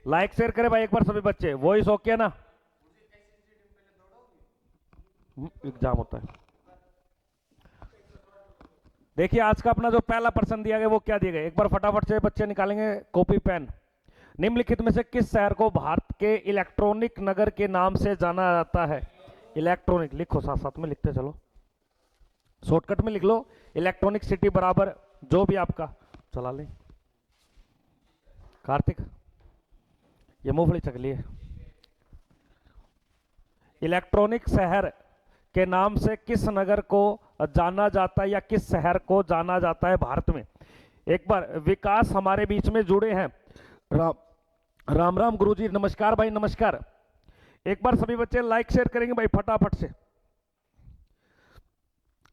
Like share करें भाई एक बार सभी बच्चे। वॉइस ओके है ना? एग्जाम होता है। देखिए आज का अपना जो पहला प्रश्न दिया गया वो क्या दिया गया, एक बार फटाफट से बच्चे निकालेंगे कॉपी पेन। निम्नलिखित में से किस शहर को भारत के इलेक्ट्रॉनिक नगर के नाम से जाना जाता है? इलेक्ट्रॉनिक लिखो, साथ साथ में लिखते चलो, शॉर्टकट में लिख लो। इलेक्ट्रॉनिक सिटी बराबर जो भी आपका चला लें। कार्तिक ये मूंगफली चकली है। इलेक्ट्रॉनिक शहर के नाम से किस नगर को जाना जाता है या किस शहर को जाना जाता है भारत में? एक बार विकास हमारे बीच में जुड़े हैं। राम राम गुरुजी, नमस्कार भाई नमस्कार। एक बार सभी बच्चे लाइक शेयर करेंगे भाई फटाफट से,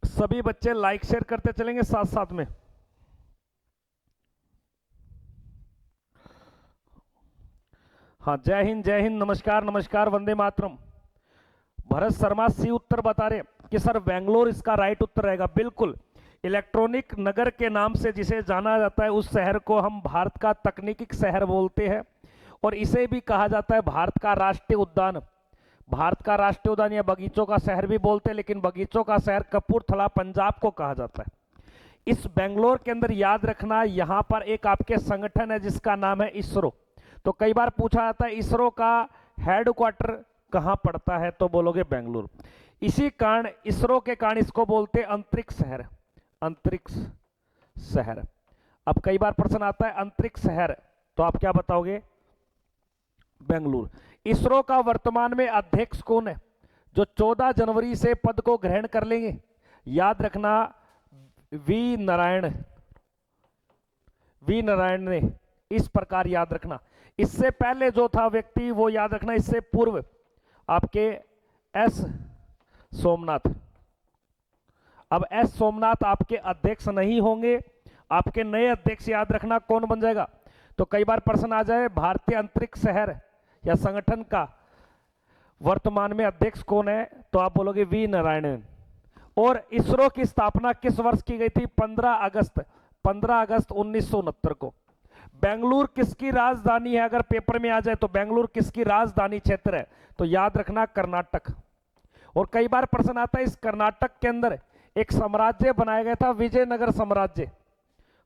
सभी बच्चे लाइक शेयर करते चलेंगे साथ साथ में। हाँ जय हिंद नमस्कार नमस्कार, वंदे मातरम। भरत शर्मा सी उत्तर बता रहे कि सर बेंगलोर इसका राइट उत्तर रहेगा। बिल्कुल, इलेक्ट्रॉनिक नगर के नाम से जिसे जाना जाता है उस शहर को हम भारत का तकनीकी शहर बोलते हैं, और इसे भी कहा जाता है भारत का राष्ट्रीय उद्यान। भारत का राष्ट्रीय उद्यान या बगीचों का शहर भी बोलते हैं, लेकिन बगीचों का शहर कपूरथला पंजाब को कहा जाता है। इस बेंगलोर के अंदर याद रखना, यहां पर एक आपके संगठन है जिसका नाम है इसरो। तो कई बार पूछा जाता है इसरो का हेडक्वार्टर कहां पड़ता है, तो बोलोगे बेंगलुरु। इसी कारण इसरो के कारण इसको बोलते अंतरिक्ष शहर, अंतरिक्ष शहर। अब कई बार प्रश्न आता है अंतरिक्ष शहर, तो आप क्या बताओगे? बेंगलुरु। इसरो का वर्तमान में अध्यक्ष कौन है जो 14 जनवरी से पद को ग्रहण कर लेंगे? याद रखना वी नारायण, वी नारायण ने। इस प्रकार याद रखना, इससे पहले जो था व्यक्ति वो याद रखना, इससे पूर्व आपके एस सोमनाथ। अब एस सोमनाथ आपके अध्यक्ष नहीं होंगे, आपके नए अध्यक्ष याद रखना कौन बन जाएगा? तो कई बार प्रश्न आ जाए भारतीय अंतरिक्ष शहर या संगठन का वर्तमान में अध्यक्ष कौन है, तो आप बोलोगे वी नारायणन। और इसरो की स्थापना किस वर्ष की गई थी? 15 अगस्त 1969 को। बेंगलुरु किसकी राजधानी है? अगर पेपर में आ जाए तो बेंगलुरु किसकी राजधानी क्षेत्र है? तो याद रखना कर्नाटक। और कई बार प्रश्न आता है इस कर्नाटक के अंदर एक साम्राज्य बनाया गया था, विजयनगर साम्राज्य।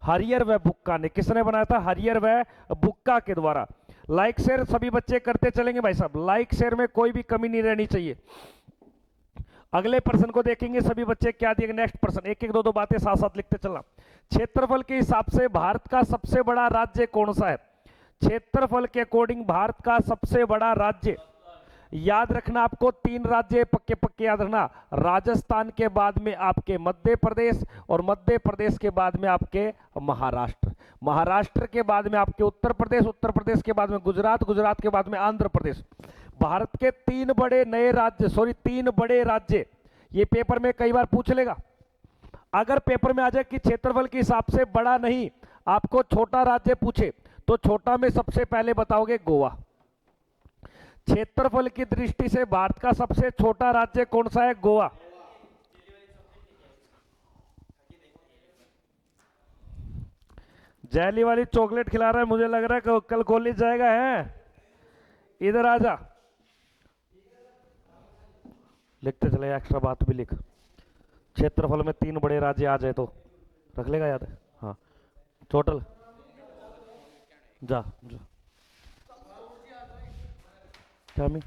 हरियर व बुक्का ने, किसने बनाया था? हरियर व बुक्का के द्वारा। लाइक शेयर सभी बच्चे करते चलेंगे भाई साहब, लाइक शेयर में कोई भी कमी नहीं रहनी चाहिए। अगले प्रश्न को देखेंगे सभी बच्चे क्या दिए। नेक्स्ट प्रश्न, एक एक दो दो बातें साथ साथ लिखते चलना। क्षेत्रफल के हिसाब से भारत का सबसे बड़ा राज्य कौन सा है? क्षेत्रफल के अकॉर्डिंग भारत का सबसे बड़ा राज्य, याद रखना आपको 3 राज्य पक्के पक्के याद रखना। राजस्थान के बाद में आपके मध्य प्रदेश, और मध्य प्रदेश के बाद में आपके महाराष्ट्र, महाराष्ट्र के बाद में आपके उत्तर प्रदेश, उत्तर प्रदेश के बाद में गुजरात, गुजरात के बाद में आंध्र प्रदेश। भारत के 3 बड़े नए राज्य, 3 बड़े राज्य, ये पेपर में कई बार पूछ लेगा। अगर पेपर में आ जाए कि क्षेत्रफल के हिसाब से बड़ा नहीं, आपको छोटा राज्य पूछे, तो छोटा में सबसे पहले बताओगे गोवा। क्षेत्रफल की दृष्टि से भारत का सबसे छोटा राज्य कौन सा है? गोवा। जैली वाली चॉकलेट खिला रहा है, मुझे लग रहा है कल कॉलेज जाएगा। है इधर आजा, लिखते चले, एक्स्ट्रा बात भी लिख। क्षेत्रफल में 3 बड़े राज्य आ जाए तो रख लेगा याद? हाँ टोटल जा जा क्या मैं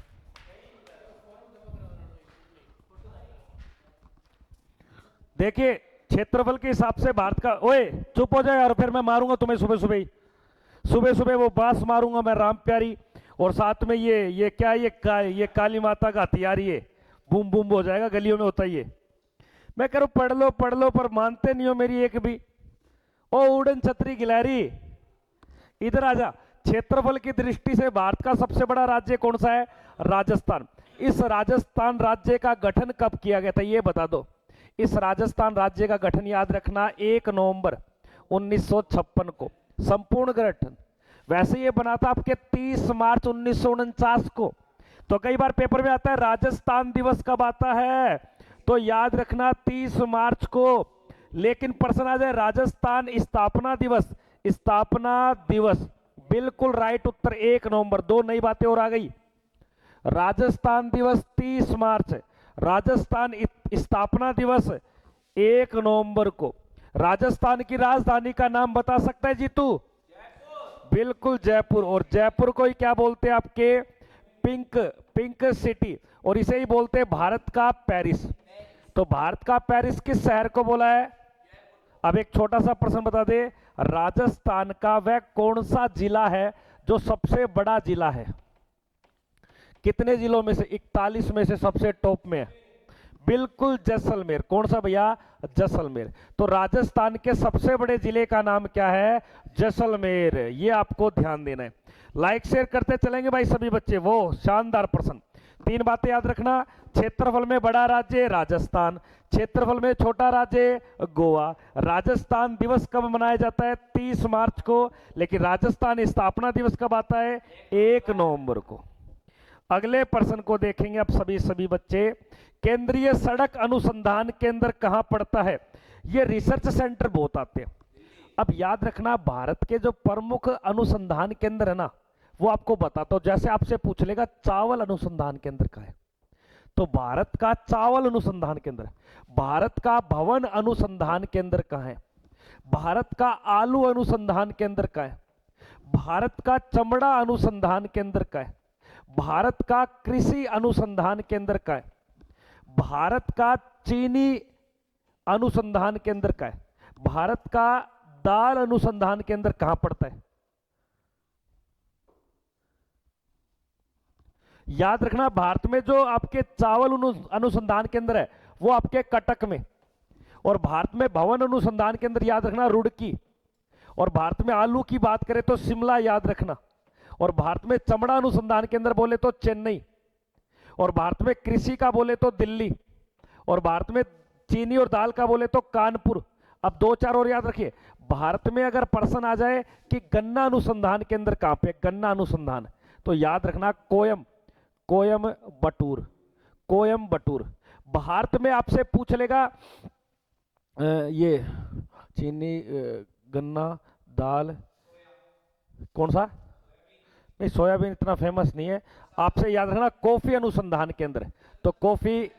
देखिए क्षेत्रफल के हिसाब से भारत का, ओए चुप हो जाए और फिर मैं मारूंगा तुम्हें सुबह सुबह ही, सुबह सुबह वो बांस मारूंगा मैं राम प्यारी, और साथ में ये क्या ये काली माता का हथियार, ये बूम बूम हो जाएगा, गलियों में होता ही है। मैं कह रहा हूं पढ़ लो पर मानते नहीं हो मेरी एक भी। ओ उड़न छतरी गिलहरी इधर आजा। क्षेत्रफल की दृष्टि से भारत का सबसे बड़ा राज्य कौन सा है? राजस्थान। इस राजस्थान राज्य का गठन कब किया गया था ये बता दो। इस राजस्थान राज्य का गठन याद रखना 1 नवंबर 1956 को, संपूर्ण गठन। वैसे ये बना था आपके 30 मार्च 1949 को। तो कई बार पेपर में आता है राजस्थान दिवस कब आता है, तो याद रखना 30 मार्च को। लेकिन प्रश्न आ जाए राजस्थान स्थापना दिवस, स्थापना दिवस बिल्कुल राइट उत्तर 1 नवंबर। 2 नई बातें और आ गई। राजस्थान दिवस 30 मार्च, राजस्थान स्थापना दिवस 1 नवंबर को। राजस्थान की राजधानी का नाम बता सकता है जीतू? बिल्कुल जयपुर। और जयपुर को ही क्या बोलते हैं आपके? Pink city. और इसे ही बोलते हैं भारत का पेरिस। तो भारत का पेरिस किस शहर को बोला है? अब एक छोटा सा प्रश्न बता दे, राजस्थान का वह कौन सा जिला है जो सबसे बड़ा जिला है? कितने जिलों में से? 41 में से सबसे टॉप में है। बिल्कुल जैसलमेर। कौन सा भैया? जैसलमेर। तो राजस्थान के सबसे बड़े जिले का नाम क्या है? जैसलमेर। ये आपको ध्यान देना है। लाइक शेयर करते चलेंगे भाई सभी बच्चे। वो शानदार प्रश्न। 3 बातें याद रखना। क्षेत्रफल में बड़ा राज्य राजस्थान, क्षेत्रफल में छोटा राज्य गोवा। राजस्थान दिवस कब मनाया जाता है? 30 मार्च को। लेकिन राजस्थान स्थापना दिवस कब आता है? 1 नवंबर को। अगले प्रश्न को देखेंगे अब सभी बच्चे। केंद्रीय सड़क अनुसंधान केंद्र कहां पड़ता है? ये रिसर्च सेंटर बहुत आते हैं। अब याद रखना, भारत के जो प्रमुख अनुसंधान केंद्र है ना, वो आपको बताता हूं। जैसे आपसे पूछ लेगा चावल अनुसंधान केंद्र का है, तो भारत का चावल अनुसंधान केंद्र। भारत का भवन अनुसंधान केंद्र कहां है? भारत का आलू अनुसंधान केंद्र का है। भारत का चमड़ा अनुसंधान केंद्र का है। भारत का कृषि अनुसंधान केंद्र का है। भारत का चीनी अनुसंधान केंद्र का है। भारत का दाल अनुसंधान केंद्र कहां पड़ता है? याद रखना, भारत में जो आपके चावल अनुसंधान केंद्र है वो आपके कटक में। और भारत में भवन अनुसंधान केंद्र याद रखना रुड़की। और भारत में आलू की बात करें तो शिमला याद रखना। और भारत में चमड़ा अनुसंधान केंद्र बोले तो चेन्नई। और भारत में कृषि का बोले तो दिल्ली। और भारत में चीनी और दाल का बोले तो कानपुर। अब 2-4 और याद रखिए। भारत में अगर प्रश्न आ जाए कि गन्ना अनुसंधान केंद्र कहां पे? गन्ना अनुसंधान, तो याद रखना कोयम्बटूर। भारत में आपसे पूछ लेगा ये चीनी, गन्ना, दाल, कौन सा? नहीं, सोयाबीन इतना फेमस नहीं है। आपसे याद रखना कॉफी अनुसंधान केंद्र। तो कॉफी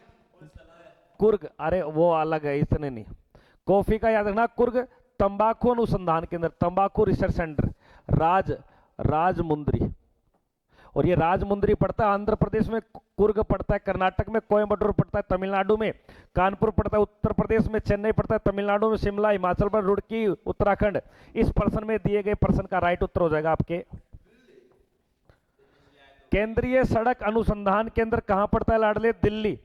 कुर्ग, अरे वो अलग है, इतने नहीं। कॉफी का याद रखना कुर्ग। तंबाकू अनुसंधान केंद्र, तंबाकू रिसर्च सेंटर राजमुंद्री। और ये राजमुंद्री पड़ता है आंध्र प्रदेश में, कुर्ग पड़ता है कर्नाटक में, कोयम्बटूर पड़ता है तमिलनाडु में, कानपुर पड़ता है उत्तर प्रदेश में, चेन्नई पड़ता है तमिलनाडु में, शिमला हिमाचल प्रदेश, रुड़की उत्तराखंड। इस प्रश्न में दिए गए प्रश्न का राइट उत्तर हो जाएगा आपके। केंद्रीय सड़क अनुसंधान केंद्र कहां पड़ता है लाडले? दिल्ली।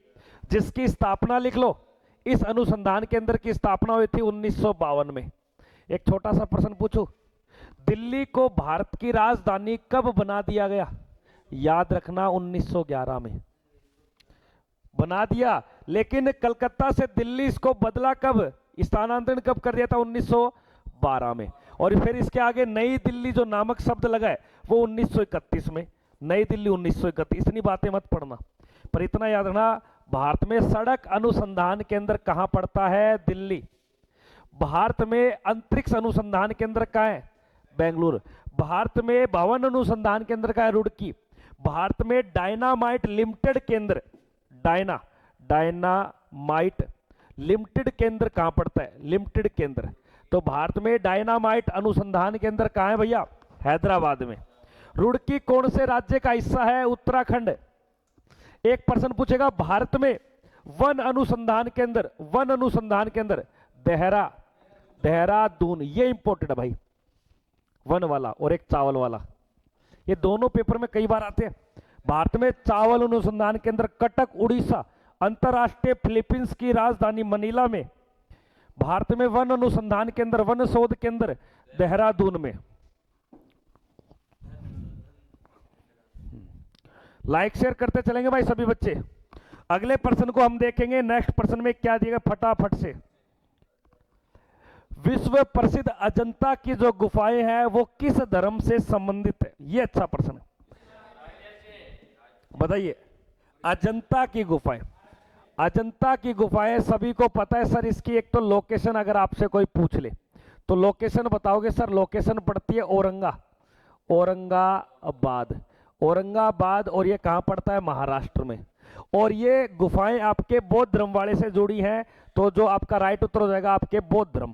जिसकी स्थापना लिख लो। इस अनुसंधान केंद्र की स्थापना हुई थी 1952 में। एक छोटा सा प्रश्न पूछूं, दिल्ली को भारत की राजधानी कब बना दिया गया? याद रखना 1911 में बना दिया। लेकिन कलकत्ता से दिल्ली इसको बदला कब? स्थानांतरण कब कर दिया था? 1912 में। और फिर इसके आगे नई दिल्ली जो नामक शब्द लगा है वो 1931 में। नई दिल्ली 1931। इतनी बातें मत पढ़ना, पर इतना याद रखना, भारत में सड़क अनुसंधान केंद्र कहां पड़ता है? दिल्ली। भारत में अंतरिक्ष अनुसंधान केंद्र कहां है? बेंगलुरु। भारत में भवन अनुसंधान केंद्र कहां है? रुड़की। भारत में डायनामाइट लिमिटेड केंद्र, डायनामाइट लिमिटेड केंद्र कहां पड़ता है? लिमिटेड केंद्र। तो भारत में डायनामाइट अनुसंधान केंद्र कहां है भैया? हैदराबाद में। रुड़की कौन से राज्य का हिस्सा है? उत्तराखंड। एक प्रश्न पूछेगा, भारत में वन अनुसंधान केंद्र देहरादून। ये इंपॉर्टेंट है भाई, वन वाला और एक चावल वाला। ये दोनों पेपर में कई बार आते हैं। भारत में चावल अनुसंधान केंद्र कटक उड़ीसा। अंतरराष्ट्रीय फिलीपींस की राजधानी मनीला में। भारत में वन अनुसंधान केंद्र, वन शोध केंद्र देहरादून में। लाइक शेयर करते चलेंगे भाई सभी बच्चे। अगले प्रश्न को हम देखेंगे। नेक्स्ट प्रश्न में क्या दिएगा फटाफट से। विश्व प्रसिद्ध अजंता की जो गुफाएं हैं वो किस धर्म से संबंधित है? ये अच्छा प्रश्न है, बताइए। अजंता की गुफाएं सभी को पता है सर। इसकी एक तो लोकेशन अगर आपसे कोई पूछ ले तो लोकेशन बताओगे सर? लोकेशन पड़ती है औरंगाबाद, औरंगाबाद, और ये कहां पड़ता है? महाराष्ट्र में। और ये गुफाएं आपके बौद्ध धर्मवाड़े से जुड़ी हैं, तो जो आपका राइट उत्तर हो जाएगा आपके बौद्ध धर्म,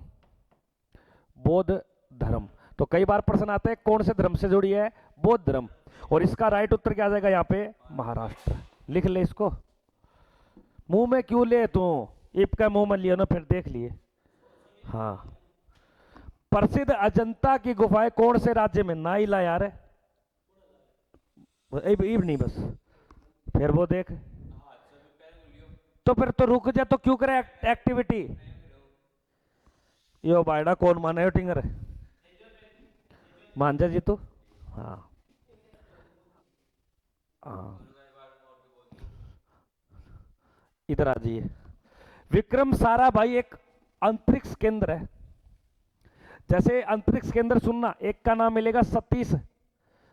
बौद्ध धर्म। तो कई बार प्रश्न आता है कौन से धर्म से जुड़ी है? बौद्ध धर्म। और इसका राइट उत्तर क्या आ जाएगा यहाँ पे? महाराष्ट्र। लिख ले इसको, मुंह में क्यों ले तू, इप का मुंह में लिया ना, फिर देख लिए। हाँ, प्रसिद्ध अजंता की गुफाएं कौन से राज्य में? ना ही ला यार, इब नहीं बस, फिर वो देख, तो फिर तो रुक जा, तो क्यों करे एक्टिविटी? यो बायडा कौन माने टिंगर, मान जा जी तो। हाँ हाँ, इधर आ जाइए। विक्रम साराभाई एक अंतरिक्ष केंद्र है। जैसे अंतरिक्ष केंद्र सुनना, एक का नाम मिलेगा सतीश,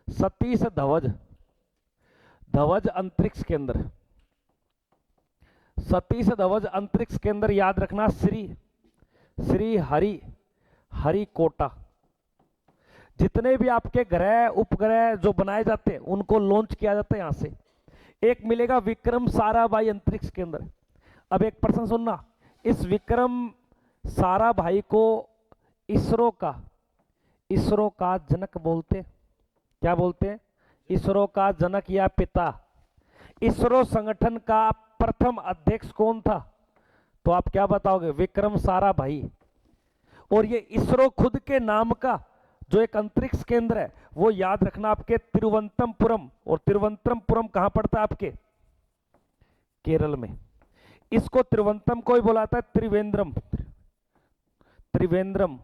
सतीश धवज, धवज अंतरिक्ष केंद्र, सतीश धवज अंतरिक्ष केंद्र याद रखना। श्री हरिकोटा। जितने भी आपके ग्रह उपग्रह जो बनाए जाते हैं उनको लॉन्च किया जाता है यहां से। एक मिलेगा विक्रम साराभाई अंतरिक्ष केंद्र। अब एक प्रश्न सुनना, इस विक्रम साराभाई को इसरो का जनक बोलते, क्या बोलते हैं? इसरो का जनक या पिता। इसरो संगठन का प्रथम अध्यक्ष कौन था? तो आप क्या बताओगे? विक्रम साराभाई। और ये इसरो खुद के नाम का जो एक अंतरिक्ष केंद्र है वो याद रखना आपके तिरुवनंतपुरम। और तिरुवनंतपुरम कहां पड़ता है? आपके केरल में। इसको तिरुवनंतम को ही बुलाता है त्रिवेंद्रम, त्रिवेंद्रम।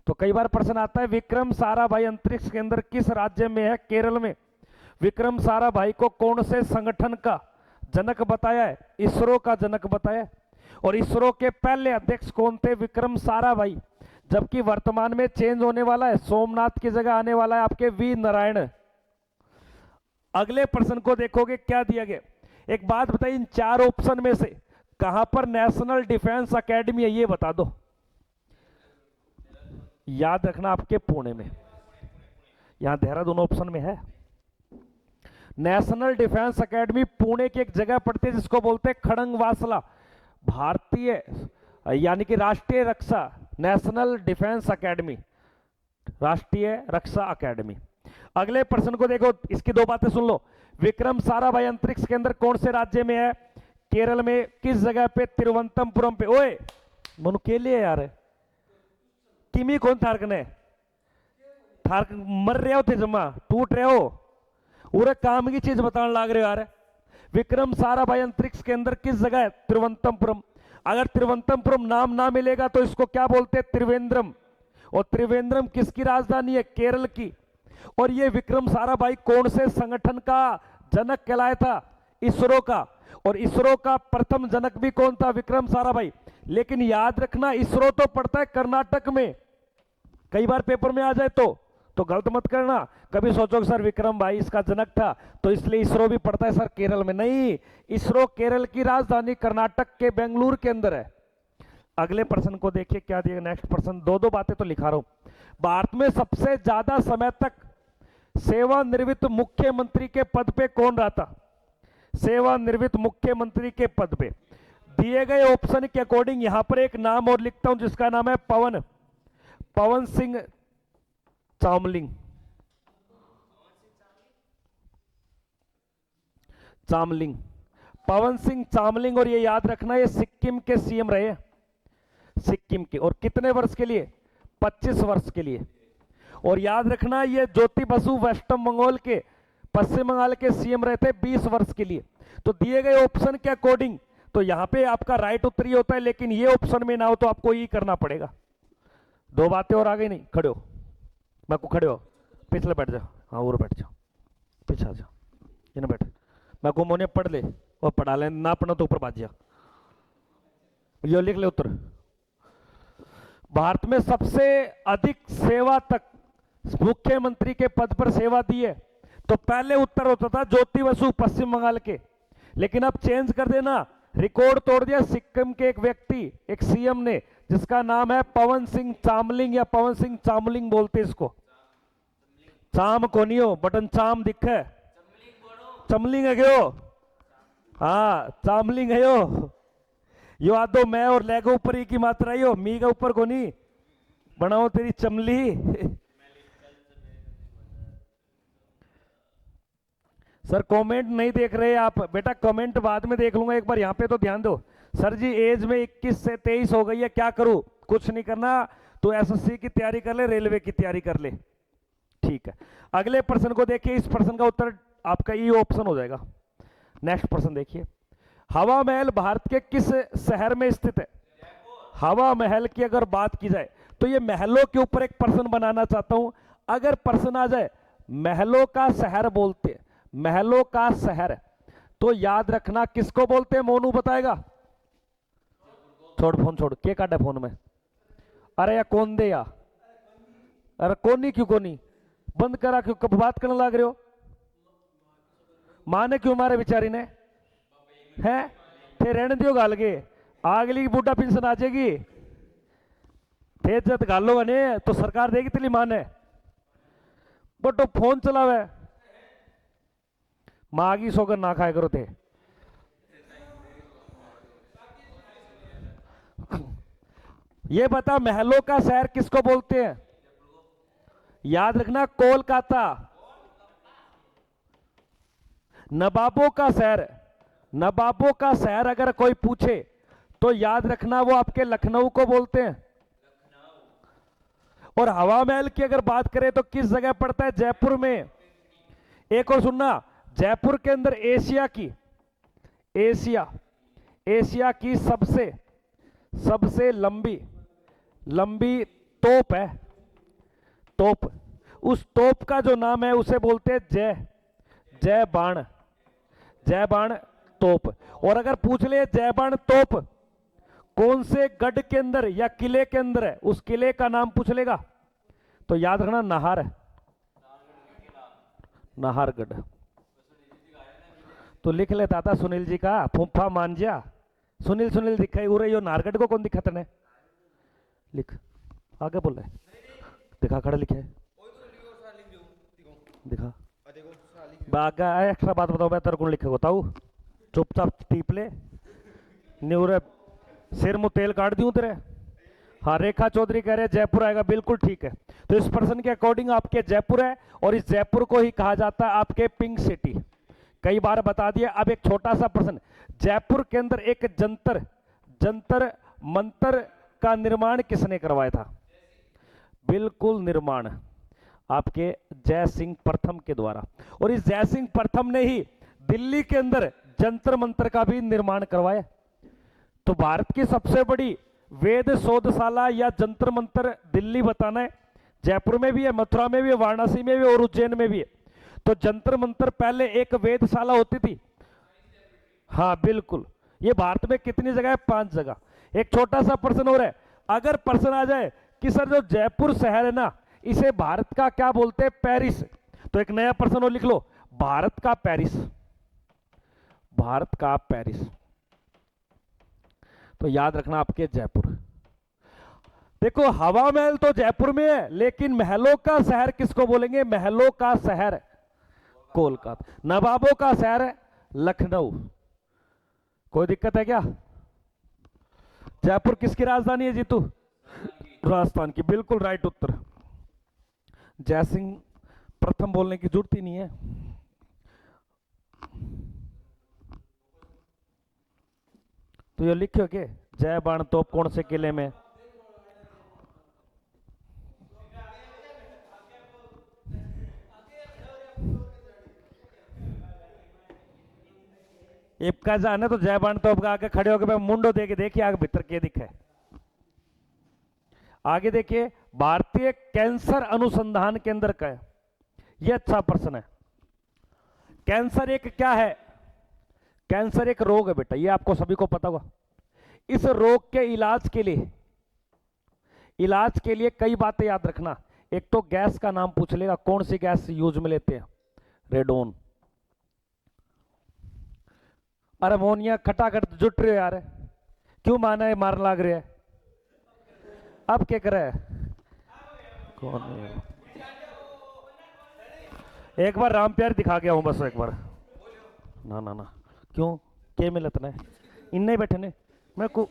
तो कई बार प्रश्न आता है विक्रम साराभाई अंतरिक्ष केंद्र किस राज्य में है? केरल में। विक्रम साराभाई को कौन से संगठन का जनक बताया है? इसरो का जनक बताया है। और इसरो के पहले अध्यक्ष कौन थे? विक्रम साराभाई। जबकि वर्तमान में चेंज होने वाला है, सोमनाथ की जगह आने वाला है आपके वी नारायण। अगले प्रश्न को देखोगे क्या दिया गया। एक बात बताइए, इन चार ऑप्शन में से कहां पर नेशनल डिफेंस एकेडमी है? ये बता दो। याद रखना आपके पुणे में, यहां देहरादून ऑप्शन में है। नेशनल डिफेंस एकेडमी पुणे की एक जगह पड़ती है जिसको बोलते हैं खड़ंगवासला। भारतीय यानी कि राष्ट्रीय रक्षा, नेशनल डिफेंस एकेडमी, राष्ट्रीय रक्षा अकेडमी। अगले प्रश्न को देखो, इसकी दो बातें सुन लो। विक्रम साराभाई अंतरिक्ष केंद्र कौन से राज्य में है? केरल में। किस जगह पे? तिरुवनंतपुरम पे। ओए मनु के लिए यार, किमी कौन थारकने थारक मर रहे हो थे, जमा टूट रहे हो, पूरे काम की चीज बताने लाग रहे हो यार। विक्रम साराभाई अंतरिक्ष केंद्र किस जगह है? तिरुवनंतपुरम। अगर तिरुवनंतपुरम नाम ना मिलेगा तो इसको क्या बोलते हैं? त्रिवेंद्रम। और त्रिवेंद्रम किसकी राजधानी है? केरल की। और ये विक्रम साराभाई कौन से संगठन का जनक कहलाया था? इसरो का। और इसरो का प्रथम जनक भी कौन था? विक्रम साराभाई। लेकिन याद रखना इसरो तो पड़ता है कर्नाटक में, कई बार पेपर में आ जाए तो गलत मत करना। कभी सोचो सर विक्रम भाई इसका जनक था तो इसलिए इसरो भी पड़ता है सर केरल में। नहीं, इसरो केरल की राजधानी कर्नाटक के बेंगलुरु के अंदर है। अगले प्रश्न को देखिए क्या दिया। नेक्स्ट प्रश्न, दो दो बातें तो लिखा रहा हूं। भारत में सबसे ज्यादा समय तक सेवानिवृत्त मुख्यमंत्री के पद पे कौन रहा था? सेवानिवृत्त मुख्यमंत्री के पद पे दिए गए ऑप्शन के अकॉर्डिंग यहां पर एक नाम और लिखता हूं जिसका नाम है पवन सिंह चामलिंग। चामलिंग, पवन सिंह चामलिंग। और ये याद रखना ये सिक्किम के सीएम रहे, सिक्किम के। और कितने वर्ष के लिए? 25 वर्ष के लिए। और याद रखना ये ज्योति बसु वेस्टर्न बंगाल के, पश्चिम बंगाल के सीएम रहे थे 20 वर्ष के लिए। तो दिए गए ऑप्शन के अकॉर्डिंग तो यहां पे आपका राइट उत्तर ही होता है, लेकिन ये ऑप्शन में ना हो तो आपको ये करना पड़ेगा। दो बातें और आगे नहीं, खड़े हो, मैं को खड़े हो, पिछले बैठ जाओ। हाँ और बैठ जाओ, पीछे आ जाओ, ये ना बैठ। मैं को मोने पढ़ ले और पढ़ा ले, ना पढ़ना तो ऊपर बाजिया। ये लिख ले उत्तर। भारत में सबसे अधिक सेवा तक मुख्यमंत्री के पद पर सेवा दी है तो पहले उत्तर होता था ज्योति बसु पश्चिम बंगाल के, लेकिन अब चेंज कर देना, रिकॉर्ड तोड़ दिया सिक्किम के एक व्यक्ति, एक सीएम ने, जिसका नाम है पवन सिंह चामलिंग या पवन सिंह चामलिंग बोलते इसको। चाम कोनी हो बटन चाम दिखे चमलिंग है क्यों हाँ चामलिंग है यो आदो मैं और लेगो ऊपर ही की मात्रा ही हो मी का ऊपर कोनी बनाओ तेरी चमली सर कमेंट नहीं देख रहे आप बेटा कमेंट बाद में देख लूंगा एक बार यहां पे तो ध्यान दो सर जी एज में 21 से 23 हो गई है क्या करूं कुछ नहीं करना तो एसएससी की तैयारी कर ले रेलवे की तैयारी कर ले ठीक है अगले प्रश्न को देखिए इस प्रश्न का उत्तर आपका ई ऑप्शन हो जाएगा नेक्स्ट प्रश्न देखिए हवा महल भारत के किस शहर में स्थित है हवा महल की अगर बात की जाए तो ये महलों के ऊपर एक प्रश्न बनाना चाहता हूं अगर प्रश्न आ जाए महलों का शहर बोलते हैं महलों का शहर तो याद रखना किसको बोलते हैं मोनू बताएगा छोड़ फोन छोड़ के काटे फोन में अरे या कौन दे या अरे कोनी क्यों कोनी बंद करा क्यों कब बात करने लग रहे हो माने क्यों मारे बेचारी ने हैं थे रहने दियो गाल के अगली की बूढ़ा पेंशन आ जाएगी थे जब गालो ने तो सरकार देगी तेली माने बट फोन चलावे मागी सोकर ना खाए करो थे ये बता महलों का शहर किसको बोलते हैं याद रखना कोलकाता नवाबों का शहर नवाबों का शहर अगर कोई पूछे तो याद रखना वो आपके लखनऊ को बोलते हैं और हवा महल की अगर बात करें तो किस जगह पड़ता है जयपुर में एक और सुनना जयपुर के अंदर एशिया की सबसे लंबी तोप है तोप उस तोप का जो नाम है उसे बोलते हैं जय बाण तोप और अगर पूछ ले जय बाण तोप कौन से गढ़ के अंदर या किले के अंदर है उस किले का नाम पूछ लेगा तो याद रखना नाहरगढ़ तो लिख लेता था सुनील जी का फूफा मांझिया सुनील दिखाई उरे यो नाहरगढ़ को कौन दिखा तने लिख आगे बोल रहे दिखा खड़ा लिखे दिखा बागा एक्स्ट्रा बात बताओ मैं तेरे को लिखे बताऊ चुपचाप टीप ले न्यूरे सिर मुंह तेल काट दूं तेरे हाँ रेखा चौधरी कह रहे हैं जयपुर आएगा बिल्कुल ठीक है तो इस पर्सन के अकॉर्डिंग आपके जयपुर है और इस जयपुर को ही कहा जाता है आपके पिंक सिटी कई बार बता दिया अब एक छोटा सा प्रश्न जयपुर के अंदर एक जंतर मंतर का निर्माण किसने करवाया था बिल्कुल निर्माण आपके जय सिंह प्रथम के द्वारा और इस जय सिंह प्रथम ने ही दिल्ली के अंदर जंतर मंतर का भी निर्माण करवाया तो भारत की सबसे बड़ी वेद शोधशाला या जंतर मंतर दिल्ली बताना है जयपुर में भी है मथुरा में भी है वाराणसी में भी और उज्जैन में भी है तो जंतर मंतर पहले एक वेदशाला होती थी हाँ बिल्कुल ये भारत में कितनी जगह है 5 जगह एक छोटा सा प्रश्न और है अगर प्रश्न आ जाए कि सर जो जयपुर शहर है ना इसे भारत का क्या बोलते हैं पेरिस तो एक नया प्रश्न और लिख लो भारत का पेरिस तो याद रखना आपके जयपुर देखो हवा महल तो जयपुर में है लेकिन महलों का शहर किसको बोलेंगे महलों का शहर कोलकाता नवाबों का शहर है लखनऊ कोई दिक्कत है क्या जयपुर किसकी राजधानी है जीतू राजस्थान की बिल्कुल राइट उत्तर जय सिंह प्रथम बोलने की जरूरत ही नहीं है तो ये लिखो के जय बाण तोप कौन से किले में इपका जाने तो जय बाण तोप का आगे खड़े होकर मुंडो देके देखिए आगे भीतर के दिखे आगे देखिए भारतीय कैंसर अनुसंधान केंद्र का है यह अच्छा प्रश्न है कैंसर एक क्या है कैंसर एक रोग है बेटा ये आपको सभी को पता होगा इस रोग के इलाज के लिए कई बातें याद रखना एक तो गैस का नाम पूछ लेगा कौन सी गैस यूज में लेते हैं रेडोन अरे अमोनिया खटाखट जुट रहे यार क्यों माना है मारने लग रहे हैं अब क्या कर रहा है कौन है एक बार राम प्यार दिखा के आऊं बस एक बार। ना ना ना क्यों के मिलत ने इन्ने बैठे ने मैं को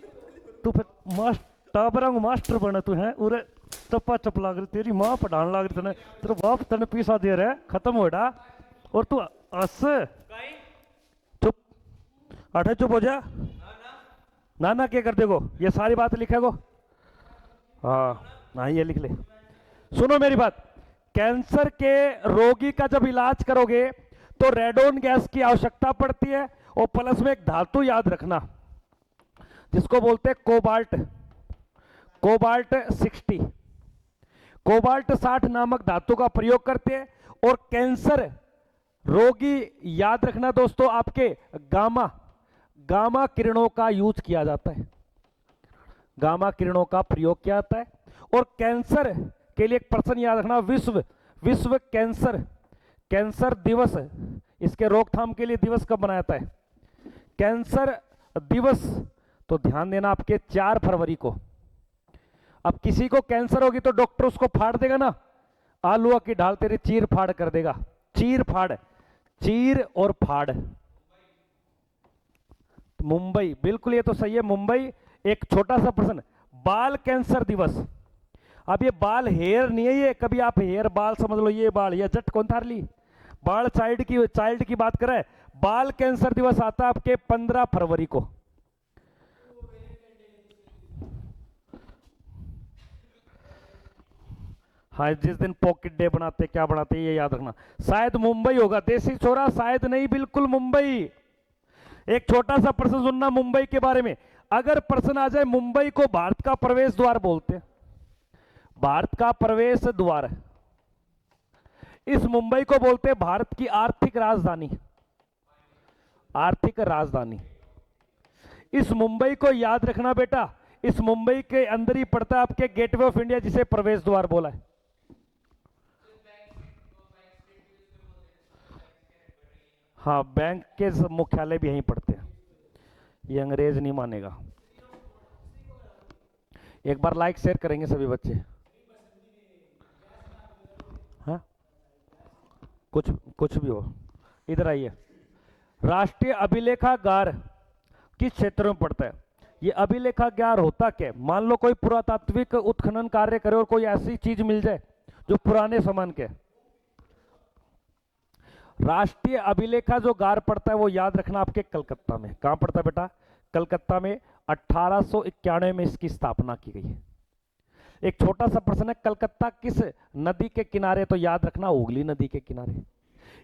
तू फिर टाबरा को मास्टर बना तू है उरे चप्पा चप लाग रही तेरी माँ पढ़ान लाग रही तने तेरा बाप तने पीसा दे रहा है खत्म होड़ा और तू हंस चुप अठे चुप हो जा ना ना क्या कर देगो ये सारी बात लिखेगो हाँ हाँ ये लिख ले सुनो मेरी बात कैंसर के रोगी का जब इलाज करोगे तो रेडोन गैस की आवश्यकता पड़ती है और प्लस में एक धातु याद रखना जिसको बोलते हैं कोबाल्ट कोबाल्ट 60 कोबाल्ट 60 नामक धातु का प्रयोग करते हैं और कैंसर रोगी याद रखना दोस्तों आपके गामा गामा किरणों का यूज किया जाता है गामा किरणों का प्रयोग किया जाता है और कैंसर के लिए एक प्रश्न याद रखना विश्व विश्व कैंसर कैंसर दिवस इसके रोकथाम के लिए दिवस कब मनाया जाता है कैंसर दिवस तो ध्यान देना आपके 4 फरवरी को अब किसी को कैंसर होगी तो डॉक्टर उसको फाड़ देगा ना आलूआ की ढाल तेरी चीर फाड़ कर देगा चीर फाड़ चीर और फाड़ मुंबई बिल्कुल ये तो सही है मुंबई एक छोटा सा प्रश्न बाल कैंसर दिवस अब ये बाल हेयर नहीं है ये कभी आप हेयर बाल समझ लो ये बाल ये जट कौन थार ली बाल चाइल्ड की बात करें बाल कैंसर दिवस आता है आपके 15 फरवरी को हाँ जिस दिन पॉकेट डे बनाते क्या बनाते ये याद रखना शायद मुंबई होगा देसी छोरा शायद नहीं बिल्कुल मुंबई एक छोटा सा प्रश्न सुनना मुंबई के बारे में अगर प्रश्न आ जाए मुंबई को भारत का प्रवेश द्वार बोलते हैं भारत का प्रवेश द्वार इस मुंबई को बोलते हैं भारत की आर्थिक राजधानी आर्थिक राजधानी इस मुंबई को याद रखना बेटा इस मुंबई के अंदर ही पड़ता है आपके गेटवे ऑफ इंडिया जिसे प्रवेश द्वार बोला है हाँ बैंक के मुख्यालय भी यहीं पड़ते हैं ये अंग्रेज नहीं मानेगा एक बार लाइक शेयर करेंगे सभी बच्चे हाँ कुछ कुछ भी हो इधर आइए राष्ट्रीय अभिलेखागार किस क्षेत्र में पड़ता है ये अभिलेखागार होता क्या मान लो कोई पुरातात्विक उत्खनन कार्य करे और कोई ऐसी चीज मिल जाए जो पुराने सामान के राष्ट्रीय अभिलेखा जो गार पड़ता है वो याद रखना आपके कलकत्ता में कहां पड़ता है बेटा कलकत्ता में 1891 में इसकी स्थापना की गई है एक छोटा सा प्रश्न है कलकत्ता किस नदी के किनारे तो याद रखना हुगली नदी के किनारे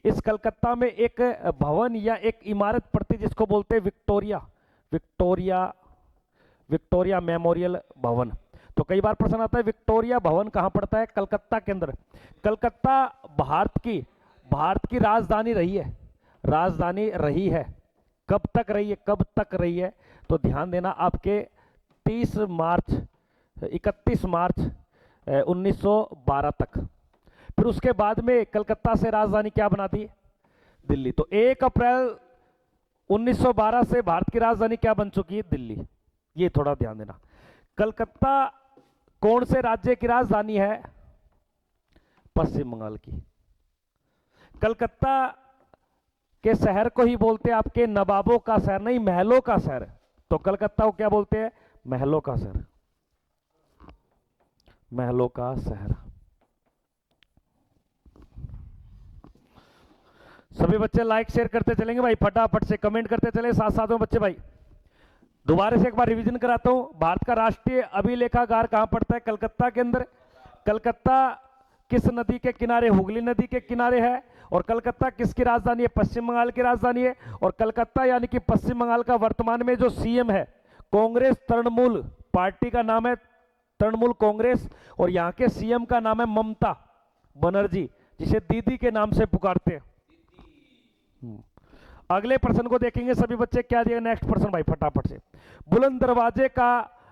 इस कलकत्ता में एक भवन या एक इमारत पड़ती है जिसको बोलते हैं विक्टोरिया विक्टोरिया विक्टोरिया मेमोरियल भवन तो कई बार प्रश्न आता है विक्टोरिया भवन कहां पड़ता है कलकत्ता के अंदर कलकत्ता भारत की राजधानी रही है कब तक रही है तो ध्यान देना आपके 31 मार्च 1912 तक फिर उसके बाद में कलकत्ता से राजधानी क्या बना दी दिल्ली तो 1 अप्रैल 1912 से भारत की राजधानी क्या बन चुकी है दिल्ली ये थोड़ा ध्यान देना कलकत्ता कौन से राज्य की राजधानी है पश्चिम बंगाल की कलकत्ता के शहर को ही बोलते हैं आपके नवाबों का शहर नहीं महलों का शहर तो कलकत्ता को क्या बोलते हैं महलों का शहर महलों का शहर सभी बच्चे लाइक शेयर करते चलेंगे भाई फटाफट से कमेंट करते चले साथ साथ में बच्चे भाई दोबारा से एक बार रिवीजन कराता हूं भारत का राष्ट्रीय अभिलेखागार कहां पड़ता है कलकत्ता के अंदर कलकत्ता किस नदी के किनारे हुगली नदी के किनारे है और कलकत्ता किसकी राजधानी है पश्चिम बंगाल की राजधानी है और कलकत्ता यानी कि पश्चिम बंगाल का वर्तमान में जो सीएम है कांग्रेस तृणमूल पार्टी का नाम है तृणमूल कांग्रेस और यहां के सीएम का नाम है ममता बनर्जी जिसे दीदी के नाम से पुकारते हैं अगले प्रश्न को देखेंगे सभी बच्चे क्या दिया नेक्स्ट प्रश्न भाई फटाफट से बुलंद दरवाजे का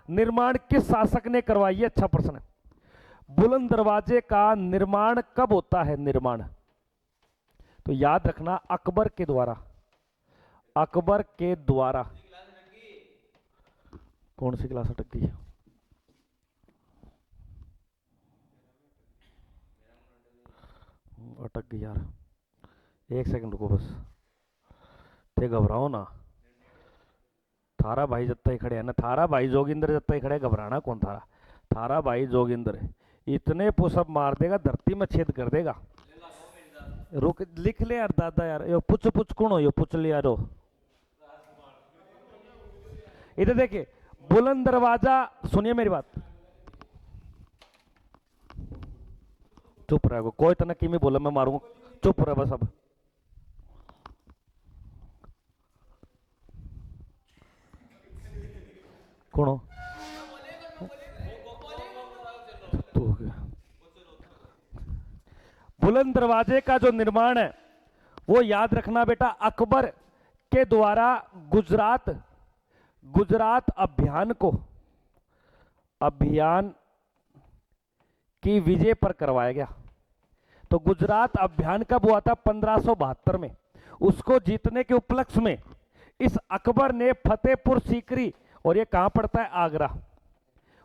निर्माण किस शासक ने करवाया ये अच्छा प्रश्न है बुलंद दरवाजे का निर्माण कब होता है निर्माण तो याद रखना अकबर के द्वारा कौन सी क्लास अटक गई अटक गई यार एक सेकंड रुको बस, थे घबराओ ना। थारा भाई जत्ता ही खड़े है ना, थारा भाई जोगिंदर जत्ता ही खड़े, घबराना कौन थारा। थारा भाई जोगिंदर इतने पुशअप मार देगा, धरती में छेद कर देगा। रुक लिख ले यार दादा यार, यो पुछ पुछ कौन हो, यो पुछ लिया रो। इधर देखिए, बुलंद दरवाजा, सुनिए मेरी बात, चुप रहो, कोई तना की मैं बोला मैं मारूंगा, चुप रहो बस। अब कौन हो तो हो गया। बुलंद दरवाजे का जो निर्माण है वो याद रखना बेटा, अकबर के द्वारा गुजरात अभियान की विजय पर करवाया गया। तो गुजरात अभियान कब हुआ था? 1572 में। उसको जीतने के उपलक्ष्य में इस अकबर ने फतेहपुर सीकरी, और ये कहां पड़ता है? आगरा।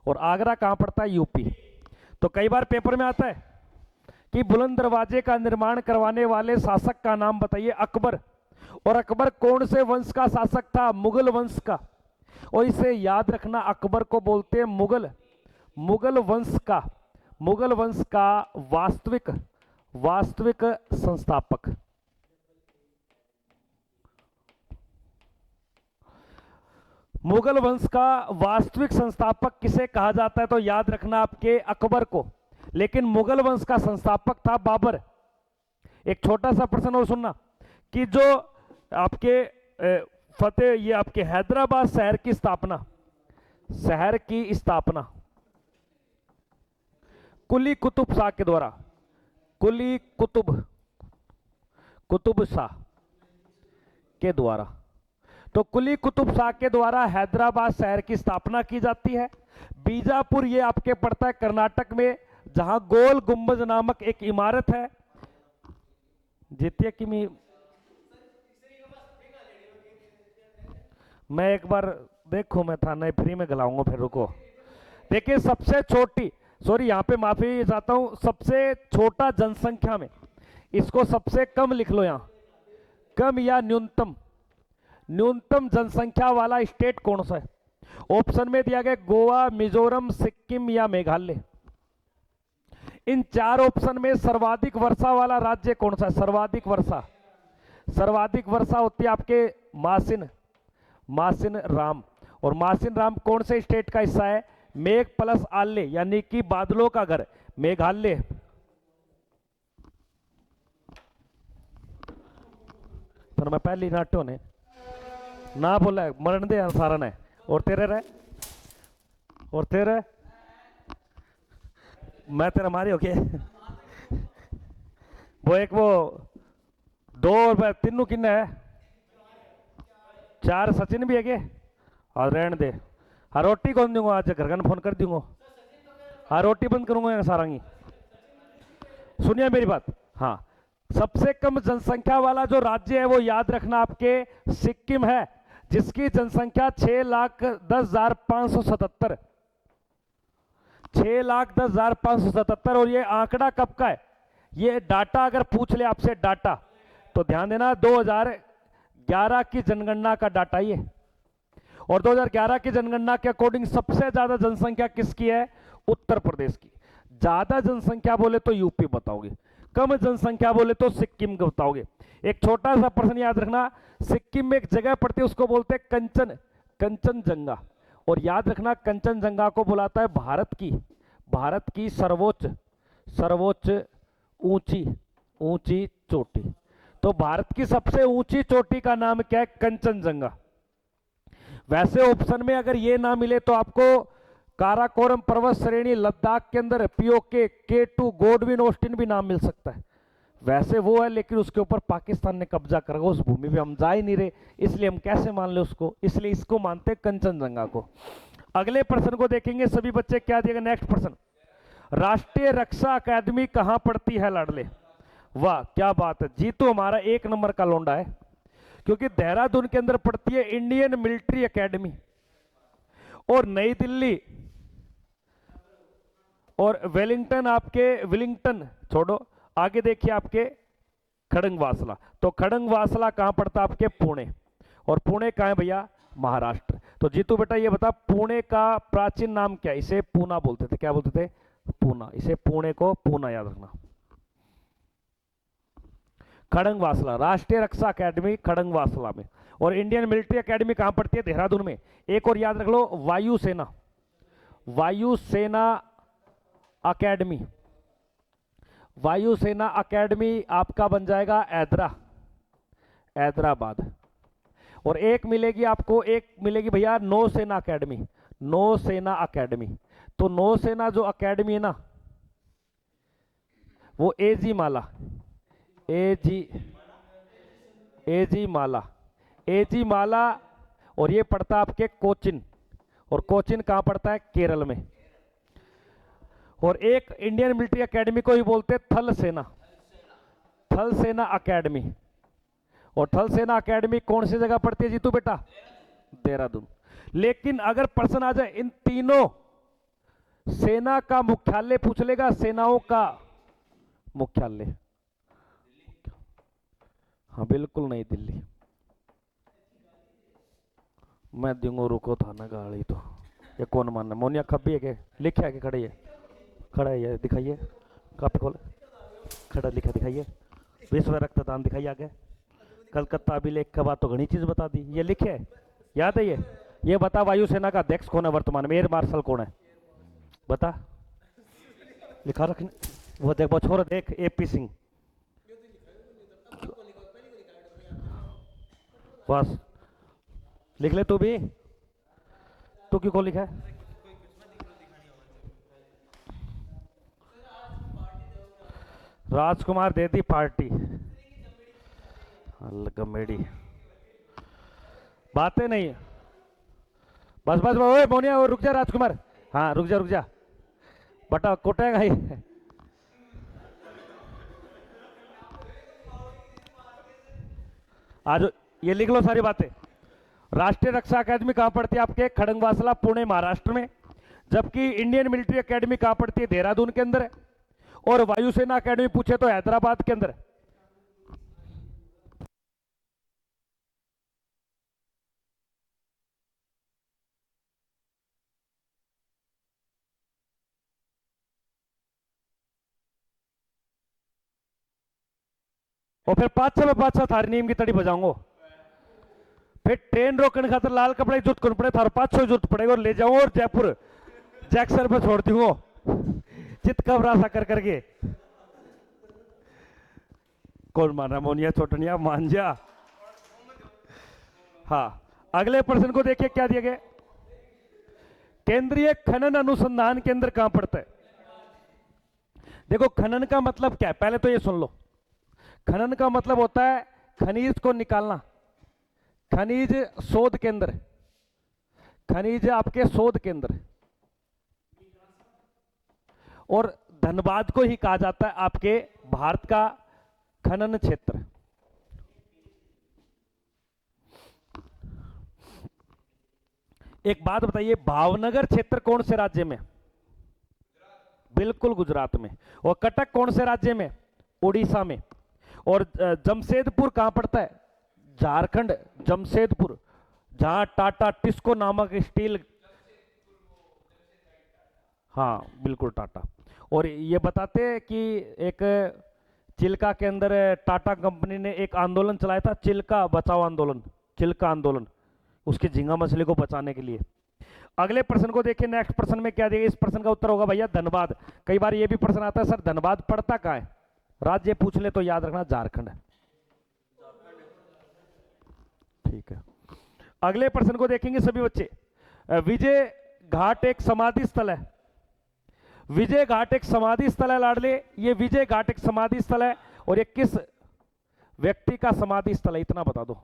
और आगरा कहां पड़ता है? यूपी। तो कई बार पेपर में आता है कि बुलंद दरवाजे का निर्माण करवाने वाले शासक का नाम बताइए, अकबर। और अकबर कौन से वंश का शासक था? मुगल वंश का। और इसे याद रखना, अकबर को बोलते हैं मुगल वंश का वास्तविक संस्थापक। मुगल वंश का वास्तविक संस्थापक किसे कहा जाता है? तो याद रखना आपके अकबर को। लेकिन मुगल वंश का संस्थापक था बाबर। एक छोटा सा प्रश्न और सुनना कि जो आपके ये आपके हैदराबाद शहर की स्थापना कुली कुतुब शाह के द्वारा, कुली कुतुब शाह के द्वारा, तो कुली कुतुब शाह के द्वारा हैदराबाद शहर की स्थापना की जाती है। बीजापुर ये आपके पड़ता है कर्नाटक में, जहां गोल गुंबज नामक एक इमारत है। जितिया की मैं एक बार देखो, मैं थाना फ्री में गलाऊंगा, फिर रुको। देखिए सबसे छोटी, सॉरी यहां पे माफी चाहता हूं, सबसे छोटा जनसंख्या में, इसको सबसे कम लिख लो यहां, कम या न्यूनतम जनसंख्या वाला स्टेट कौन सा है? ऑप्शन में दिया गया गोवा, मिजोरम, सिक्किम या मेघालय। इन चार ऑप्शन में सर्वाधिक वर्षा वाला राज्य कौन सा है? सर्वाधिक वर्षा होती है आपके मासिन राम। और मासिन राम कौन से स्टेट का हिस्सा है? मेघ प्लस आल्ले, यानी कि बादलों का घर, मेघालय। तो मैं पहली नाट्यों ने ना बोला मरण दे सारा ने, और तेरे मैं तेरा मारे हो के वो एक वो 2 और 3 किन्ना है, 4 सचिन भी है के, और रहने दे। हाँ रोटी कौन दूंगा आज, घर का फोन कर दूंगा। हाँ रोटी बंद करूंगा सारंगी। सुनिए मेरी बात, हाँ सबसे कम जनसंख्या वाला जो राज्य है वो याद रखना आपके सिक्किम है, जिसकी जनसंख्या 6,10,577, 6,10,577। और ये आंकड़ा कब का है? ये डाटा अगर पूछ ले आपसे डाटा, तो ध्यान देना 2011 की जनगणना का डाटा ये। और 2011 की जनगणना के अकॉर्डिंग सबसे ज्यादा जनसंख्या किसकी है? उत्तर प्रदेश की। ज्यादा जनसंख्या बोले तो यूपी बताओगे, कम जनसंख्या बोले तो सिक्किम को बताओगे। एक छोटा सा प्रश्न याद रखना, सिक्किम में एक जगह पड़ती है उसको बोलते हैं कंचनजंगा। और याद रखना कंचनजंगा को बुलाता है भारत की सर्वोच्च ऊंची चोटी। तो भारत की सबसे ऊंची चोटी का नाम क्या है? कंचनजंगा। वैसे ऑप्शन में अगर ये ना मिले तो आपको काराकोरम पर्वत श्रेणी लद्दाख के अंदर पीओके, K2, गोडविन ऑस्टिन भी नाम मिल सकता है। वैसे वो है, लेकिन उसके ऊपर पाकिस्तान ने कब्जा कर रखा, उस भूमि पे हम जा ही नहीं रहे, इसलिए हम कैसे मान ले उसको, इसलिए इसको मानते हैं कंचनजंगा को। अगले प्रश्न को देखेंगे सभी बच्चे, क्या दिएगा नेक्स्ट प्रश्न। राष्ट्रीय रक्षा अकादमी कहां पड़ती है लाडले? वाह क्या बात है, जीतू हमारा 1 नंबर का लौंडा है, क्योंकि देहरादून के अंदर पड़ती है इंडियन मिलिट्री एकेडमी। और नई दिल्ली और वेलिंगटन, आपके विलिंगटन छोड़ो, आगे देखिए आपके खड़गवासला। तो खड़गवासला कहां पड़ता आपके? पुणे। और पुणे कहां है भैया? महाराष्ट्र। तो जीतू बेटा ये बता, पुणे का प्राचीन नाम क्या है? इसे पूना बोलते थे। क्या बोलते थे? पूना। इसे पुणे को पूना याद रखना। खड़गवासला, राष्ट्रीय रक्षा अकेडमी खड़गवासला में। और इंडियन मिलिट्री एकेडमी कहां पड़ती है? देहरादून में। एक और याद रख लो, वायुसेना, वायुसेना अकेडमी, वायुसेना अकेडमी आपका बन जाएगा हैदराबाद। और एक मिलेगी आपको, एक मिलेगी भैया नौसेना अकेडमी, नौसेना अकेडमी। तो नौसेना जो अकेडमी है ना, वो एजी माला, एजी माला। और ये पड़ता है आपके कोचिन। और कोचिन कहां पड़ता है? केरल में। और एक इंडियन मिलिट्री एकेडमी को ही बोलते हैं थल सेना, थल सेना अकेडमी। और थल सेना अकेडमी कौन सी जगह पड़ती है जीतू बेटा? देहरादून। लेकिन अगर प्रश्न आ जाए इन तीनों सेना का मुख्यालय पूछ लेगा, सेनाओं का मुख्यालय, हाँ बिल्कुल नहीं दिल्ली। मैं दूंगा, रुको था ना गाड़ी। तो ये कौन मानना? मोनिया खब्बी है के लिखा है कि खड़े है? खड़ा है, ये दिखाइए, कापी खोल, खड़ा लिखा दिखाइए। विश्व रक्तदान दिखाइए आगे। कलकत्ता अभिलेख के बाद तो घनी चीज बता दी। ये लिखे है, याद है ये बता वायुसेना का अध्यक्ष कौन है वर्तमान में? एयर मार्शल कौन है? बता, लिखा रखने वो देख, वो छोड़ देख, एपी सिंह। बस लिख ले तू भी। तू क्यों को लिखा है? राजकुमार दे दी पार्टी, गमेड़ी बातें नहीं। बस बस ओए मोनिया, रुक जा राजकुमार। हाँ रुक जा बटा, कोटेगा ही। आज ये लिख लो सारी बातें। राष्ट्रीय रक्षा अकादमी कहां पड़ती है आपके? खड़गवासला, पुणे, महाराष्ट्र में। जबकि इंडियन मिलिट्री एकेडमी कहां पड़ती है? देहरादून के अंदर। और वायुसेना अकेडमी पूछे तो हैदराबाद के अंदर। और फिर 5 थारी नीम की तड़ी बजाऊंगा। फिर ट्रेन रोकने खातर लाल कपड़े जरूरत कौन पड़े? थारो 500 जरूरत पड़ेगा। और ले जाऊंगा और जयपुर जैक्सन पे छोड़ दूंगा, चित कबरा सा कर करके। कौन मान रहा? मोनिया छोटनिया मान जा। हाँ, अगले प्रश्न को देखिए क्या दिया गया। केंद्रीय खनन अनुसंधान केंद्र कहां पड़ता है? देखो खनन का मतलब क्या है, पहले तो ये सुन लो। खनन का मतलब होता है खनिज को निकालना, खनिज शोध केंद्र, खनिज आपके शोध केंद्र। और धनबाद को ही कहा जाता है आपके भारत का खनन क्षेत्र। एक बात बताइए, भावनगर क्षेत्र कौन से राज्य में? बिल्कुल गुजरात में। और कटक कौन से राज्य में? उड़ीसा में। और जमशेदपुर कहां पड़ता है? झारखंड, जमशेदपुर, जहां टाटा टिस्को नामक स्टील, हाँ बिल्कुल टाटा। और ये बताते हैं कि एक चिल्का के अंदर टाटा कंपनी ने एक आंदोलन चलाया था, चिल्का बचाओ आंदोलन, चिल्का आंदोलन, उसकी झींगा मछली को बचाने के लिए। अगले प्रश्न को देखिए, नेक्स्ट प्रश्न में क्या दिया। इस प्रश्न का उत्तर होगा भैया धनबाद। कई बार ये भी प्रश्न आता है, सर धनबाद पड़ता कहां है? राज्य पूछ ले तो याद रखना झारखंड है। ठीक है, अगले प्रश्न को देखेंगे सभी बच्चे। विजय घाट एक समाधि स्थल है। विजय घाट एक समाधि स्थल है लाडले, ये विजय घाट एक समाधि स्थल है। और ये किस व्यक्ति का समाधि स्थल है? इतना बता दो।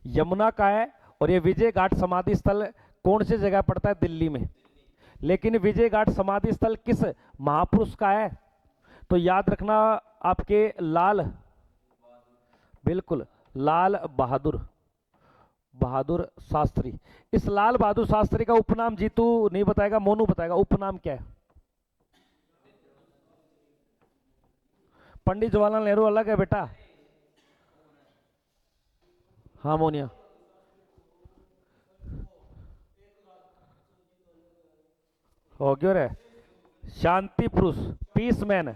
यमुना का है। और ये विजय घाट समाधि स्थल कौन सी जगह पड़ता है? दिल्ली में। लेकिन विजय घाट समाधि स्थल किस महापुरुष का है? तो याद रखना आपके लाल, बिल्कुल लाल बहादुर शास्त्री। इस लाल बहादुर शास्त्री का उपनाम जीतू नहीं बताएगा, मोनू बताएगा। उपनाम क्या है? पंडित जवाहरलाल नेहरू अलग है बेटा। हाँ मोनिया, हो गयो रे। शांति पुरुष, पीस मैन।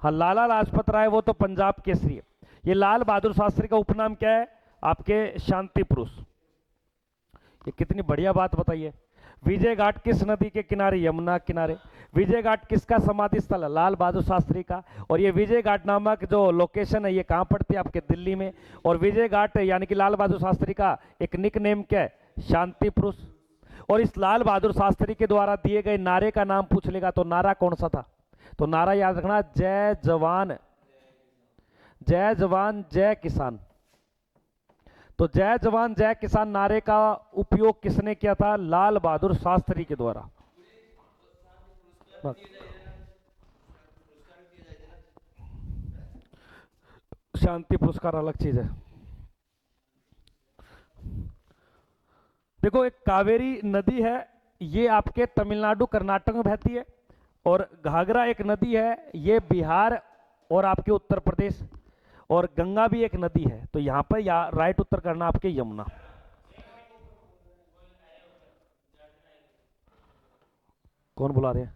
हाँ लाला लाजपत राय वो तो पंजाब केसरी है। ये लाल बहादुर शास्त्री का उपनाम क्या है आपके? शांति पुरुष। ये कितनी बढ़िया बात बताइए। विजय घाट किस नदी के किनारे? यमुना किनारे। विजय घाट किसका समाधि स्थल है? लाल बहादुर शास्त्री का। और ये विजय घाट नामक जो लोकेशन है ये कहाँ पड़ती है? आपके दिल्ली में। और विजय घाट यानी कि लाल बहादुर शास्त्री का एक निक नेम क्या है? शांति पुरुष। और इस लाल बहादुर शास्त्री के द्वारा दिए गए नारे का नाम पूछ लेगा तो नारा कौन सा था? तो नारा याद रखना, जय जवान, जय जवान जय किसान। तो जय जवान जय किसान नारे का उपयोग किसने किया था? लाल बहादुर शास्त्री के द्वारा। शांति पुरस्कार अलग चीज है। देखो एक कावेरी नदी है, ये आपके तमिलनाडु कर्नाटक में बहती है। और घाघरा एक नदी है, ये बिहार और आपके उत्तर प्रदेश। और गंगा भी एक नदी है। तो यहां पर राइट उत्तर करना आपके यमुना। कौन बुला रहे हैं?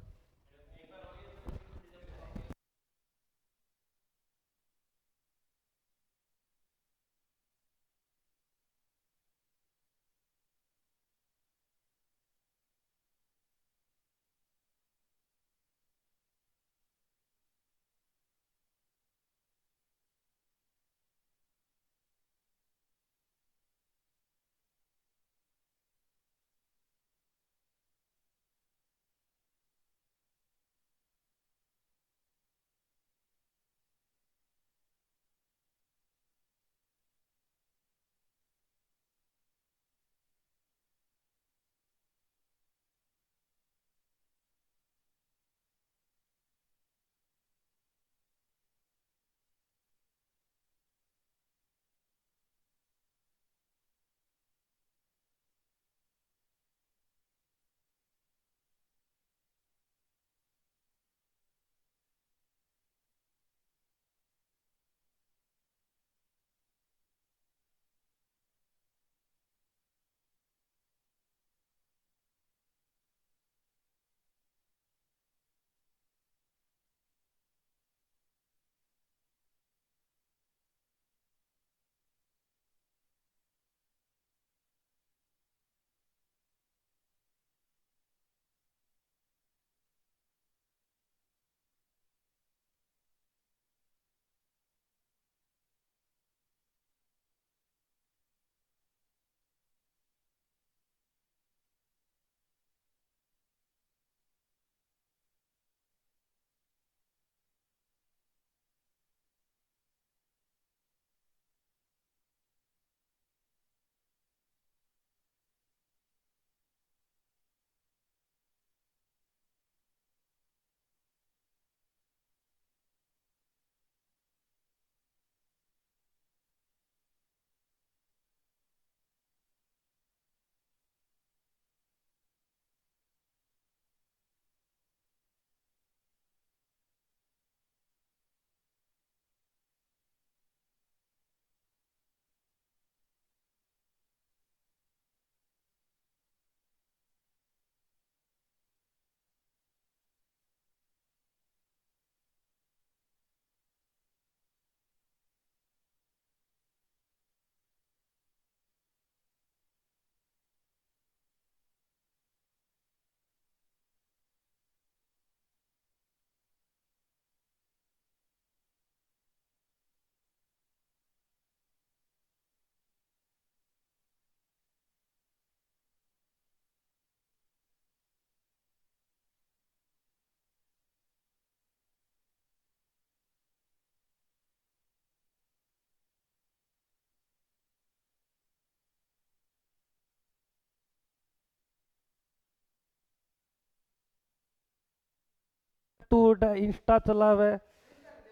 तू इंस्टा चलावे,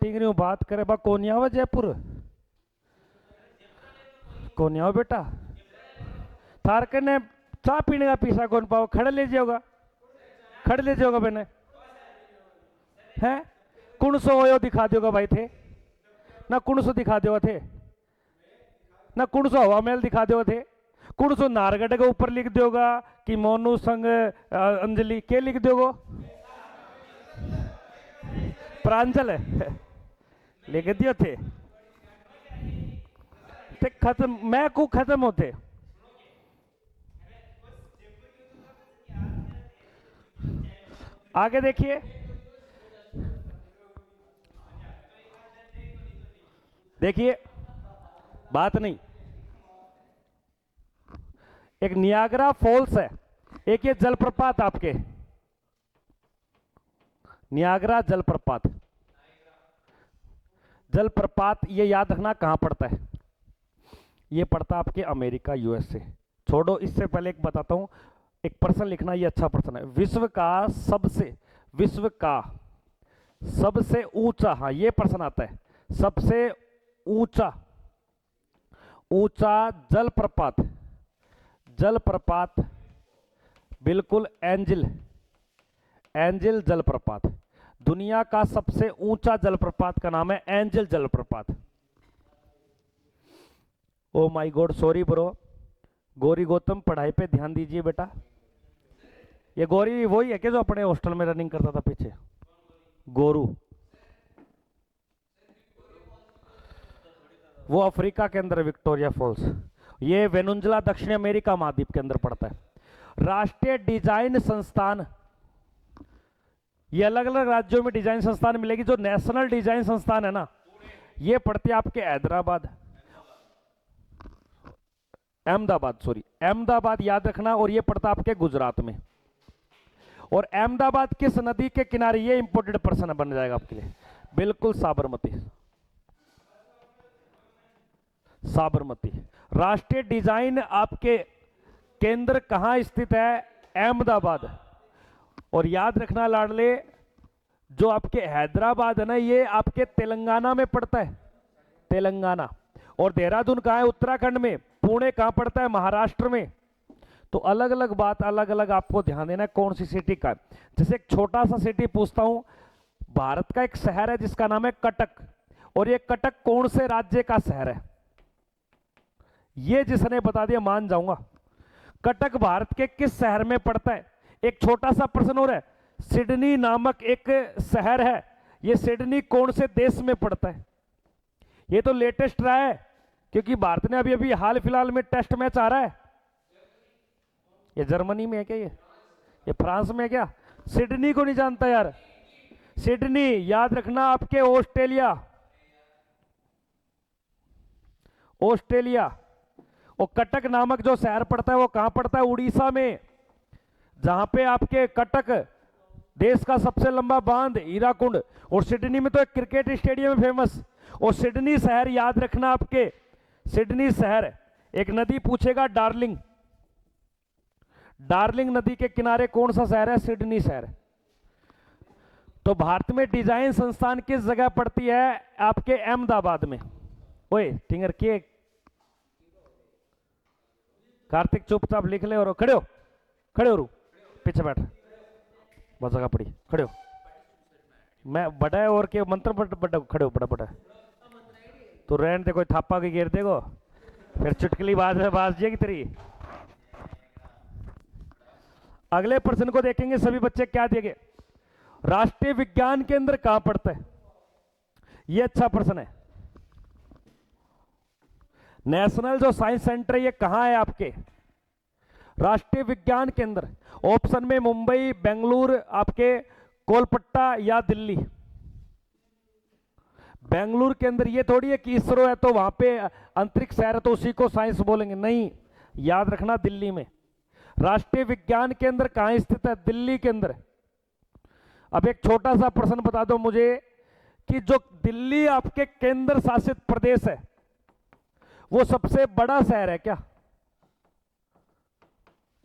टिंगरियों बात करे बा। कोनिया वे जयपुर, कोनिया बेटा। थार कने चाह पीने का पीसा कौन पाओ? खड़े ले जाओगा, खड़ ले जाओगा मैंने है कौन सो होयो दिखा दोगा भाई थे ना कौन सो दिखा दो थे ना कौन सो हवा महल दिखा दो थे कौन सो नारगढ़ के ऊपर लिख दोगा कि मोनू संग अंजलि के लिख दोगो प्रांजल है लिख दियो थे खत्म मैं को खत्म होते आगे देखिए देखिए बात नहीं एक नियाग्रा फॉल्स है एक ये जलप्रपात आपके नियाग्रा जलप्रपात ये याद रखना कहां पड़ता है ये पड़ता आपके अमेरिका यूएसए छोड़ो इससे पहले एक बताता हूं एक प्रश्न लिखना ये अच्छा प्रश्न है विश्व का सबसे ऊंचा हाँ ये प्रश्न आता है सबसे ऊंचा जलप्रपात बिल्कुल एंजिल जलप्रपात दुनिया का सबसे ऊंचा जलप्रपात का नाम है एंजिल जलप्रपात oh my God sorry bro Gauri Gautam पढ़ाई पे ध्यान दीजिए बेटा ये गौरी वही है कि जो अपने हॉस्टल में रनिंग करता था पीछे गोरू वो अफ्रीका के अंदर विक्टोरिया फॉल्स ये वेनुजुला दक्षिण अमेरिका महाद्वीप के अंदर पड़ता है राष्ट्रीय डिजाइन संस्थान ये अलग अलग राज्यों में डिजाइन संस्थान मिलेगी जो नेशनल डिजाइन संस्थान है ना ये पड़ती है आपके अहमदाबाद याद रखना और ये पड़ता आपके गुजरात में और अहमदाबाद किस नदी के किनारे ये इंपोर्टेड प्रश्न बन जाएगा आपके लिए बिल्कुल साबरमती राष्ट्रीय डिजाइन आपके केंद्र कहां स्थित है अहमदाबाद और याद रखना लाडले जो आपके हैदराबाद है ना ये आपके तेलंगाना में पड़ता है तेलंगाना और देहरादून कहां है उत्तराखंड में पुणे कहां पड़ता है महाराष्ट्र में तो अलग अलग बात अलग अलग आपको ध्यान देना है कौन सी सिटी का जैसे एक छोटा सा सिटी पूछता हूं भारत का एक शहर है जिसका नाम है कटक और ये कटक कौन से राज्य का शहर है ये जिसने बता दिया मान जाऊंगा कटक भारत के किस शहर में पड़ता है एक छोटा सा प्रश्न और है सिडनी नामक एक शहर है ये सिडनी कौन से देश में पड़ता है ये तो लेटेस्ट रहा है क्योंकि भारत ने अभी अभी हाल फिलहाल में टेस्ट मैच आ रहा है ये जर्मनी में है क्या ये फ्रांस में है क्या सिडनी को नहीं जानता यार सिडनी याद रखना आपके ऑस्ट्रेलिया और कटक नामक जो शहर पड़ता है वो कहां पड़ता है उड़ीसा में जहां पे आपके कटक देश का सबसे लंबा बांध हीराकुंड और सिडनी में तो एक क्रिकेट स्टेडियम है फेमस और सिडनी शहर याद रखना आपके सिडनी शहर एक नदी पूछेगा डार्लिंग नदी के किनारे कौन सा शहर है सिडनी शहर तो भारत में डिजाइन संस्थान किस जगह पड़ती है आपके अहमदाबाद में ओए टिंगर के कार्तिक चुपचाप लिख ले और खड़े हो रू पीछे बैठ बस जगह पड़ी खड़े हो मैं बड़ा है और के मंत्र बड़ा खड़े हो बड़ा तो रहन दे कोई थापा के गिर देगो फिर चुटकली बाज जाएगी तेरी अगले प्रश्न को देखेंगे सभी बच्चे क्या देंगे राष्ट्रीय विज्ञान केंद्र कहां पड़ता है यह अच्छा प्रश्न है नेशनल जो साइंस सेंटर है ये कहां है आपके राष्ट्रीय विज्ञान केंद्र ऑप्शन में मुंबई बेंगलुरु आपके कोलकाता या दिल्ली बेंगलुरु के अंदर ये थोड़ी है कि इसरो है तो वहां पे अंतरिक्ष शहर है तो उसी को साइंस बोलेंगे नहीं याद रखना दिल्ली में राष्ट्रीय विज्ञान केंद्र कहां स्थित है दिल्ली के अंदर अब एक छोटा सा प्रश्न बता दो मुझे कि जो दिल्ली आपके केंद्र शासित प्रदेश है वो सबसे बड़ा शहर है क्या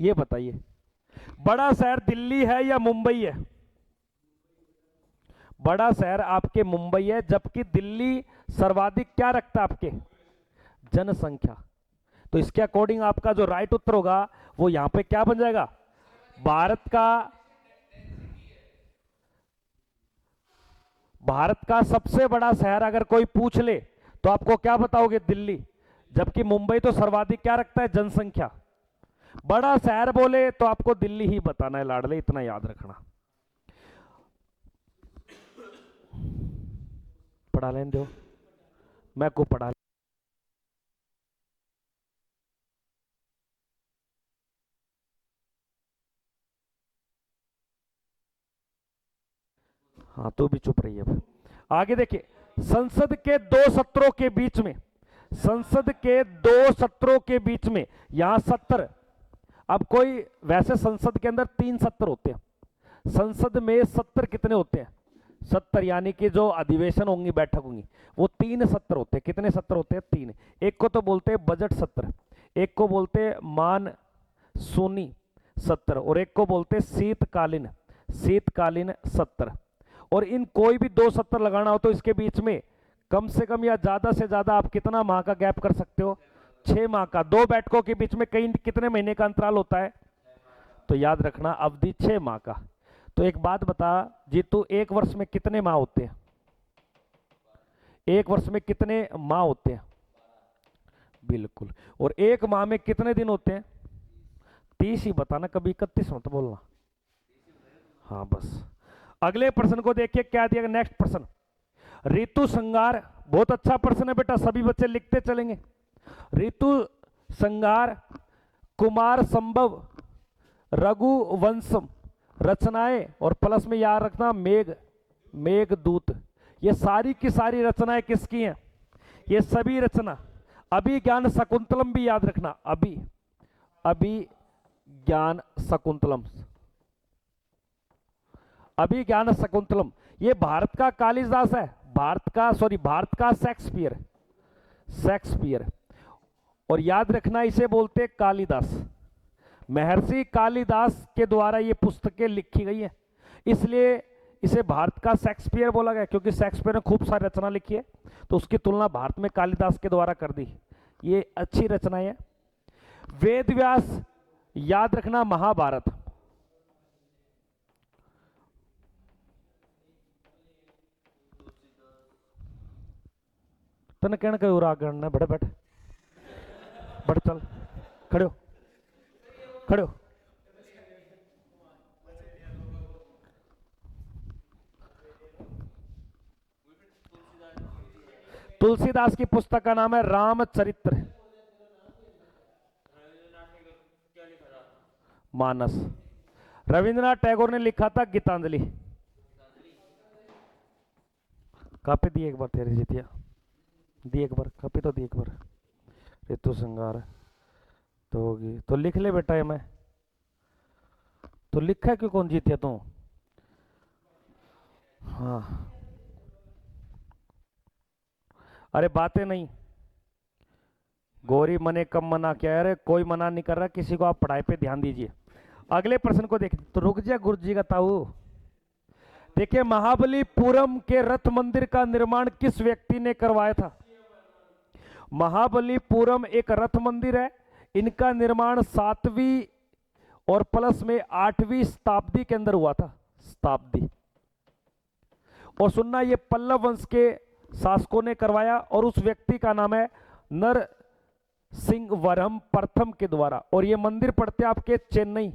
ये बताइए बड़ा शहर दिल्ली है या मुंबई है बड़ा शहर आपके मुंबई है जबकि दिल्ली सर्वाधिक क्या रखता है आपके जनसंख्या तो इसके अकॉर्डिंग आपका जो राइट उत्तर होगा वो यहां पे क्या बन जाएगा भारत का भारत का सबसे बड़ा शहर अगर कोई पूछ ले तो आपको क्या बताओगे? दिल्ली। जबकि मुंबई तो सर्वाधिक क्या रखता है? जनसंख्या। बड़ा शहर बोले तो आपको दिल्ली ही बताना है लाडले, इतना याद रखना। पढ़ा लेने दो, मैं को पढ़ा। हाँ तो भी चुप रही है। अब आगे देखिए, संसद के दो सत्रों के बीच में, संसद के दो सत्रों के बीच में यहां सत्र। अब कोई वैसे संसद के अंदर 3 सत्र होते हैं, संसद में सत्र कितने होते हैं? 70, यानी कि जो अधिवेशन होंगी, बैठक होंगी, वो 3 सत्र होते हैं। कितने सत्र होते हैं? 3। एक को तो बोलते हैं बजट सत्र, एक को बोलते हैं मानसूनी सत्र, और एक को बोलते हैं शीतकालीन सत्र। और इन कोई भी 2 सत्र लगाना हो तो इसके बीच में कम से कम या ज्यादा से ज्यादा आप कितना माह का गैप कर सकते हो? 6 माह का। 2 बैठकों के बीच में कई कितने महीने का अंतराल होता है? तो याद रखना अवधि 6 माह का। तो एक बात बता जीतू, एक वर्ष में कितने माह होते हैं? एक वर्ष में कितने माह होते हैं? बिल्कुल। और एक माह में कितने दिन होते हैं? 30 ही बताना, कभी 31 मत बोलना। हाँ बस। अगले प्रश्न को देखिए क्या दिया। नेक्स्ट प्रश्न, ऋतु संगार। बहुत अच्छा प्रश्न है बेटा, सभी बच्चे लिखते चलेंगे। ऋतु संगार, कुमार संभव, रघुवंशम रचनाएं, और प्लस में याद रखना मेघदूत। ये सारी की सारी रचनाएं किसकी हैं? ये सभी रचना। अभिज्ञान शकुंतलम भी याद रखना, अभिज्ञान शकुंतलम, अभिज्ञान शकुंतलम। ये भारत का कालिदास है, भारत का शेक्सपियर। और याद रखना इसे बोलते कालिदास, महर्षि कालिदास के द्वारा ये पुस्तकें लिखी गई है, इसलिए इसे भारत का शेक्सपियर बोला गया, क्योंकि शेक्सपियर ने खूब सारी रचना लिखी है, तो उसकी तुलना भारत में कालिदास के द्वारा कर दी। ये अच्छी रचनाएं है। वेद व्यास, याद रखना महाभारत। तने कहना कहीं और आगे ना बड़े बैठ बड़, चल खड़े हो, खड़े हो। तुलसीदास की पुस्तक का नाम है रामचरित्र मानस। रविंद्रनाथ टैगोर ने लिखा था गीतांजलि। कापी दी एक बार तेरी जीतिया, दी एक बार कापी, तो दी एक बार। ऋतु संगार तो होगी, तो लिख ले बेटा। ये मैं तो लिखा है, क्यों कौन जीतिया तू? हाँ अरे बातें नहीं, गौरी मने कम मना क्या? अरे कोई मना नहीं कर रहा किसी को, आप पढ़ाई पे ध्यान दीजिए। अगले प्रश्न को देखिए। तो रुक जा गुरु जी का ताऊ। देखिए, महाबलीपुरम के रथ मंदिर का निर्माण किस व्यक्ति ने करवाया था? महाबलीपुरम एक रथ मंदिर है, इनका निर्माण 7वीं और प्लस में 8वीं शताब्दी के अंदर हुआ था, शताब्दी। और सुनना, ये पल्लव वंश के शासकों ने करवाया, और उस व्यक्ति का नाम है नरसिंहवरम प्रथम के द्वारा। और ये मंदिर पड़ते हैं आपके चेन्नई,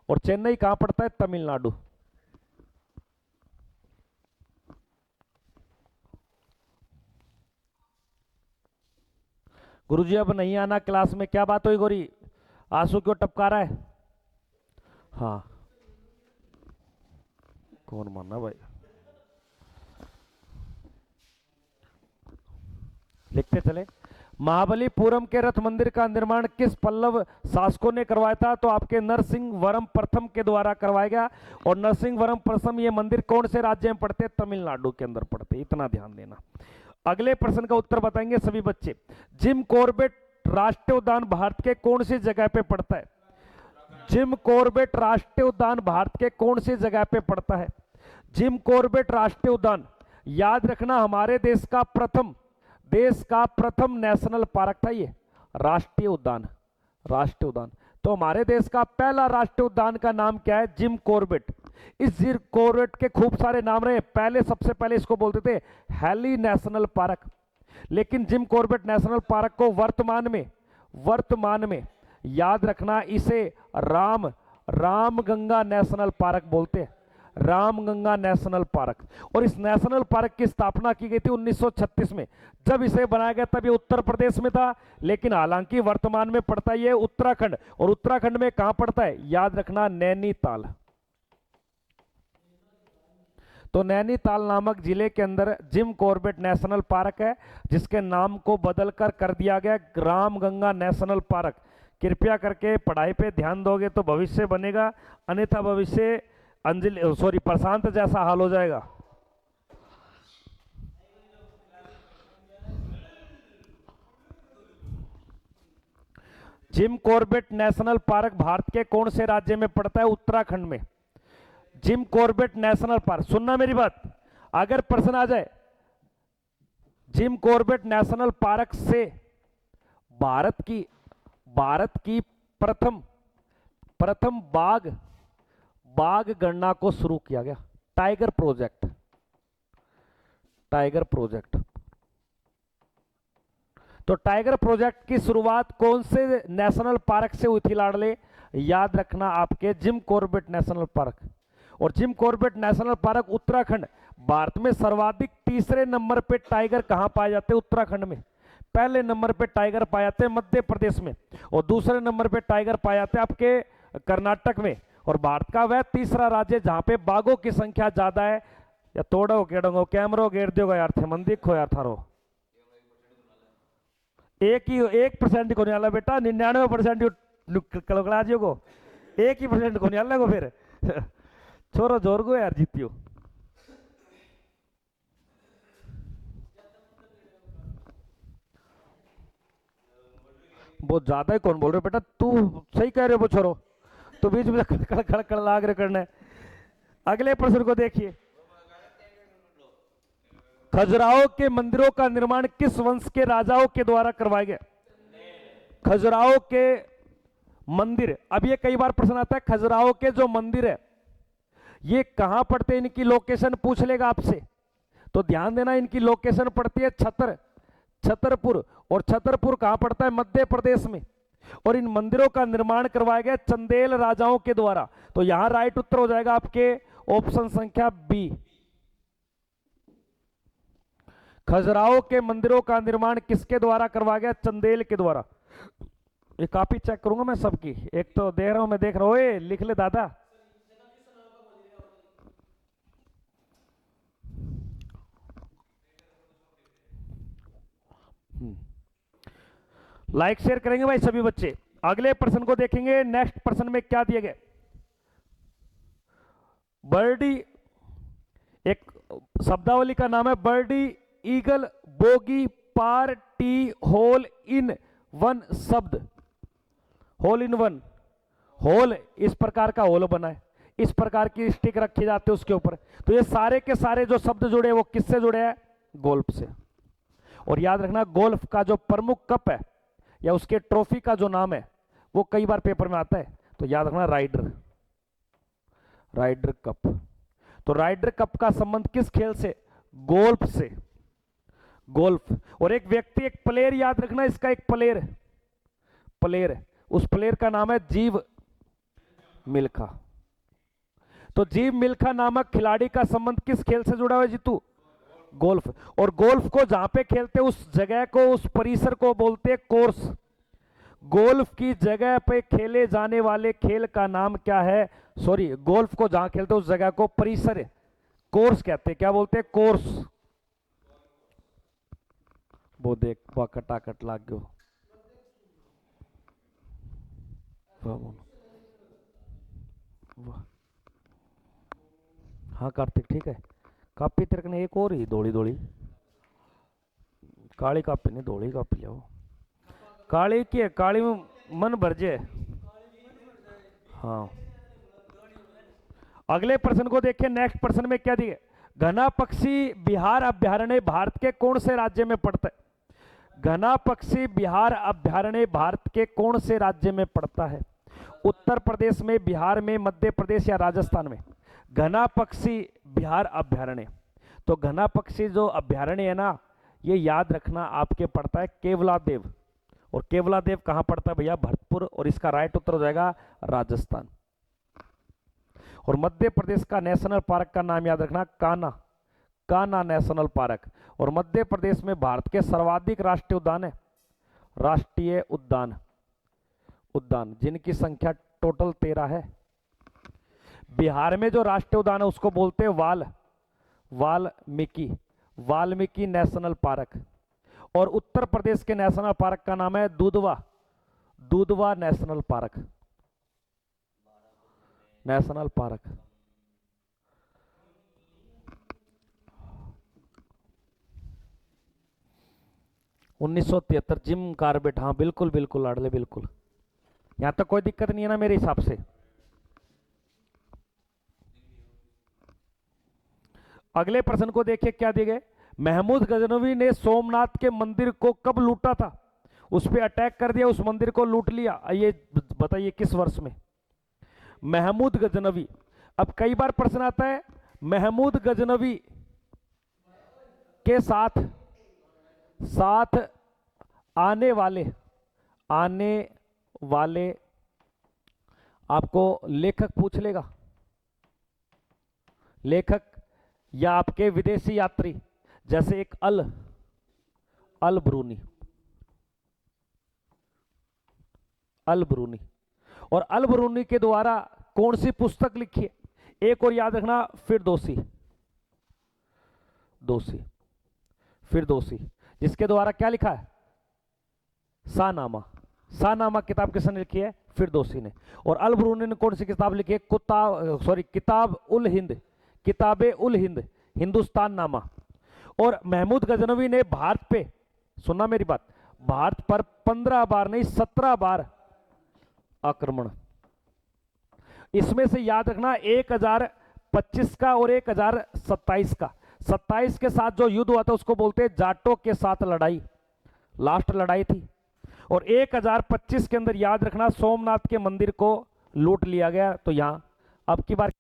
और चेन्नई कहां पड़ता है? तमिलनाडु। गुरुजी अब नहीं आना क्लास में, क्या बात हुई गोरी? आंसू क्यों टपका रहा है? हाँ कौन मानना भाई? लिखते चले। महाबलीपुरम के रथ मंदिर का निर्माण किस पल्लव शासकों ने करवाया था? तो आपके नरसिंहवरम प्रथम के द्वारा करवाया गया। और नरसिंहवरम प्रथम ये मंदिर कौन से राज्य में पड़ते? तमिलनाडु के अंदर पड़ते, इतना ध्यान देना। अगले प्रश्न का उत्तर बताएंगे सभी बच्चे। जिम कॉर्बेट राष्ट्रीय उद्यान भारत के कौन सी जगह पे पड़ता है? जिम कॉर्बेट राष्ट्रीय उद्यान भारत के कौन सी जगह पे पड़ता है? जिम कॉर्बेट राष्ट्रीय उद्यान, याद रखना हमारे देश का प्रथम नेशनल पार्क था ये, राष्ट्रीय उद्यान। तो हमारे देश का पहला राष्ट्रीय उद्यान का नाम क्या है? Jim Corbett. इस जिम कॉर्बेट के खूब सारे नाम रहे। पहले सबसे पहले इसको बोलते थे हैली नेशनल पार्क, लेकिन जिम कॉर्बेट नेशनल पार्क को वर्तमान में याद रखना, इसे रामगंगा नेशनल पार्क बोलते हैं। Ramganga national park. और इस नेशनल पार्क की स्थापना की गई थी 1936 में। जब इसे बनाया गया तब ये उत्तर प्रदेश में था, लेकिन हालांकि वर्तमान में पड़ता है ये उत्तराखंड। और उत्तराखंड में कहां पड़ता है? याद रखना, नैनीताल। तो नैनीताल नामक जिले के अंदर जिम कॉर्बेट नेशनल पार्क है, जिसके नाम को बदलकर कर दिया गया रामगंगा नेशनल पार्क। कृपया करके पढ़ाई पे ध्यान दोगे तो भविष्य बनेगा, अन्यथा भविष्य प्रशांत जैसा हाल हो जाएगा। Jim Corbett national park Bharat के कौन से राज्य में पड़ता है? उत्तराखंड में। जिम कॉर्बेट नेशनल पार्क, सुनना मेरी बात, अगर प्रश्न आ जाए जिम कॉर्बेट नेशनल पार्क से भारत की प्रथम बाघ गणना को शुरू किया गया, टाइगर प्रोजेक्ट। तो टाइगर प्रोजेक्ट की शुरुआत कौन से नेशनल पार्क से हुई थी लाडले? याद रखना, आपके जिम कॉर्बेट नेशनल पार्क। और Jim Corbett national park Uttarakhand. Bharat में सर्वाधिक तीसरे नंबर पे टाइगर कहां पाए जाते हैं? उत्तराखंड में। पहले नंबर पे टाइगर पाए जाते हैं मध्य प्रदेश में, और दूसरे नंबर पे टाइगर पाए जाते हैं आपके कर्नाटक में। और भारत का वह तीसरा राज्य जहां पे बाघों की संख्या ज्यादा है। या तोड़ो केड़ो कैमरो गेर दोगे यार, थे मन देखो यार थारो। 1% को नहीं आला बेटा, 99% कलकला जियो को, 1% को नहीं आला को फिर छोरो जोर गो यार जीतियो। बहुत ज्यादा ही कौन बोल रहे हो बेटा? तू सही कह रहे हो छोरो, तो बीच में खड़ लाग रहे करना है। अगले प्रश्न को देखिए, खजुराहो के मंदिरों का निर्माण किस वंश के राजाओं के द्वारा करवाया गया? खजुराहो के मंदिर, अब ये कई बार प्रश्न आता है, खजुराहो के जो मंदिर है ये कहां पड़ते हैं? इनकी लोकेशन पूछ लेगा आपसे, तो ध्यान देना, इनकी लोकेशन पड़ती है छतरपुर। और छतरपुर कहां पड़ता है? मध्य प्रदेश में। और इन मंदिरों का निर्माण करवाया गया चंदेल राजाओं के द्वारा। तो यहां राइट उत्तर हो जाएगा आपके ऑप्शन संख्या बी। खजुराहो के मंदिरों का निर्माण किसके द्वारा करवाया गया? चंदेल के द्वारा। ये कॉपी चेक करूंगा मैं सबकी, एक तो दे रहा हूं, मैं देख रहा हूं, लिख ले दादा। लाइक शेयर करेंगे भाई सभी बच्चे। अगले प्रश्न को देखेंगे। नेक्स्ट प्रश्न में क्या दिया गया? बर्डी, एक शब्दावली का नाम है birdie, eagle, bogey, par, tee, hole in one शब्द। होल इन वन, होल इस प्रकार का होल बना है, इस प्रकार की स्टिक रखी जाती है उसके ऊपर। तो ये सारे के सारे जो शब्द जुड़े वो किससे जुड़े हैं? गोल्फ से। और याद रखना, गोल्फ का जो प्रमुख कप है या उसके ट्रॉफी का जो नाम है वो कई बार पेपर में आता है, तो याद रखना राइडर कप। तो राइडर कप का संबंध किस खेल से? गोल्फ से। गोल्फ। और एक व्यक्ति, एक प्लेयर याद रखना, इसका एक प्लेयर है, उस प्लेयर का नाम है जीव मिल्खा। तो जीव मिल्खा नामक खिलाड़ी का संबंध किस खेल से जुड़ा हुआ है जीतू? गोल्फ। और गोल्फ को जहां पे खेलते उस जगह को, उस परिसर को बोलते हैं कोर्स। गोल्फ की जगह पे खेले जाने वाले खेल का नाम क्या है? सॉरी, गोल्फ को जहां खेलते उस जगह को परिसर कोर्स कहते हैं। क्या बोलते हैं? कोर्स। वो देख कटाकट लाग गयो। हाँ कार्तिक ठीक है। कापी तेरे ने एक और ही दौड़ी काली कापी नहीं, दौड़ी कापी लिया। काली की है, काली में मन भर जाए। हाँ, अगले प्रश्न को देखिए। नेक्स्ट प्रश्न में क्या दिया? घना पक्षी बिहार अभ्यारण्य भारत के कौन से राज्य में पड़ता है? घना पक्षी बिहार अभ्यारण्य भारत के कौन से राज्य में पड़ता है? उत्तर प्रदेश में, बिहार में, मध्य प्रदेश या राजस्थान में। घना पक्षी बिहार अभ्यारण्य। तो घना पक्षी जो अभ्यारण्य है ना, ये याद रखना आपके पड़ता है केवलादेव। और केवलादेव कहां पड़ता है भैया? भरतपुर। और इसका राइट उत्तर हो जाएगा राजस्थान। और मध्य प्रदेश का नेशनल पार्क का नाम याद रखना, कान्हा, कान्हा नेशनल पार्क। और मध्य प्रदेश में भारत के सर्वाधिक राष्ट्रीय उद्यान है, राष्ट्रीय उद्यान, उद्यान जिनकी संख्या टोटल 13 है। बिहार में जो राष्ट्रीय उद्यान है उसको बोलते हैं वाल्मीकि, वाल्मीकि नेशनल पार्क। और उत्तर प्रदेश के नेशनल पार्क का नाम है Dudhwa, Dudhwa national park, national park. (1973) Jim Corbett. हाँ बिल्कुल बिल्कुल लाडले, बिल्कुल। यहां तक कोई दिक्कत नहीं है ना मेरे हिसाब से? अगले प्रश्न को देखिए क्या दिए गए। महमूद गजनवी ने सोमनाथ के मंदिर को कब लूटा था? उस पर अटैक कर दिया, उस मंदिर को लूट लिया। ये बताइए किस वर्ष में? महमूद गजनवी। अब कई बार प्रश्न आता है महमूद गजनवी के साथ आने वाले आपको लेखक पूछ लेगा, लेखक या आपके विदेशी यात्री, जैसे एक अल ब्रूनी, अल ब्रूनी। और अल ब्रूनी के द्वारा कौन सी पुस्तक लिखी है? एक और याद रखना, फिरदौसी, फिरदौसी, जिसके द्वारा क्या लिखा है? शाहनामा। शाहनामा किताब किसने लिखी है? फिरदौसी ने। और अल ब्रूनी ने कौन सी किताब लिखी है? किताब उल हिंद, किताबे उल हिंद, हिंदुस्तान नामा। और महमूद गजनवी ने भारत पे, सुनना मेरी बात, भारत पर 15 बार नहीं 17 बार आक्रमण। इसमें से याद रखना 1025 का और 1027 का। 27 के साथ जो युद्ध हुआ था उसको बोलते हैं जाटों के साथ लड़ाई, लास्ट लड़ाई थी। और 1025 के अंदर याद रखना सोमनाथ के मंदिर को लूट लिया गया। तो यहां अब की बार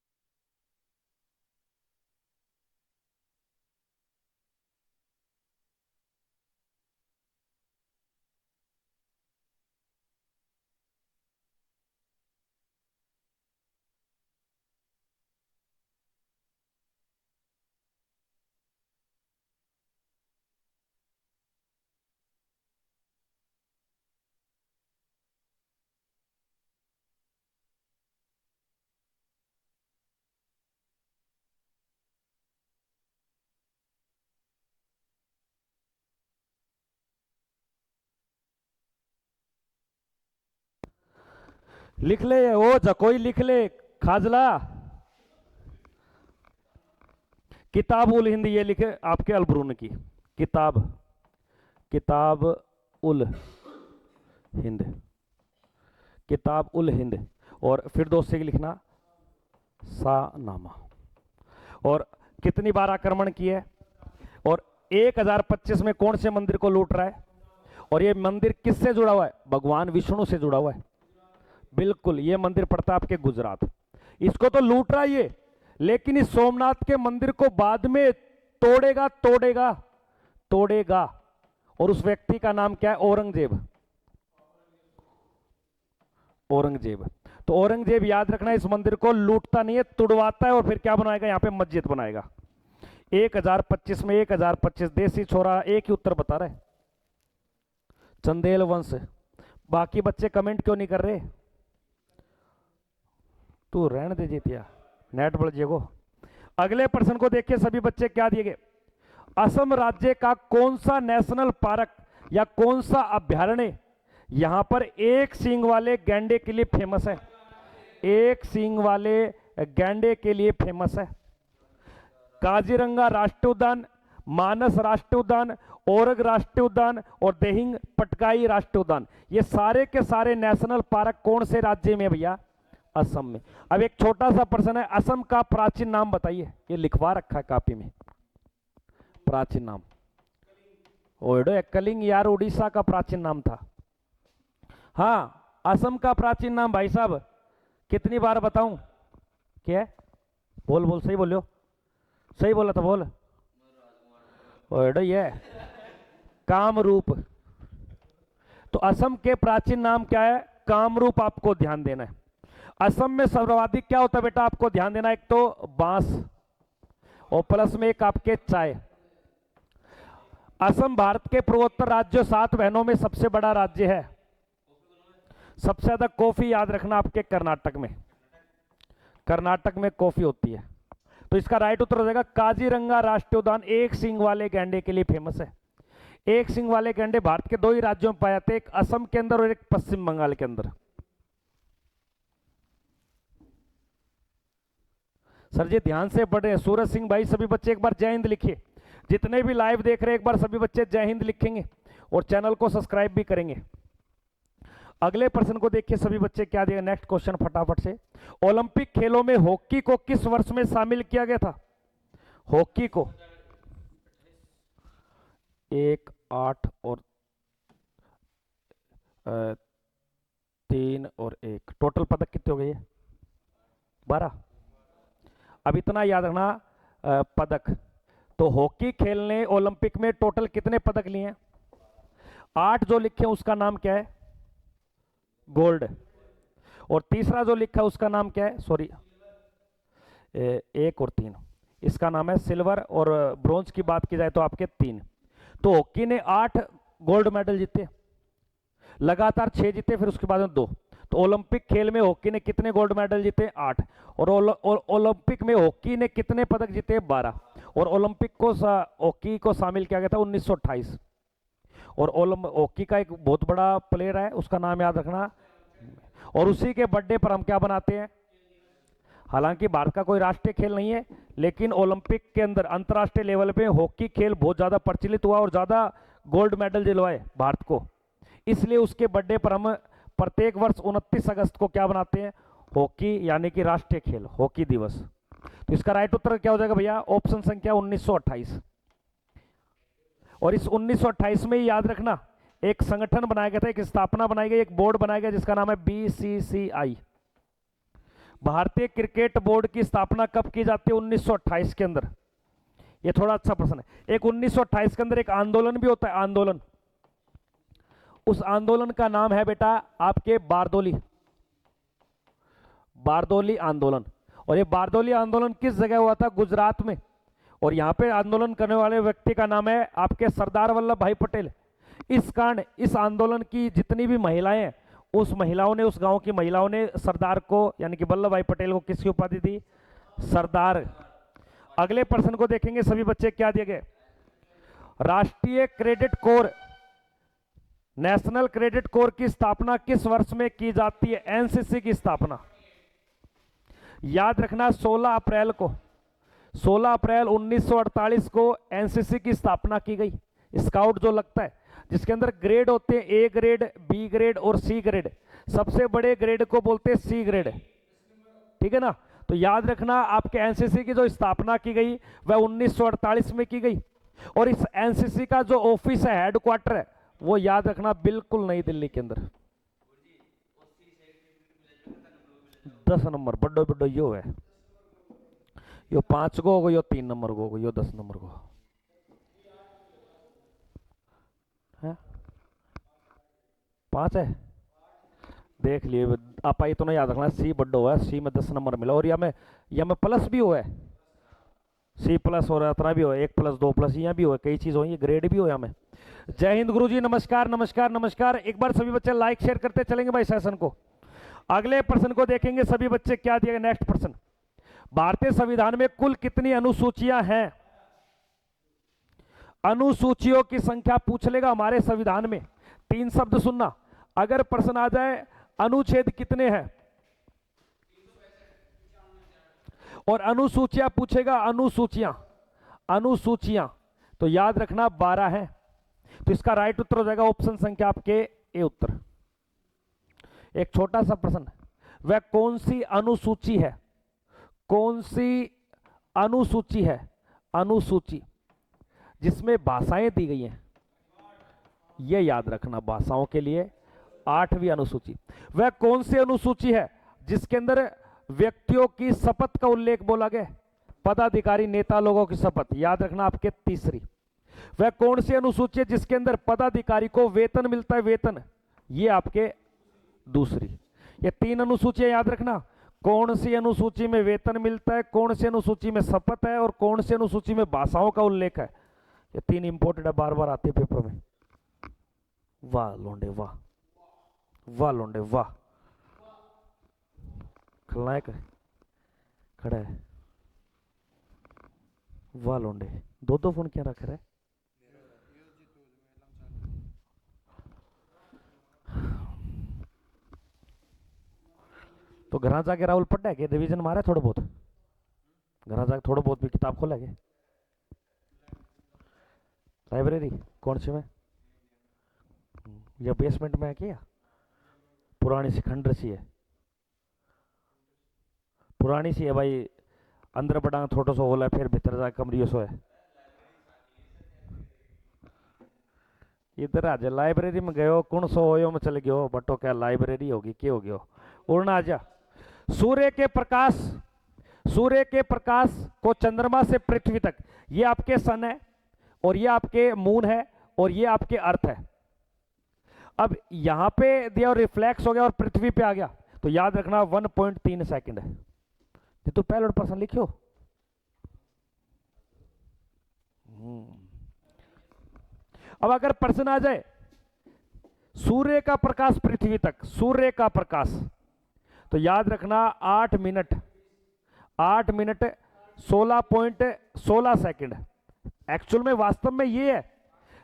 लिख ले, ओ जकोई लिख ले, खाजला। किताब उल हिंद, ये लिखे आपके अलब्रून की किताब, किताब उल हिंद, किताब उल हिंद। और फिरदौसी की लिखना शाहनामा। और कितनी बार आक्रमण किए? और 1025 में कौन से मंदिर को लूट रहा है? और ये मंदिर किससे जुड़ा हुआ है? भगवान विष्णु से जुड़ा हुआ है। बिल्कुल, ये मंदिर पड़ता है आपके गुजरात। इसको तो लूट रहा है ये, लेकिन इस सोमनाथ के मंदिर को बाद में तोड़ेगा। और उस व्यक्ति का नाम क्या है? औरंगजेब, औरंगजेब। तो औरंगजेब याद रखना इस मंदिर को लूटता नहीं है, तुड़वाता है। और फिर क्या बनाएगा? यहां पे मस्जिद बनाएगा। 1025 में 1025 देसी छोरा एक ही उत्तर बता रहे, चंदेल वंश। बाकी बच्चे कमेंट क्यों नहीं कर रहे? तू रहने दे जीतिया, नेट बढ़ जेगो। अगले प्रश्न को देखिए सभी बच्चे, क्या दिए गए। असम राज्य का कौन सा नेशनल पार्क या कौन सा अभ्यारण्य यहां पर एक सींग वाले गैंडे के लिए फेमस है? एक सींग वाले गैंडे के लिए फेमस है। काजीरंगा राष्ट्रीय उद्यान, मानस राष्ट्रीय उद्यान, औरग राष्ट्रीय उद्यान और देहिंग पटकाई राष्ट्रीय उद्यान। ये सारे के सारे नेशनल पार्क कौन से राज्य में है भैया? असम में। अब एक छोटा सा प्रश्न है, असम का प्राचीन नाम बताइए। ये लिखवा रखा है कॉपी में, प्राचीन नाम। ओडो कलिंग यार, उड़ीसा का प्राचीन नाम था। हाँ, असम का प्राचीन नाम भाई साहब कितनी बार बताऊं? क्या है? बोल बोल, सही बोलियो, सही बोला था, बोल। ओए ये कामरूप। तो असम के प्राचीन नाम क्या है? कामरूप। आपको ध्यान देना है। असम में सर्वाधिक क्या होता है बेटा? आपको ध्यान देना है, एक तो बांस और प्लस में एक आपके चाय। असम भारत के पूर्वोत्तर राज्यों 7 बहनों में सबसे बड़ा राज्य है। सबसे ज्यादा कॉफी याद रखना आपके कर्नाटक में, कर्नाटक में कॉफी होती है। तो इसका राइट उत्तर हो जाएगा काजीरंगा राष्ट्रीय उद्यान एक सींग वाले गैंडे के लिए फेमस है। एक सींग वाले गैंडे भारत के 2 ही राज्यों में पाए जाते हैं, एक असम के अंदर और एक पश्चिम बंगाल के अंदर। सर जी ध्यान से पढ़ रहे हैं। सूरज सिंह भाई, सभी बच्चे एक बार जय हिंद लिखिए। जितने भी लाइव देख रहे हैं एक बार सभी बच्चे जय हिंद लिखेंगे और चैनल को सब्सक्राइब भी करेंगे। अगले प्रश्न को देखिए सभी बच्चे क्या दिया। नेक्स्ट क्वेश्चन फटाफट से। ओलंपिक खेलों में हॉकी को किस वर्ष में शामिल किया गया था? हॉकी को 1, 8 और 3 और 1, टोटल पदक कितने हो गए? 12। अब इतना याद रखना पदक। तो हॉकी खेल ने ओलंपिक में टोटल कितने पदक लिए हैं? 8 जो लिखे हैं उसका नाम क्या है? गोल्ड। और तीसरा जो लिखा है उसका नाम क्या है? सॉरी, 1 और 3, इसका नाम है सिल्वर। और ब्रॉन्ज की बात की जाए तो आपके 3। तो हॉकी ने 8 गोल्ड मेडल जीते, लगातार 6 जीते, फिर उसके बाद में 2। तो ओलंपिक खेल में हॉकी ने कितने गोल्ड मेडल जीते? 8। और ओलंपिक में हॉकी ने कितने पदक जीते? 12। और ओलंपिक को हॉकी को शामिल किया गया था 1928। और हॉकी का एक बहुत बड़ा प्लेयर है, उसका नाम याद रखना। और उसी के बर्थडे पर हम क्या बनाते हैं? हालांकि भारत का कोई राष्ट्रीय खेल नहीं है, लेकिन ओलंपिक के अंदर अंतर्राष्ट्रीय लेवल पे हॉकी खेल बहुत ज्यादा प्रचलित हुआ और ज्यादा गोल्ड मेडल दिलवाए भारत को। इसलिए उसके बर्थडे पर हम प्रत्येक वर्ष 29 अगस्त को क्या बनाते हैं? हॉकी, यानी कि राष्ट्रीय खेल, हॉकी दिवस। तो इसका राइट उत्तर क्या हो जाएगा भैया? ऑप्शन संख्या 1928। और इस 1928 में ही याद रखना एक संगठन बनाया गया था, एक स्थापना बनाई गई, एक बोर्ड बनाया गया जिसका नाम है BCCI। भारतीय क्रिकेट बोर्ड की स्थापना कब की जाती है? 1928 के अंदर। ये थोड़ा अच्छा प्रश्न है। एक 1928 के अंदर एक आंदोलन भी होता है, आंदोलन। उस आंदोलन का नाम है बेटा आपके बारदोली, बारदोली आंदोलन। और ये बारदोली आंदोलन किस जगह हुआ था? गुजरात में। और यहां पे आंदोलन करने वाले व्यक्ति का नाम है आपके सरदार वल्लभ भाई पटेल। इस कारण इस आंदोलन की जितनी भी महिलाएं हैं, उस महिलाओं ने, उस गांव की महिलाओं ने सरदार को यानी कि वल्लभ भाई पटेल को किसकी उपाधि दी? सरदार। अगले प्रश्न को देखेंगे सभी बच्चे क्या दिए गए। राष्ट्रीय credit core, national credit core की स्थापना किस वर्ष में की जाती है? एनसीसी की स्थापना याद रखना 16 अप्रैल को, 16 अप्रैल 1948 को एनसीसी की स्थापना की गई। स्काउट जो लगता है, जिसके अंदर ग्रेड होते हैं, ए ग्रेड, बी ग्रेड और सी ग्रेड। सबसे बड़े ग्रेड को बोलते हैं सी ग्रेड, ठीक है ना। तो याद रखना आपके एनसीसी की जो स्थापना की गई वह 1948 में की गई। और इस एनसीसी का जो ऑफिस है, हेडक्वार्टर है, वो याद रखना बिल्कुल नई दिल्ली के अंदर। 10 नंबर बड्डो बड्डो यो है, यो 5 को होगा, यो 3 नंबर को होगा, यो 10 नंबर को है। 5 है, देख लिए आप। इतना याद रखना सी बड्डो है, सी में 10 नंबर मिला। और या में प्लस भी हुआ है, सी प्लस और इतना भी हो, 1 प्लस 2 प्लस, यहाँ भी हो, कई चीज हो, ये ग्रेड भी हो यहाँ में। जय हिंद गुरुजी, नमस्कार नमस्कार नमस्कार। एक बार सभी बच्चे लाइक शेयर करते चलेंगे भाई सेशन को। अगले प्रश्न को देखेंगे सभी बच्चे क्या दिया गया। नेक्स्ट प्रश्न, भारतीय संविधान में कुल कितनी अनुसूचियां हैं? अनुसूचियों की संख्या पूछ लेगा हमारे संविधान में। 3 शब्द सुनना, अगर प्रश्न आ जाए अनुच्छेद कितने हैं और अनुसूचियां पूछेगा, अनुसूचियां, अनुसूचियां, तो याद रखना 12 है। तो इसका राइट उत्तर हो जाएगा ऑप्शन संख्या आपके ए उत्तर। एक छोटा सा प्रश्न, वह कौन सी अनुसूची है? कौन सी अनुसूची है? अनुसूची जिसमें भाषाएं दी गई हैं, यह याद रखना भाषाओं के लिए 8वीं अनुसूची। वह कौन सी अनुसूची है जिसके अंदर व्यक्तियों की शपथ का उल्लेख बोला गया, पदाधिकारी नेता लोगों की शपथ, याद रखना आपके तीसरी। वह कौन सी अनुसूची है जिसके अंदर पदाधिकारी को वेतन मिलता है, वेतन, ये आपके दूसरी। ये तीन अनुसूचियां याद रखना, कौन सी अनुसूची में वेतन मिलता है, कौन सी अनुसूची में शपथ है, और कौन सी अनुसूची में भाषाओं का उल्लेख है। ये तीन इंपॉर्टेंट है, बार बार आते हैं पेपर में। वाह लोंडे वाह, वाह लोंडे वाह, खलनायक खड़ा है, वाह लोंडे। दो दो फोन क्या रख रहा है। तो घर जाके राहुल पढ़ा है कि रिवीजन मारा थोड़ा बहुत, घर जाके थोड़ा बहुत भी किताब खोला है। लाइब्रेरी कौन सी में, या बेसमेंट में है क्या, पुरानी सी खंडर सी है, पुरानी सी है भाई, अंदर बड़ा थोड़ा सा होला है, फिर भीतर जाके कमरियो सो है। इधर आ जा, लाइब्रेरी में गयो कौन सो होयो में चले गयो, बटो क्या लाइब्रेरी होगी, क्या हो गयो, उड़ना आ जा। सूर्य के प्रकाश, सूर्य के प्रकाश को चंद्रमा से पृथ्वी तक, ये आपके सन है, और ये आपके मून है, और ये आपके अर्थ है। अब यहां पे दिया और रिफ्लेक्स हो गया और पृथ्वी पे आ गया, तो याद रखना 1.3 सेकंड है। ये तो पहले पर्सन लिखियो। अब अगर प्रश्न आ जाए सूर्य का प्रकाश पृथ्वी तक, सूर्य का प्रकाश, तो याद रखना 8 मिनट 16.16 सेकंड। एक्चुअल में वास्तव में ये है,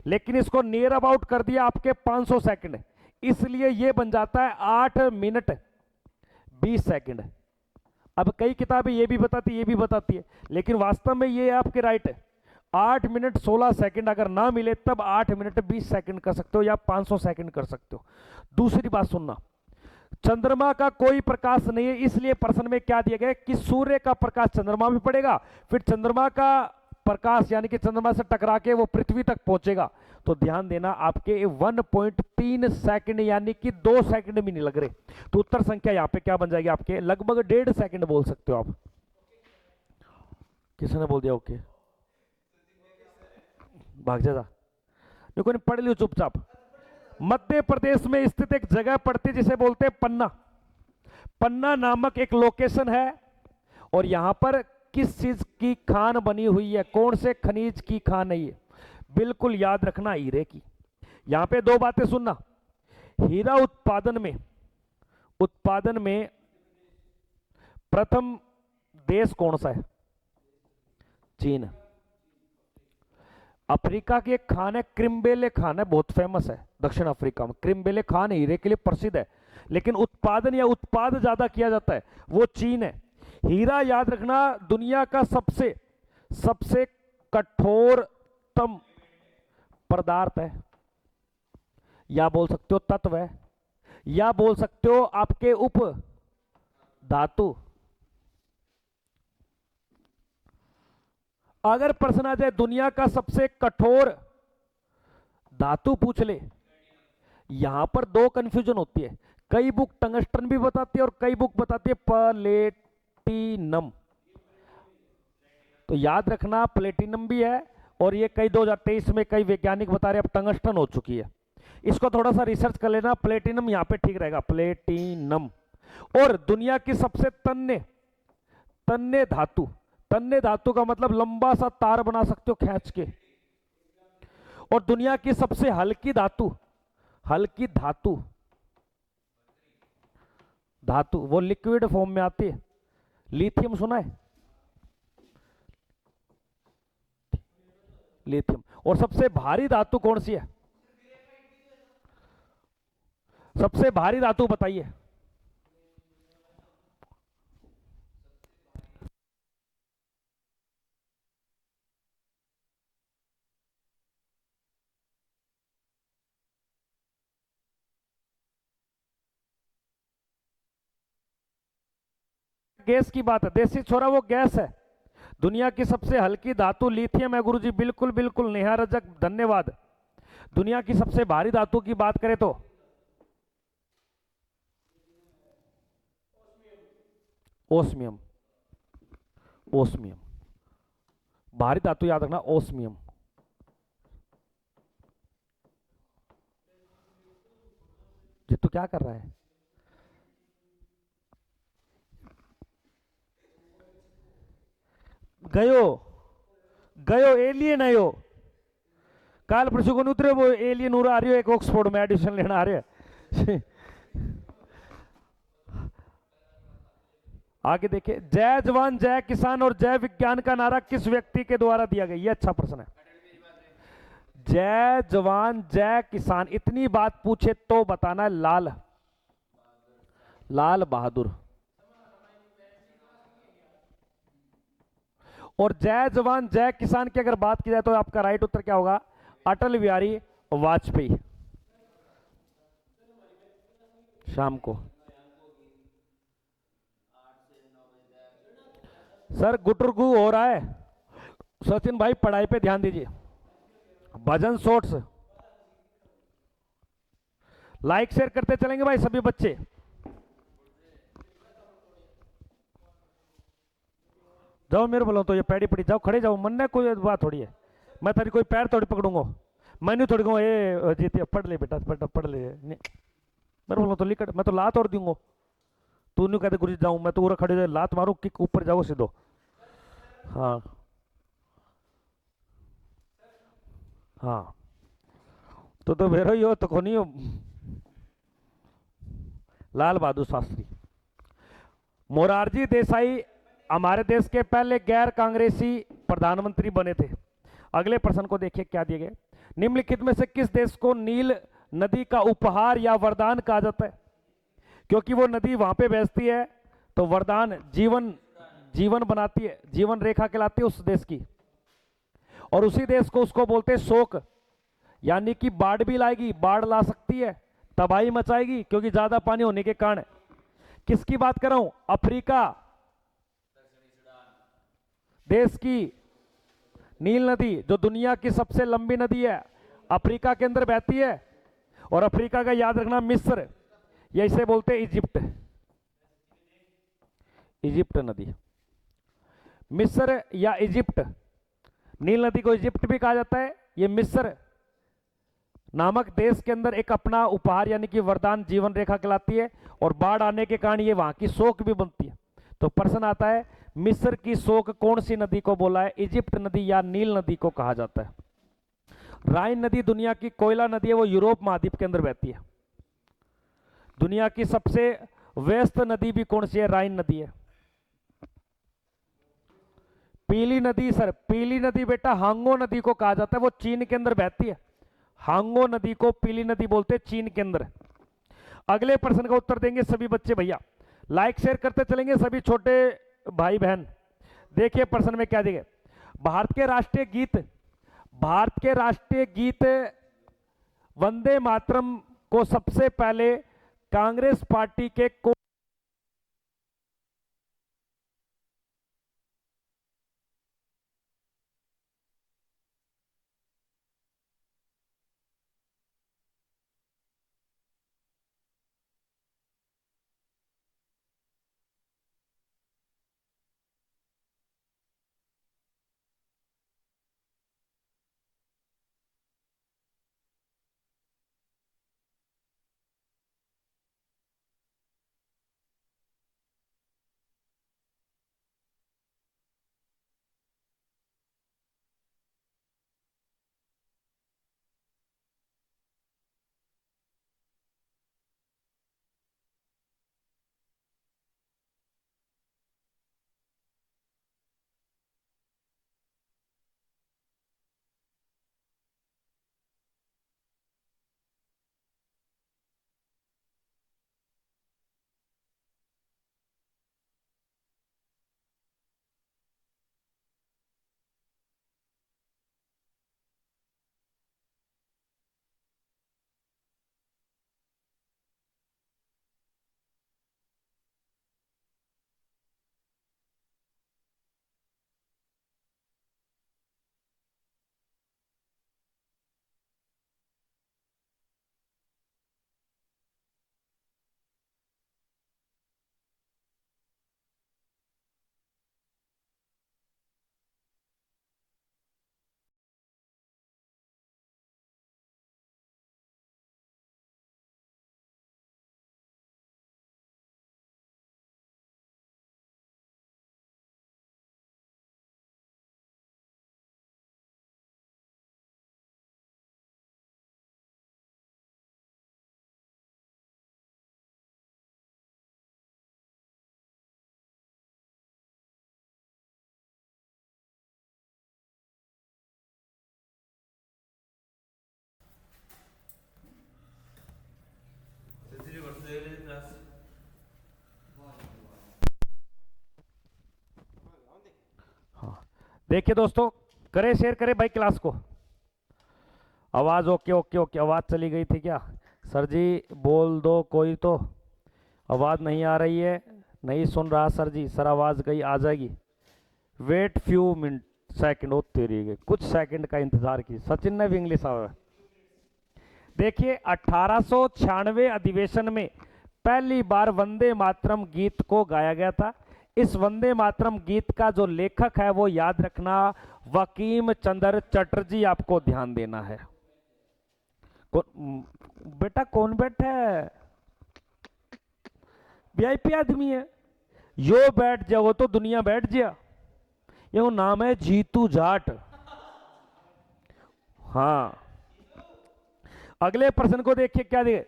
लेकिन इसको नियर अबाउट कर दिया आपके 500 सेकंड, इसलिए ये बन जाता है 8 मिनट 20 सेकंड। अब कई किताबें ये भी बताती है, लेकिन वास्तव में ये आपके राइट है। 8 मिनट 16 सेकंड अगर ना मिले तब 8 मिनट 20 सेकंड कर सकते हो, या 500 सेकंड कर सकते हो। दूसरी बात सुनना, चंद्रमा का कोई प्रकाश नहीं है, इसलिए प्रश्न में क्या दिया गया कि सूर्य का प्रकाश चंद्रमा में पड़ेगा, फिर चंद्रमा का प्रकाश यानी कि चंद्रमा से टकरा के वो पृथ्वी तक पहुंचेगा। तो ध्यान देना आपके 1.3 सेकंड यानी कि 2 सेकंड भी नहीं लग रहे। तो उत्तर संख्या यहां पे क्या बन जाएगी आपके, लगभग 1.5 सेकंड बोल सकते हो आप। किसने बोल दिया ओके, भाग जा, देखो नहीं पढ़ लियो चुपचाप। मध्य प्रदेश में स्थित एक जगह पड़ती है जिसे बोलते हैं पन्ना। पन्ना नामक एक लोकेशन है, और यहां पर किस चीज की खान बनी हुई है, कौन से खनिज की खान है ये, बिल्कुल याद रखना हीरे की। यहां पे दो बातें सुनना, हीरा उत्पादन में प्रथम देश कौन सा है, चीन। अफ्रीका की एक खान है क्रिम्बेले खान है, बहुत फेमस है दक्षिण अफ्रीका में। क्रिम्बेले खान हीरे के लिए प्रसिद्ध है, लेकिन उत्पादन या उत्पाद ज्यादा किया जाता है वो चीन है। हीरा याद रखना दुनिया का सबसे कठोरतम पदार्थ है, या बोल सकते हो तत्व है, या बोल सकते हो आपके उप धातु। अगर प्रश्न आ जाए दुनिया का सबसे कठोर धातु पूछ ले, यहां पर दो कंफ्यूजन होती है। कई बुक टंगस्टन भी बताती है और कई बुक बताती है प्लेटिनम। तो याद रखना प्लेटिनम भी है, और ये कई 2023 में कई वैज्ञानिक बता रहे अब टंगस्टन हो चुकी है। इसको थोड़ा सा रिसर्च कर लेना, प्लेटिनम यहां पे ठीक रहेगा, प्लेटिनम। और दुनिया की सबसे तन्ने धातु का मतलब लंबा सा तार बना सकते हो खींच के। और दुनिया की सबसे हल्की धातु वो लिक्विड फॉर्म में आती है, लिथियम सुना है, लिथियम। और सबसे भारी धातु कौन सी है, सबसे भारी धातु बताइए। गैस की बात है, देसी छोरा वो गैस है। दुनिया की सबसे हल्की धातु लिथियम है गुरुजी, बिल्कुल बिल्कुल नेहा रजक धन्यवाद। दुनिया की सबसे भारी धातु की बात करें तो ओस्मियम, ओस्मियम, भारी धातु याद रखना ओस्मियम। जितू क्या कर रहा है? गयो, गयो एलियन है यो। काल परसों को नहीं उतरे वो एलियन उड़ा आ रही हो, एक ऑक्सफोर्ड में एडमिशन लेना आ रहे हैं। आगे देखिए, जय जवान जय किसान और जय विज्ञान का नारा किस व्यक्ति के द्वारा दिया गया? ये अच्छा प्रश्न है। जय जवान जय किसान, इतनी बात पूछे तो बताना लाल, लाल बहादुर। और जय जवान जय किसान की अगर बात की जाए तो आपका राइट उत्तर क्या होगा? अटल बिहारी वाजपेयी। शाम को सर गुटरगु हो रहा है। सचिन भाई पढ़ाई पे ध्यान दीजिए। भजन शॉर्ट्स लाइक शेयर करते चलेंगे भाई सभी बच्चे। जाओ मेरे बोलो तो ये पैड़ी पड़ी जाओ, खड़े जाओ, मन ने कोई बात थोड़ी है। मैं तेरी कोई पैर थोड़ी पकड़ूंगा, मैंने थोड़ी कहूँ ये जीती पढ़ ले बेटा, पढ़ ले मेरे बोलो तो लिख, मैं तो लात और दूंगा। तू नहीं कहते गुरु जाऊं मैं तो पूरा खड़े लात मारू किक ऊपर जाओ सीधो। हाँ हाँ, तो मेरा ही हो तो कौन ही हो। लाल बहादुर शास्त्री। मोरारजी देसाई हमारे देश के पहले गैर कांग्रेसी प्रधानमंत्री बने थे। अगले प्रश्न को देखिए क्या दिए गए। निम्नलिखित में से किस देश को नील नदी का उपहार या वरदान कहा जाता है? क्योंकि वो नदी वहां पे बहती है तो वरदान जीवन, जीवन बनाती है, जीवन रेखा कहलाती है उस देश की। और उसी देश को उसको बोलते हैं शोक, यानी कि बाढ़ भी लाएगी, बाढ़ ला सकती है, तबाही मचाएगी क्योंकि ज्यादा पानी होने के कारण। किसकी बात कर रहा हूं? अफ्रीका देश की नील नदी, जो दुनिया की सबसे लंबी नदी है, अफ्रीका के अंदर बहती है। और अफ्रीका का याद रखना मिस्र, या इसे बोलते हैं इजिप्ट, इजिप्ट नदी, मिस्र या इजिप्ट। नील नदी को इजिप्ट भी कहा जाता है। ये मिस्र नामक देश के अंदर एक अपना उपहार यानी कि वरदान जीवन रेखा कहलाती है। और बाढ़ आने के कारण ये वहां की शोक भी बनती है। तो प्रश्न आता है, मिस्र की शोक कौन सी नदी को बोला है? इजिप्ट नदी या नील नदी को कहा जाता है? राइन नदी दुनिया की कोयला नदी है, वो यूरोप महाद्वीप के अंदर बहती है। दुनिया की सबसे व्यस्त नदी भी कौन सी है? राइन नदी है। पीली नदी सर, पीली नदी बेटा हांगो नदी को कहा जाता है, वो चीन के अंदर बहती है। हांगो नदी को पीली नदी बोलते हैं, चीन के अंदर। अगले प्रश्न का उत्तर देंगे सभी बच्चे भैया, लाइक शेयर करते चलेंगे सभी छोटे भाई बहन। देखिए प्रश्न में क्या दिया, भारत के राष्ट्रीय गीत, भारत के राष्ट्रीय गीत वंदे मातरम को सबसे पहले कांग्रेस पार्टी के देखिए दोस्तों, करें शेयर, करें भाई क्लास को। आवाज ओके ओके ओके, आवाज चली गई थी क्या? सर जी बोल दो कोई तो, आवाज नहीं आ रही है, नहीं सुन रहा सर जी। सर आवाज गई, आ जाएगी, वेट फ्यू मिनट सेकंड। ओ तेरी गई, कुछ सेकंड का इंतजार की। सचिन ने भी इंग्लिश आवा। देखिए 1896 अधिवेशन में पहली बार वंदे मातरम गीत को गाया गया था। इस वंदे मातरम गीत का जो लेखक है वो याद रखना, वकीम चंद्र चटर्जी। आपको ध्यान देना है। बेटा कौन बैठा है? वीआईपी आदमी है। यो बैठ जाओ तो दुनिया बैठ जा। ये नाम है जीतू जाट। हाँ, अगले प्रश्न को देखिए क्या दिए।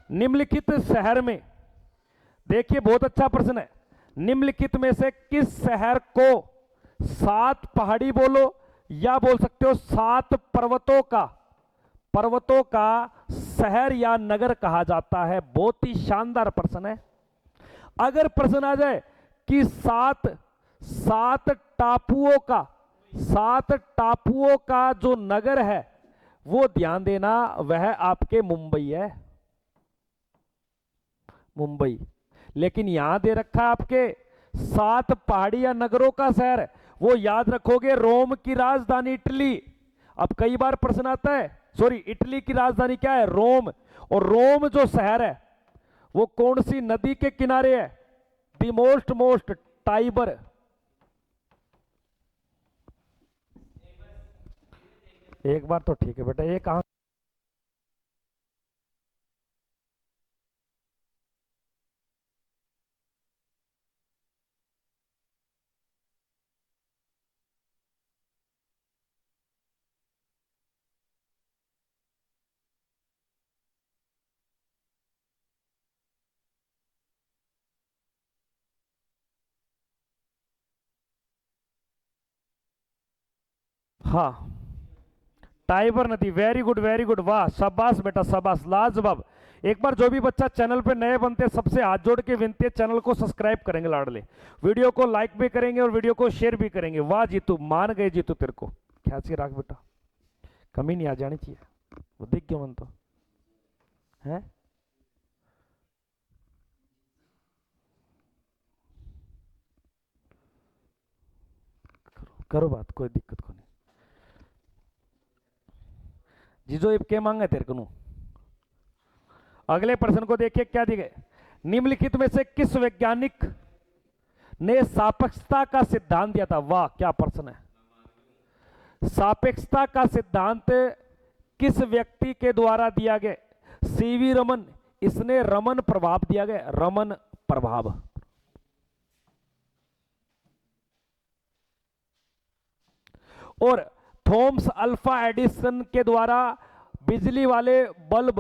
निम्नलिखित शहर में, देखिए बहुत अच्छा प्रश्न है, निम्नलिखित में से किस शहर को 7 पहाड़ी बोलो या बोल सकते हो 7 पर्वतों का शहर या नगर कहा जाता है? बहुत ही शानदार प्रश्न है। अगर प्रश्न आ जाए कि 7 टापुओं का जो नगर है वो ध्यान देना, वह आपके मुंबई है, मुंबई। लेकिन यहां दे रखा आपके 7 पहाड़ी या नगरों का शहर, वो याद रखोगे रोम की राजधानी इटली। अब कई बार प्रश्न आता है, सॉरी, इटली की राजधानी क्या है? रोम। और रोम जो शहर है वो कौन सी नदी के किनारे है? The most Tiber. एक बार तो ठीक है बेटा, ये कहां? हाँ, टाइबर नदी। वेरी गुड वेरी गुड, वाह शाबाश बेटा शाबाश, लाजवाब। एक बार जो भी बच्चा चैनल पे नए बनते, सबसे हाथ जोड़ के विनती है, चैनल को सब्सक्राइब करेंगे लाडले, वीडियो को लाइक भी करेंगे और वीडियो को शेयर भी करेंगे। वाह जीतू, मान गए जीतू, तेरे को ख्याल से रख बेटा, कमी नहीं आ जानी चाहिए। वो दिख गया मन तो है। करो बात, कोई दिक्कत को नहीं। जीजो ये क्या मांगे तेरे को? अगले प्रश्न को देखिए क्या दिए गए। निम्नलिखित में से किस वैज्ञानिक ने सापेक्षता का सिद्धांत दिया था? वाह क्या प्रश्न है। सापेक्षता का सिद्धांत किस व्यक्ति के द्वारा दिया गया? सीवी रमन। इसने रमन प्रभाव दिया गया, रमन प्रभाव। और थॉमस अल्फा एडिसन के द्वारा बिजली वाले बल्ब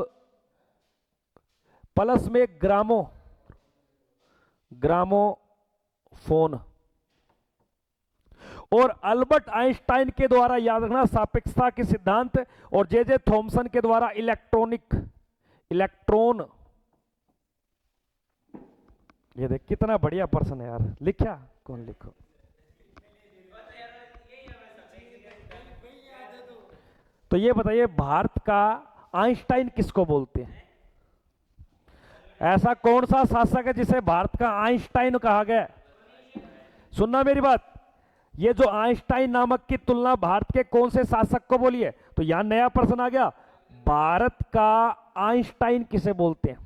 प्लस में ग्रामोफोन। और अल्बर्ट आइंस्टाइन के द्वारा, याद रखना, सापेक्षता के सिद्धांत। और जे थॉमसन के द्वारा इलेक्ट्रॉन। ये देख कितना बढ़िया प्रश्न है यार, लिखा कौन? लिखो। तो ये बताइए, भारत का आइंस्टाइन किसको बोलते हैं? ऐसा कौन सा शासक है जिसे भारत का आइंस्टाइन कहा गया? सुनना मेरी बात, ये जो आइंस्टाइन नामक की तुलना भारत के कौन से शासक को बोली है? तो यहां नया प्रश्न आ गया, भारत का आइंस्टाइन किसे बोलते हैं?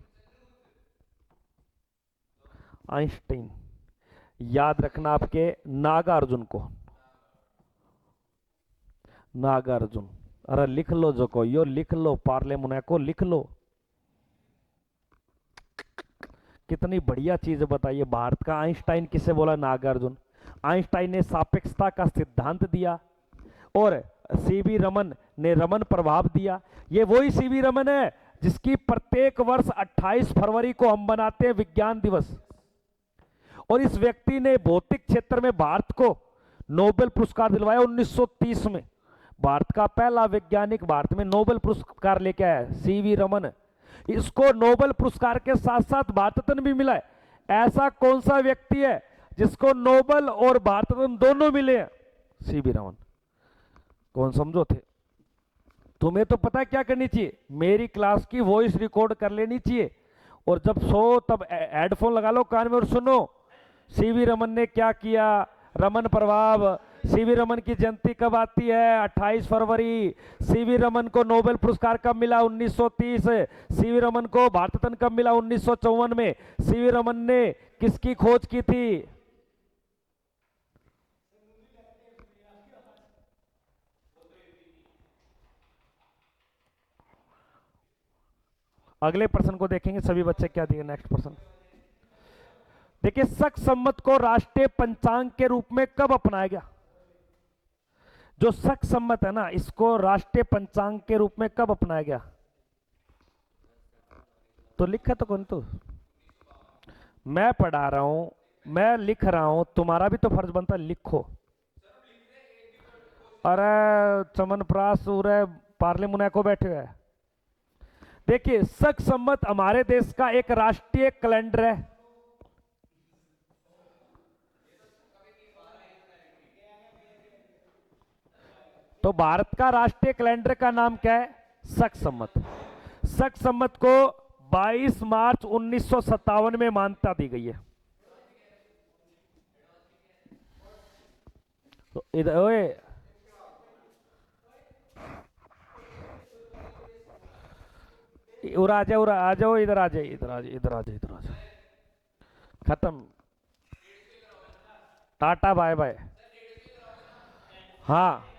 आइंस्टाइन। याद रखना आपके नागार्जुन को, नागार्जुन। अरे लिख लो जो को, यो लिख लो, पार्ले मुने को लिख लो। कितनी बढ़िया चीज बताइए, भारत का आइंस्टाइन किसे बोला? नागार्जुन। आइंस्टाइन ने सापेक्षता का सिद्धांत दिया और सीवी रमन ने रमन प्रभाव दिया। ये वही सीवी रमन है जिसकी प्रत्येक वर्ष 28 फरवरी को हम मनाते हैं विज्ञान दिवस। और इस व्यक्ति ने भौतिक क्षेत्र में भारत को नोबेल पुरस्कार दिलवाया 1930 में। भारत का पहला वैज्ञानिक भारत में नोबेल पुरस्कार लेके आया, सीवी रमन। इसको नोबेल पुरस्कार के साथ साथ भारत रत्न भी मिला है। ऐसा कौन सा व्यक्ति है जिसको नोबल और भारत रत्न दोनों मिले हैं? सीवी रमन। कौन समझो थे? तुम्हें तो पता है क्या करनी चाहिए, मेरी क्लास की वॉइस रिकॉर्ड कर लेनी चाहिए, और जब सो तब हेडफोन लगा लो कान में और सुनो सीवी रमन ने क्या किया, रमन प्रभाव। सीवी रमन की जयंती कब आती है? 28 फरवरी। सीवी रमन को नोबेल पुरस्कार कब मिला? 1930। सीवी रमन को भारत रत्न कब मिला? 1954 में। सीवी रमन ने किसकी खोज की थी? अगले प्रश्न को देखेंगे सभी बच्चे क्या दिए। नेक्स्ट प्रश्न देखिए, शक सम्मत को राष्ट्रीय पंचांग के रूप में कब अपनाया गया? जो शक सम्मत है ना, इसको राष्ट्रीय पंचांग के रूप में कब अपनाया गया? तो लिखा तो कौन? तो मैं पढ़ा रहा हूं, मैं लिख रहा हूं, तुम्हारा भी तो फर्ज बनता है लिखो। अरे चमन प्रास उरे पार्ले मुने को बैठे हुए। देखिए, शक सम्मत हमारे देश का एक राष्ट्रीय कैलेंडर है। तो भारत का राष्ट्रीय कैलेंडर का नाम क्या है? शक सम्मत। शक सम्मत को 22 मार्च 1957 में मान्यता दी गई है। तो इधर ओए, उरा आ जाओ, उरा आ जाओ, इधर आ जाए, इधर आ जाए, इधर आ जाए, इधर आ जाए। खत्म, टाटा बाय बाय। हाँ,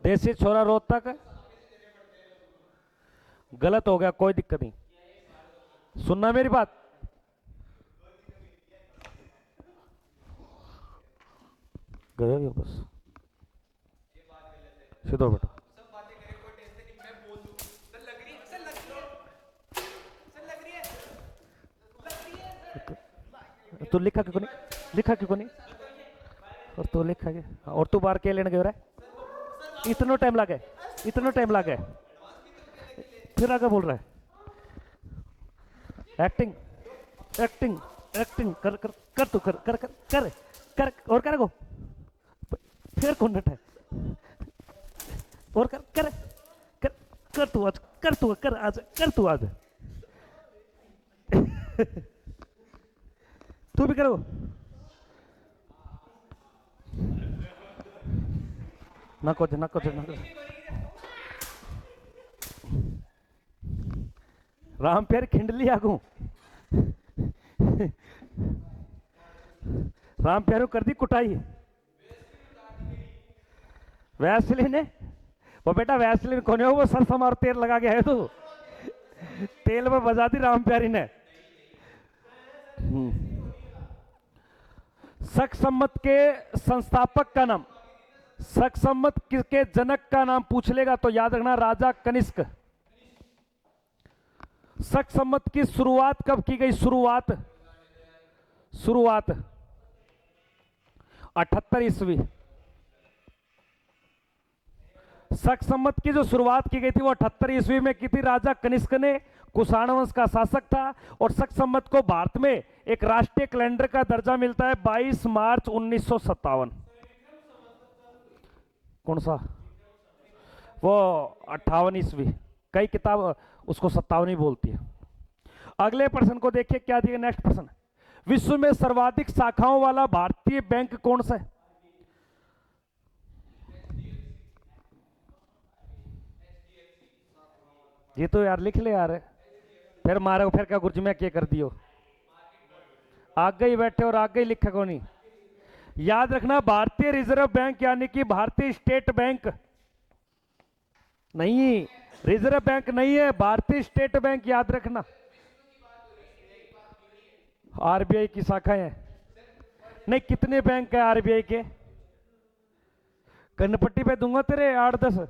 देसी छोरा रोहतक। गलत हो गया, कोई दिक्कत नहीं, सुनना मेरी बात। गए हो बस, सीधो बेटा। तू लिखा क्यों नहीं? लिखा क्यों नहीं? और तू लिखा के, और तू बाहर के लेने गयो रे? इतना टाइम लगे, इतना टाइम लगे, फिर आगे बोल रहा है एक्टिंग, एक्टिंग, एक्टिंग कर कर कर, तू कर कर कर कर कर, और कर को फिर कौन नट है? और कर कर कर कर, तू आज कर, तू कर आज, कर तू आज। तू भी करो ना कुछ, ना कुछ, ना कुछ। राम प्यार खिंडली आगू, राम प्यारो कर दी कुटाई। वैसलीन है वो बेटा, वैसलीन कौन है? वो सरसों और तेल लगा के है, तो तेल में बजा दी राम प्यारी ने। शक सम्मत के संस्थापक का नाम, शक सम्मत के जनक का नाम पूछ लेगा तो याद रखना राजा कनिष्क। शक सम्मत की शुरुआत कब की गई? शुरुआत, शुरुआत 78 ईस्वी। शक सम्मत की जो शुरुआत की गई थी वो 78 ईस्वी में की थी, राजा कनिष्क ने। कुषाण वंश का शासक था। और शक सम्मत को भारत में एक राष्ट्रीय कैलेंडर का दर्जा मिलता है 22 मार्च 1957। कौन सा? वो 58 ईस्वी। कई किताब उसको 57 ही बोलती है। अगले प्रश्न को देखिए क्या दिया। नेक्स्ट प्रश्न, विश्व में सर्वाधिक शाखाओं वाला भारतीय बैंक कौन सा है? ये तो यार लिख ले यार, फिर मारो, फिर क्या गुर्ज में क्या कर दियो? आगे ही बैठे और आगे ही लिखा को नहीं। याद रखना, भारतीय रिजर्व बैंक यानी कि भारतीय स्टेट बैंक नहीं, रिजर्व बैंक नहीं है, भारतीय स्टेट बैंक याद रखना। आरबीआई की शाखाएं हैं नहीं। कितने बैंक है आरबीआई के? कन्नपट्टी पे दूंगा तेरे 8-10।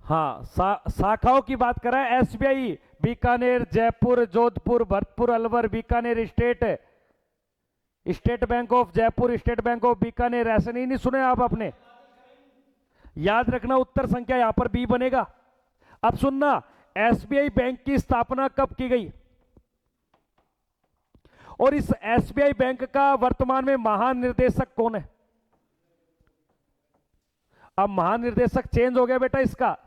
हाँ, शाखाओं की बात कर रहा है। SBI Bikaner, Jaipur, Jodhpur, Bharatpur, Alwar, Bikaner state, state bank of Jaipur, state bank of Bikaner, ऐसे नहीं सुने आप अपने, याद रखना उत्तर संख्या यहां पर बी बनेगा। अब सुनना, एसबीआई बैंक की स्थापना कब की गई और इस एसबीआई बैंक का वर्तमान में महानिर्देशक कौन है? अब महानिर्देशक चेंज हो गया बेटा इसका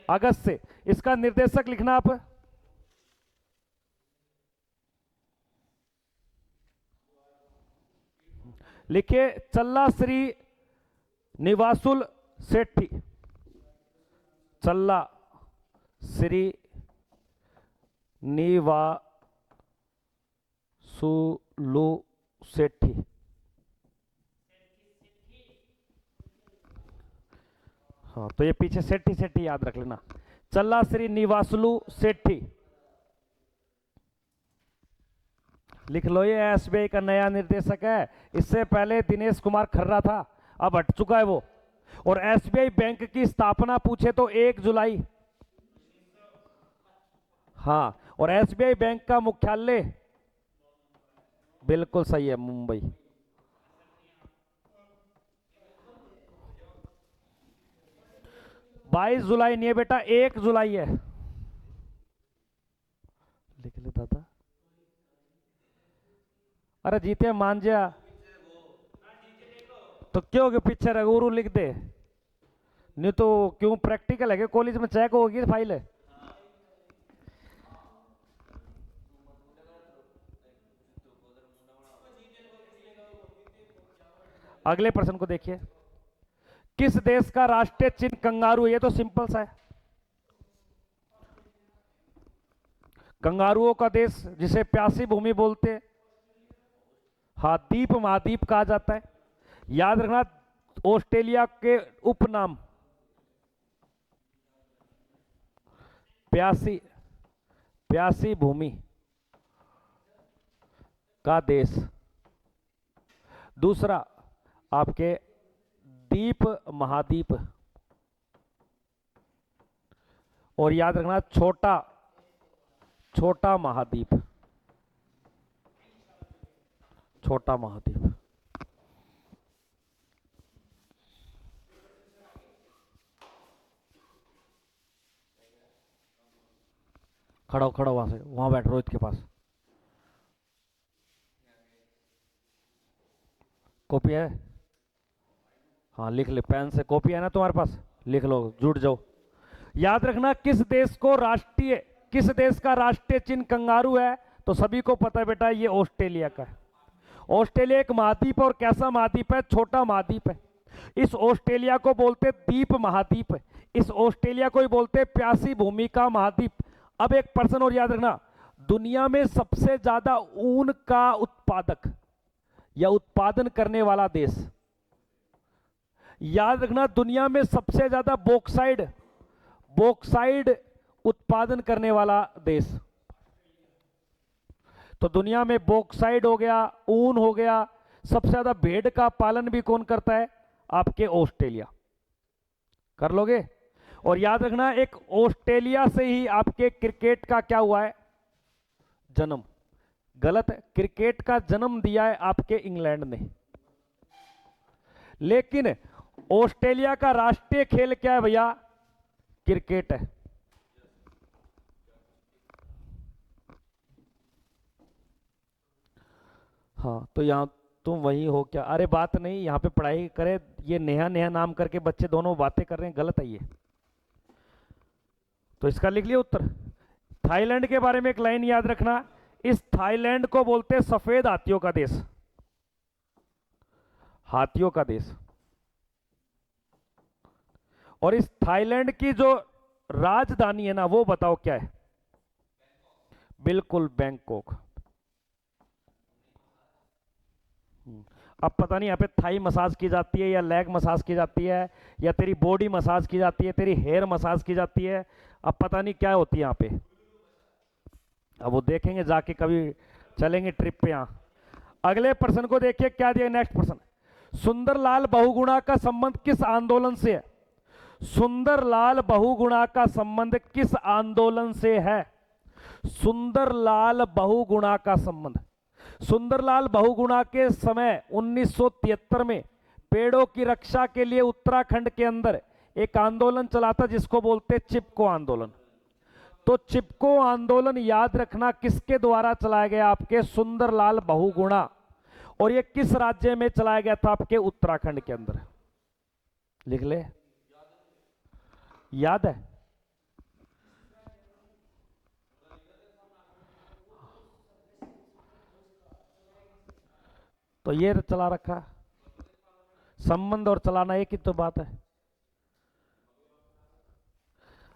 अगस्त से। इसका निर्देशक लिखना आप, लिखिए चल्ला श्री निवासुल सेठी, चल्ला श्री निवासुलु सेठी। हाँ, तो ये पीछे सेठी सेठी याद रख लेना, चल्ला श्री निवासुलु सेठी लिख लो। ये एसबीआई का नया निर्देशक है। इससे पहले दिनेश कुमार खर्रा था, अब हट चुका है वो। और एसबीआई बैंक की स्थापना पूछे तो 1 जुलाई। हाँ, और एसबीआई बैंक का मुख्यालय बिल्कुल सही है, मुंबई। बाईस जुलाई नहीं है बेटा, 1 जुलाई है, लिख ले दादा। अरे जीते मांझा तो क्यों के पीछे रघुरु लिख दे, नहीं तो क्यों, प्रैक्टिकल है कि कॉलेज में चेक होगी फाइल है। अगले प्रश्न को देखिए, किस देश का राष्ट्रीय चिन्ह कंगारू? ये तो सिंपल सा है, कंगारुओं का देश जिसे प्यासी भूमि बोलते हैं, हाँ, द्वीप महाद्वीप कहा जाता है। याद रखना, ऑस्ट्रेलिया के उपनाम प्यासी, प्यासी भूमि का देश। दूसरा आपके द्वीप महाद्वीप, और याद रखना छोटा, छोटा महाद्वीप, छोटा महाद्वीप। खड़ा खड़ा वहां से, वहां बैठ रोहित के पास। कॉपी है? हाँ लिख ले, पेन से, कॉपी है ना तुम्हारे पास, लिख लो, जुट जाओ। याद रखना, किस देश को राष्ट्रीय, किस देश का राष्ट्रीय चिन्ह कंगारू है? तो सभी को पता है बेटा, ये ऑस्ट्रेलिया का है। ऑस्ट्रेलिया एक महाद्वीप और कैसा महाद्वीप है? छोटा महाद्वीप है। इस ऑस्ट्रेलिया को बोलते द्वीप महाद्वीप है। इस ऑस्ट्रेलिया को ही बोलते प्यासी भूमि का महाद्वीप। अब एक प्रश्न और याद रखना, दुनिया में सबसे ज्यादा ऊन का उत्पादक या उत्पादन करने वाला देश, याद रखना, दुनिया में सबसे ज्यादा बॉक्साइड, बॉक्साइड उत्पादन करने वाला देश। तो दुनिया में बॉक्साइड हो गया, ऊन हो गया, सबसे ज्यादा भेड़ का पालन भी कौन करता है? आपके ऑस्ट्रेलिया। कर लोगे? और याद रखना, एक ऑस्ट्रेलिया से ही आपके क्रिकेट का क्या हुआ है? जन्म। गलत है, क्रिकेट का जन्म दिया है आपके इंग्लैंड ने। लेकिन ऑस्ट्रेलिया का राष्ट्रीय खेल क्या है भैया? क्रिकेट है। हाँ, तो यहां तुम वही हो क्या? अरे बात नहीं, यहां पे पढ़ाई करे, ये नेहा नेहा नाम करके बच्चे दोनों बातें कर रहे हैं, गलत है ये। तो इसका लिख लिया उत्तर। थाईलैंड के बारे में एक लाइन याद रखना, इस थाईलैंड को बोलते हैं सफेद हाथियों का देश, हाथियों का देश। और इस थाईलैंड की जो राजधानी है ना, वो बताओ क्या है? बिल्कुल बैंकॉक। अब पता नहीं यहाँ पे थाई मसाज की जाती है या लेग मसाज की जाती है या तेरी बॉडी मसाज की जाती है, तेरी हेयर मसाज की जाती है, अब पता नहीं क्या होती है यहाँ पे। अब वो देखेंगे जाके, कभी चलेंगे ट्रिप पे। यहाँ अगले प्रश्न को देखिए क्या दिया, नेक्स्ट प्रश्न। सुंदरलाल बहुगुणा का संबंध किस आंदोलन से है? सुंदरलाल बहुगुणा का संबंध किस आंदोलन से है? सुंदरलाल बहुगुणा का संबंध, सुंदरलाल बहुगुणा के समय 1973 में पेड़ों की रक्षा के लिए उत्तराखंड के अंदर एक आंदोलन चला था जिसको बोलते चिपको आंदोलन। तो चिपको आंदोलन याद रखना किसके द्वारा चलाया गया? आपके सुंदरलाल बहुगुणा। और ये किस राज्य में चलाया गया था? आपके उत्तराखंड के अंदर। लिख ले, याद है? तो ये चला रखा, संबंध और चलाना एक ही तो बात है।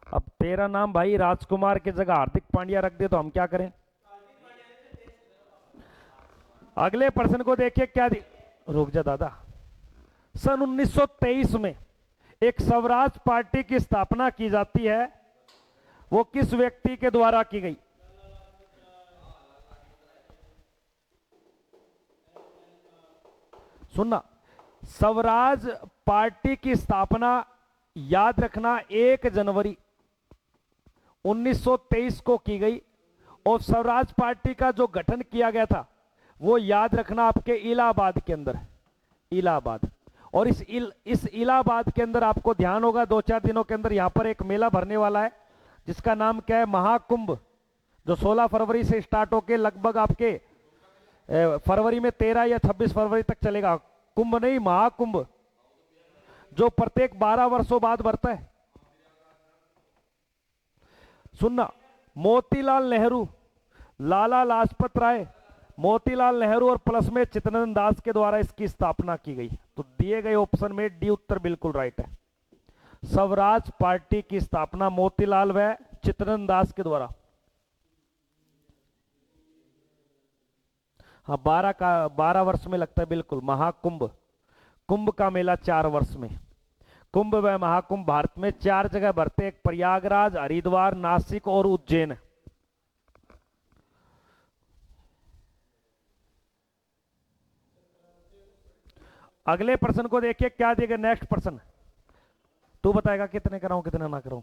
अब तेरा नाम भाई राजकुमार की जगह हार्दिक पांड्या रख दे तो हम क्या करें? अगले प्रश्न को देखिए क्या रुक जा दादा। सन 1923 में एक स्वराज पार्टी की स्थापना की जाती है, वो किस व्यक्ति के द्वारा की गई? सुनना, स्वराज पार्टी की स्थापना याद रखना 1 जनवरी 1923 को की गई। और स्वराज पार्टी का जो गठन किया गया था वो याद रखना आपके इलाहाबाद के अंदर, इलाहाबाद। और इस इलाहाबाद के अंदर आपको ध्यान होगा 2-4 दिनों के अंदर यहां पर एक मेला भरने वाला है जिसका नाम क्या है? महाकुंभ, जो 16 फरवरी से स्टार्ट होके लगभग आपके फरवरी में 13 या 26 फरवरी तक चलेगा। कुंभ नहीं, महाकुंभ, जो प्रत्येक 12 वर्षों बाद बढ़ता है। सुनना, मोतीलाल नेहरू, लाला लाजपत राय, मोतीलाल नेहरू और प्लस में चित्तरंजन दास के द्वारा इसकी स्थापना की गई। तो दिए गए ऑप्शन में डी उत्तर बिल्कुल राइट है। स्वराज पार्टी की स्थापना मोतीलाल व चित्तरंजन दास के द्वारा। हाँ, 12 वर्ष में लगता है बिल्कुल। महाकुंभ, कुंभ का मेला 4 वर्ष में। कुंभ व महाकुंभ भारत में 4 जगह भरते, एक प्रयागराज, हरिद्वार, नासिक और उज्जैन। अगले प्रश्न को देखिए क्या देगा। नेक्स्ट प्रश्न तू बताएगा कितने कराऊं कितने ना कराऊं।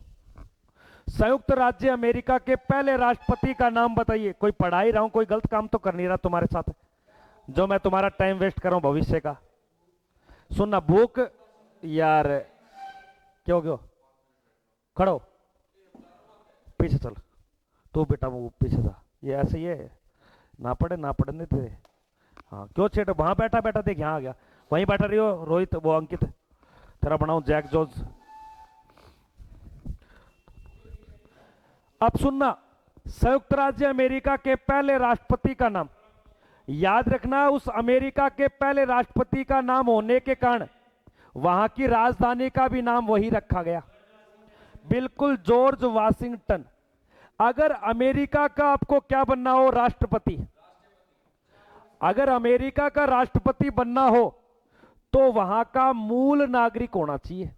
संयुक्त राज्य अमेरिका के पहले राष्ट्रपति का नाम बताइए। कोई पढ़ा ही रहा हूं, कोई गलत काम तो कर नहीं रहा तुम्हारे साथ जो मैं तुम्हारा टाइम वेस्ट कर रहा हूं भविष्य का। सुनना, भूख यार, क्यों खड़ो, पीछे चल तू बेटा, वो पीछे था। ये ऐसे ही है, ना पढ़ने थे। हाँ, क्यों छेड़, वहां बैठा देख, यहाँ आ गया, वहीं बैठा रही हो। रोहित, वो अंकित, तेरा बनाऊं जैक जॉर्ज। अब सुनना, संयुक्त राज्य अमेरिका के पहले राष्ट्रपति का नाम याद रखना। उस अमेरिका के पहले राष्ट्रपति का नाम होने के कारण वहां की राजधानी का भी नाम वही रखा गया, बिल्कुल, जॉर्ज वाशिंगटन। अगर अमेरिका का आपको क्या बनना हो? राष्ट्रपति। अगर अमेरिका का राष्ट्रपति बनना हो तो वहां का मूल नागरिक होना चाहिए।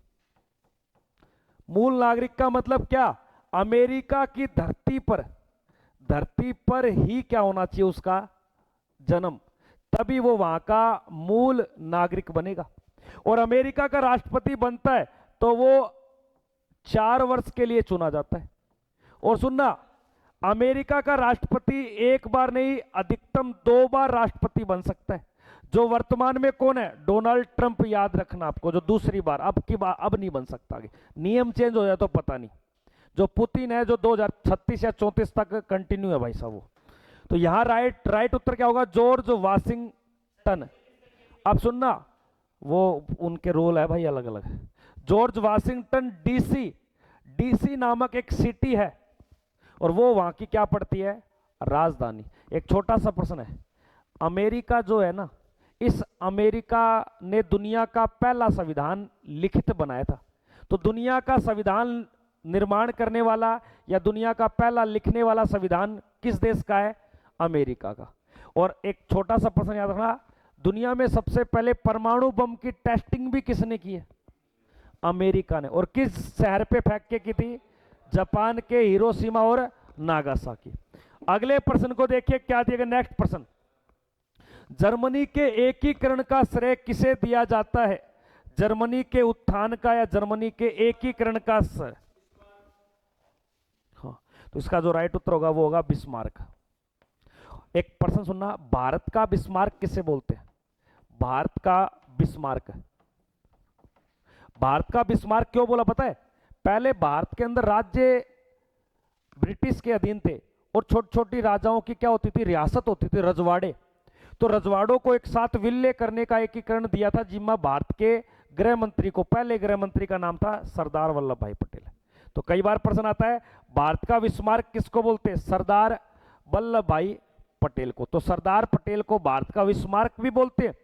मूल नागरिक का मतलब क्या? अमेरिका की धरती पर ही क्या होना चाहिए? उसका जन्म, तभी वो वहां का मूल नागरिक बनेगा। और अमेरिका का राष्ट्रपति बनता है तो वो 4 वर्ष के लिए चुना जाता है। और सुनना, अमेरिका का राष्ट्रपति एक बार नहीं, अधिकतम 2 बार राष्ट्रपति बन सकता है। जो वर्तमान में कौन है? Donald Trump. याद रखना आपको, जो दूसरी बार, अब नहीं बन सकता, आगे नियम चेंज हो जाए तो पता नहीं। जो पुतिन है, जो 2036 या 34 तक कंटिन्यू है भाई साहब वो। तो यहां राइट उत्तर क्या होगा? George Washington. अब सुनना, वो उनके रोल है भाई अलग अलग। जॉर्ज वाशिंगटन डीसी नामक एक सिटी है और वो वहां की क्या पड़ती है? राजधानी। एक छोटा सा प्रश्न है, अमेरिका जो है ना, इस अमेरिका ने दुनिया का पहला संविधान लिखित बनाया था। तो दुनिया का संविधान निर्माण करने वाला या दुनिया का पहला लिखने वाला संविधान किस देश का है? अमेरिका का। और एक छोटा सा प्रश्न याद रखना, दुनिया में सबसे पहले परमाणु बम की टेस्टिंग भी किसने की है? अमेरिका ने। और किस शहर पे फेंक के की थी? जापान के हिरोशिमा और नागासाकी। अगले प्रश्न को देखिए क्या दिएगा। नेक्स्ट प्रश्न, जर्मनी के एकीकरण का श्रेय किसे दिया जाता है? जर्मनी के उत्थान का या जर्मनी के एकीकरण का हाँ, तो इसका जो राइट उत्तर होगा वो होगा बिस्मार्क। एक प्रश्न सुनना, भारत का बिस्मार्क किसे बोलते हैं? भारत का बिस्मार्क, भारत का बिस्मार्क क्यों बोला पता है? पहले भारत के अंदर राज्य ब्रिटिश के अधीन थे और छोटी छोटी राजाओं की क्या होती थी, रियासत होती थी, रजवाड़े। तो रजवाड़ों को एक साथ विलय करने का एकीकरण दिया था जिम्मा भारत के गृह मंत्री को। पहले गृह मंत्री का नाम था सरदार वल्लभ भाई पटेल। तो कई बार प्रश्न आता है भारत का बिस्मार्क किसको बोलते हैं? सरदार वल्लभ भाई पटेल को। तो सरदार पटेल को भारत का बिस्मार्क भी बोलते हैं।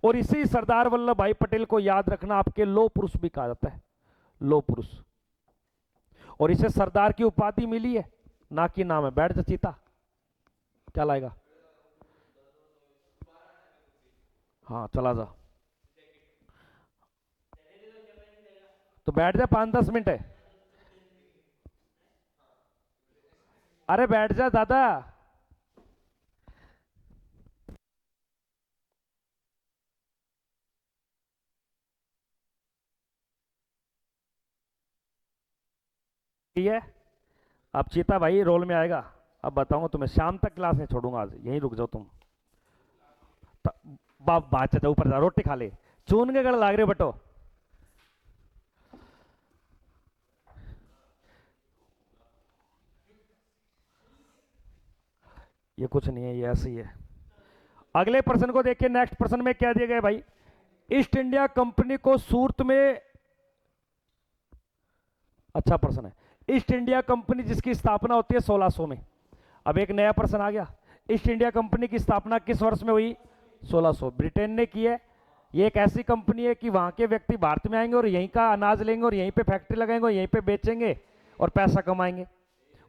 और इसी सरदार वल्लभ भाई पटेल को याद रखना, आपके लौह पुरुष भी कहा जाता है, लौह पुरुष। और इसे सरदार की उपाधि मिली है, ना कि नाम है। बैठ जा चीता, क्या लाएगा? हाँ चला जा, तो बैठ जा, 5-10 मिनट है। अरे बैठ जा दादा। है अब चीता भाई रोल में आएगा। अब बताऊंगा तुम्हें, शाम तक क्लास नहीं छोड़ूंगा, आज यहीं रुक जाओ तुम। बात जा, ऊपर जा, रोटी खा ले, चून के गड़ लाग रहे बटो। ये कुछ नहीं है, ये ऐसे ही है। अगले प्रश्न को देखिए। नेक्स्ट प्रश्न में क्या दिया गया भाई? ईस्ट इंडिया कंपनी को सूरत में, अच्छा प्रश्न है, ईस्ट इंडिया कंपनी जिसकी स्थापना होती है 1600 में। अब एक नया प्रश्न आ गया, ईस्ट इंडिया कंपनी की स्थापना किस वर्ष में हुई? 1600। ब्रिटेन ने की है। ये एक ऐसी कंपनी है कि वहां के व्यक्ति भारत में आएंगे और यहीं का अनाज लेंगे और यहीं पे फैक्ट्री लगाएंगे और यहीं पे बेचेंगे और पैसा कमाएंगे।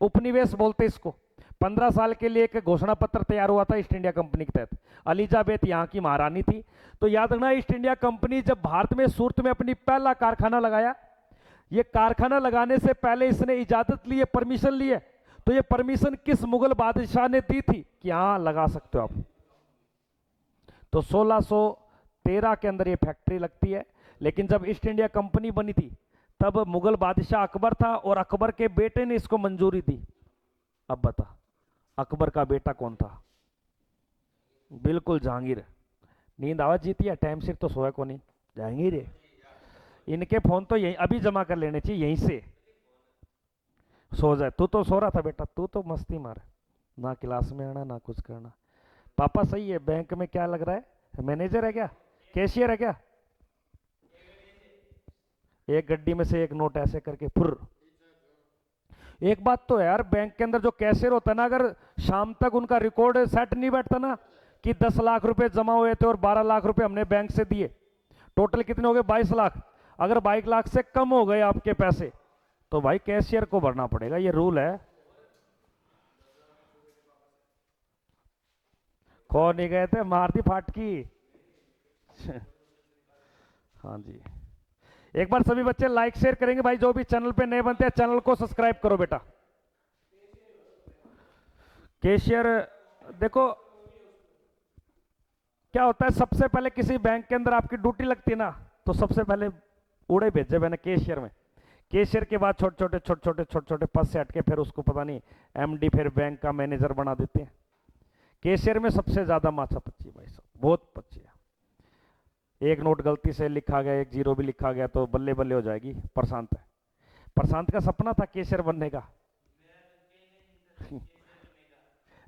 उपनिवेश बोलते इसको। 15 साल के लिए एक घोषणा पत्र तैयार हुआ था ईस्ट इंडिया कंपनी के तहत। एलिजाबेथ यहाँ की महारानी थी। तो याद रखना, ईस्ट इंडिया कंपनी जब भारत में सूरत में अपनी पहला कारखाना लगाया, ये कारखाना लगाने से पहले इसने इजाजत ली है, परमिशन ली है। तो ये परमिशन किस मुगल बादशाह ने दी थी कि हाँ लगा सकते हो आप? तो 1613 के अंदर ये फैक्ट्री लगती है। लेकिन जब ईस्ट इंडिया कंपनी बनी थी तब मुगल बादशाह अकबर था और अकबर के बेटे ने इसको मंजूरी दी। अब बता, अकबर का बेटा कौन था? बिल्कुल जहांगीर। नींद आवाज जीती है, टाइम सिर तो सोया को नहीं, जहांगीर है। इनके फोन तो यहीं अभी जमा कर लेने चाहिए, यहीं से सो जाए। तू तो सो रहा था बेटा, तू तो मस्ती मार, ना क्लास में आना ना कुछ करना। पापा सही है, बैंक में क्या लग रहा है? मैनेजर है क्या? कैशियर है क्या? एक गड्डी में से एक नोट ऐसे करके फुर। एक बात तो है यार, बैंक के अंदर जो कैशियर होता है ना, अगर शाम तक उनका रिकॉर्ड सेट नहीं बैठता ना कि 10 लाख रुपए जमा हुए थे और 12 लाख रुपए हमने बैंक से दिए, टोटल कितने हो गए? 22 लाख। अगर 22 लाख से कम हो गए आपके पैसे तो भाई कैशियर को भरना पड़ेगा, ये रूल है। खो नहीं गए थे, मार दी फाटकी। हाँ जी, एक बार सभी बच्चे लाइक शेयर करेंगे भाई। जो भी चैनल पे नए बनते हैं चैनल को सब्सक्राइब करो बेटा। कैशियर देखो क्या होता है, सबसे पहले किसी बैंक के अंदर आपकी ड्यूटी लगती है ना, तो सबसे पहले उड़े भेजे मैंने कैशियर में। कैशियर के बाद छोटे छोटे पद से हटके फिर उसको पता नहीं एमडी, फिर बैंक का मैनेजर बना देते हैं। कैशियर में सबसे ज्यादा माथा पच्ची भाई साहब, बहुत पच्ची है। एक नोट गलती से लिखा गया, एक जीरो भी लिखा गया तो बल्ले बल्ले हो जाएगी। प्रशांत है, प्रशांत का सपना था कैशियर बनने का।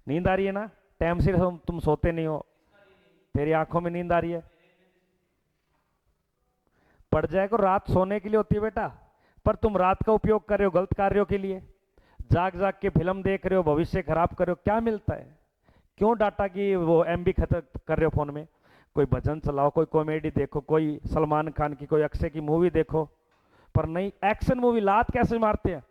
नींद आ रही है ना? टाइम से तुम सोते नहीं हो, तेरी आंखों में नींद आ रही है। पड़ जाए को रात सोने के लिए होती है बेटा, पर तुम रात का उपयोग कर रहे हो गलत कार्यों के लिए। जाग जाग के फिल्म देख रहे हो, भविष्य खराब कर रहे हो। क्या मिलता है? क्यों डाटा की वो एमबी खत्म कर रहे हो फोन में? कोई भजन चलाओ, कोई कॉमेडी देखो, कोई सलमान खान की, कोई अक्षय की मूवी देखो। पर नहीं, एक्शन मूवी, लात कैसे मारते हैं,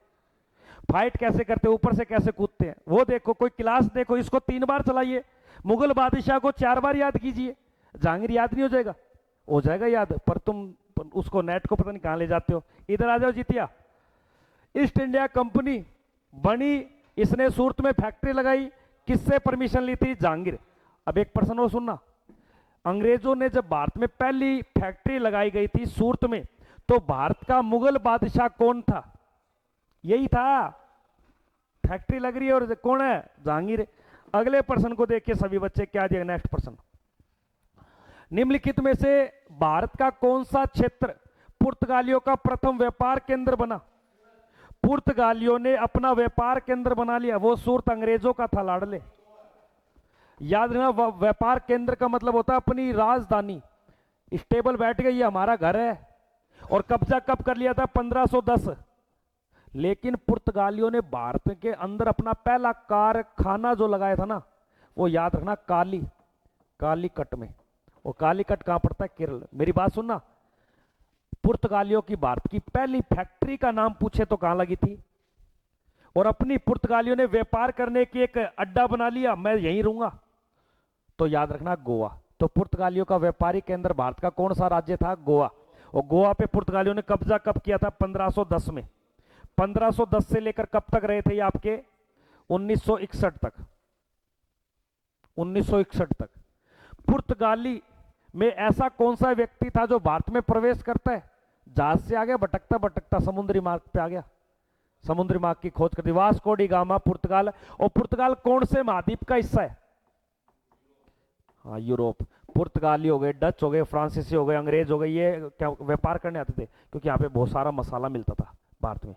फाइट कैसे करते हैं, ऊपर से कैसे कूदते हैं, वो देखो। कोई क्लास देखो, इसको 3 बार चलाइए। मुगल बादशाह को 4 बार याद कीजिए, जहांगीर याद नहीं हो जाएगा? हो जाएगा याद, पर तुम उसको नेट को पता नहीं कहां ले जाते हो। इधर आ जाओ जितिया। ईस्ट इंडिया कंपनी बनी, इसने सूरत में फैक्ट्री लगाई, किससे परमिशन ली थी? जहांगीर। अब एक प्रश्न और सुनना, अंग्रेजों ने जब भारत में पहली फैक्ट्री लगाई गई थी सूरत में, तो भारत का मुगल बादशाह कौन था? यही था। फैक्ट्री लग रही है और कौन है? जहांगीर। अगले प्रश्न को देखिए सभी बच्चे, क्या दिया नेक्स्ट प्रश्न। निम्नलिखित में से भारत का कौन सा क्षेत्र पुर्तगालियों का प्रथम व्यापार केंद्र बना? पुर्तगालियों ने अपना व्यापार केंद्र बना लिया, वो सूरत अंग्रेजों का था लाडले। याद रखना, व्यापार केंद्र का मतलब होता है अपनी राजधानी। स्टेबल बैठ गई, ये हमारा घर है। और कब्जा कब कर लिया था? 1510। लेकिन पुर्तगालियों ने भारत के अंदर अपना पहला कारखाना जो लगाया था ना, वो याद रखना कालीकट में। और कालीकट कहां पड़ता है? केरल। मेरी बात सुनना, पुर्तगालियों की भारत की पहली फैक्ट्री का नाम पूछे तो कहां लगी थी? और अपनी पुर्तगालियों ने व्यापार करने की एक अड्डा बना लिया, मैं यहीं रहूंगा, तो याद रखना गोवा। तो पुर्तगालियों का व्यापारिक केंद्र भारत का कौन सा राज्य था? गोवा। और गोवा पे पुर्तगालियों ने कब्जा कब किया था? 1510 में। 1510 से लेकर कब तक रहे थे ये आपके? 1961 तक। 1961 तक। पुर्तगाली में ऐसा कौन सा व्यक्ति था जो भारत में प्रवेश करता है? जहाज से आ गया, भटकता भटकता समुद्री मार्ग पे आ गया, समुद्री मार्ग की खोज कर दी। वास्को डी गामा पुर्तगाल। और पुर्तगाल कौन से महाद्वीप का हिस्सा है? हाँ, यूरोप। पुर्तगाली हो गए, डच हो गए, फ्रांसीसी हो गए, अंग्रेज हो गए, ये क्या व्यापार करने आते थे, क्योंकि यहाँ पे बहुत सारा मसाला मिलता था भारत में।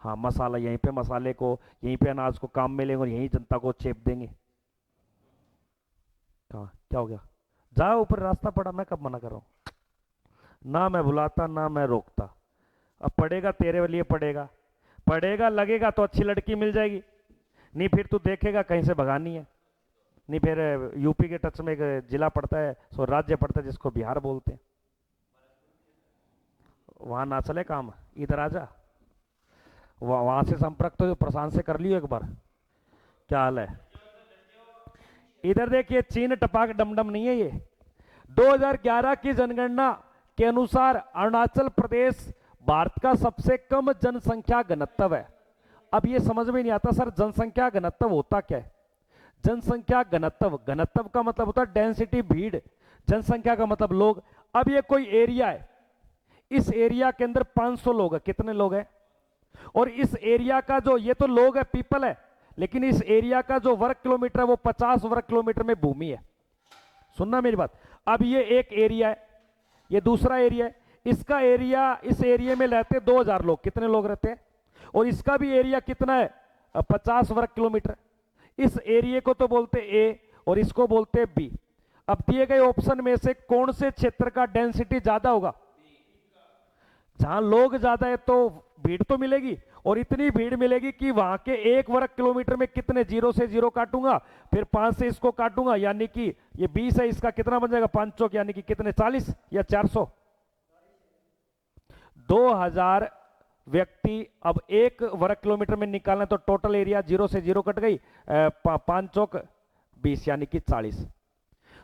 हाँ, मसाला यहीं पे, मसाले को यहीं पे, अनाज को काम में लेंगे और यहीं जनता को चेप देंगे। हाँ, क्या हो गया? जाओ ऊपर, रास्ता पड़ा, मैं कब मना कर रहा हूं? ना मैं बुलाता ना मैं रोकता। अब पड़ेगा तेरे लिए, पड़ेगा लगेगा तो अच्छी लड़की मिल जाएगी, नहीं फिर तू देखेगा कहीं से भगानी है। नहीं फिर यूपी के टच में एक जिला पड़ता है, सो राज्य पड़ता है जिसको बिहार बोलते हैं, वहां ना चले काम, इधर आ जा। वहां से संपर्क तो प्रशांत से कर लियो एक बार। क्या हाल है? इधर देखिए, चीन टपाक डमडम नहीं है ये। 2011 की जनगणना के अनुसार अरुणाचल प्रदेश भारत का सबसे कम जनसंख्या घनत्व है। अब ये समझ में नहीं आता सर, जनसंख्या घनत्व होता क्या है? जनसंख्या घनत्व, घनत्व का मतलब होता है डेंसिटी, भीड़। जनसंख्या का मतलब लोग। अब ये कोई एरिया है, इस एरिया के अंदर 500 लोग है, कितने लोग हैं? और इस एरिया का जो, ये तो लोग है, पीपल है, लेकिन इस एरिया का जो वर्ग किलोमीटर है वो 50 वर्ग किलोमीटर में भूमि है। सुनना मेरी बात। अब ये एक एरिया है, ये दूसरा एरिया है, इसका एरिया, इस एरिया में रहते 2000 लोग, कितने लोग रहते हैं? और इसका भी एरिया कितना है? 50 वर्ग किलोमीटर। इस एरिया को तो बोलते ए और इसको बोलते बी। अब दिए गए ऑप्शन में से कौन से क्षेत्र का डेंसिटी ज्यादा होगा? जहां लोग ज्यादा है तो भीड़ तो मिलेगी, और इतनी भीड़ मिलेगी कि वहां के 1 वर्ग किलोमीटर में कितने, 0 से 0 काटूंगा, फिर 5 से इसको काटूंगा, यानी कि ये 20 है, इसका कितना बन जाएगा? 5 चौक यानी कि कितने, 40 या 400? 2000 व्यक्ति अब 1 वर्ग किलोमीटर में निकालना, तो टोटल एरिया 0 से 0 कट गई, 5 चौक 20 यानी कि 40।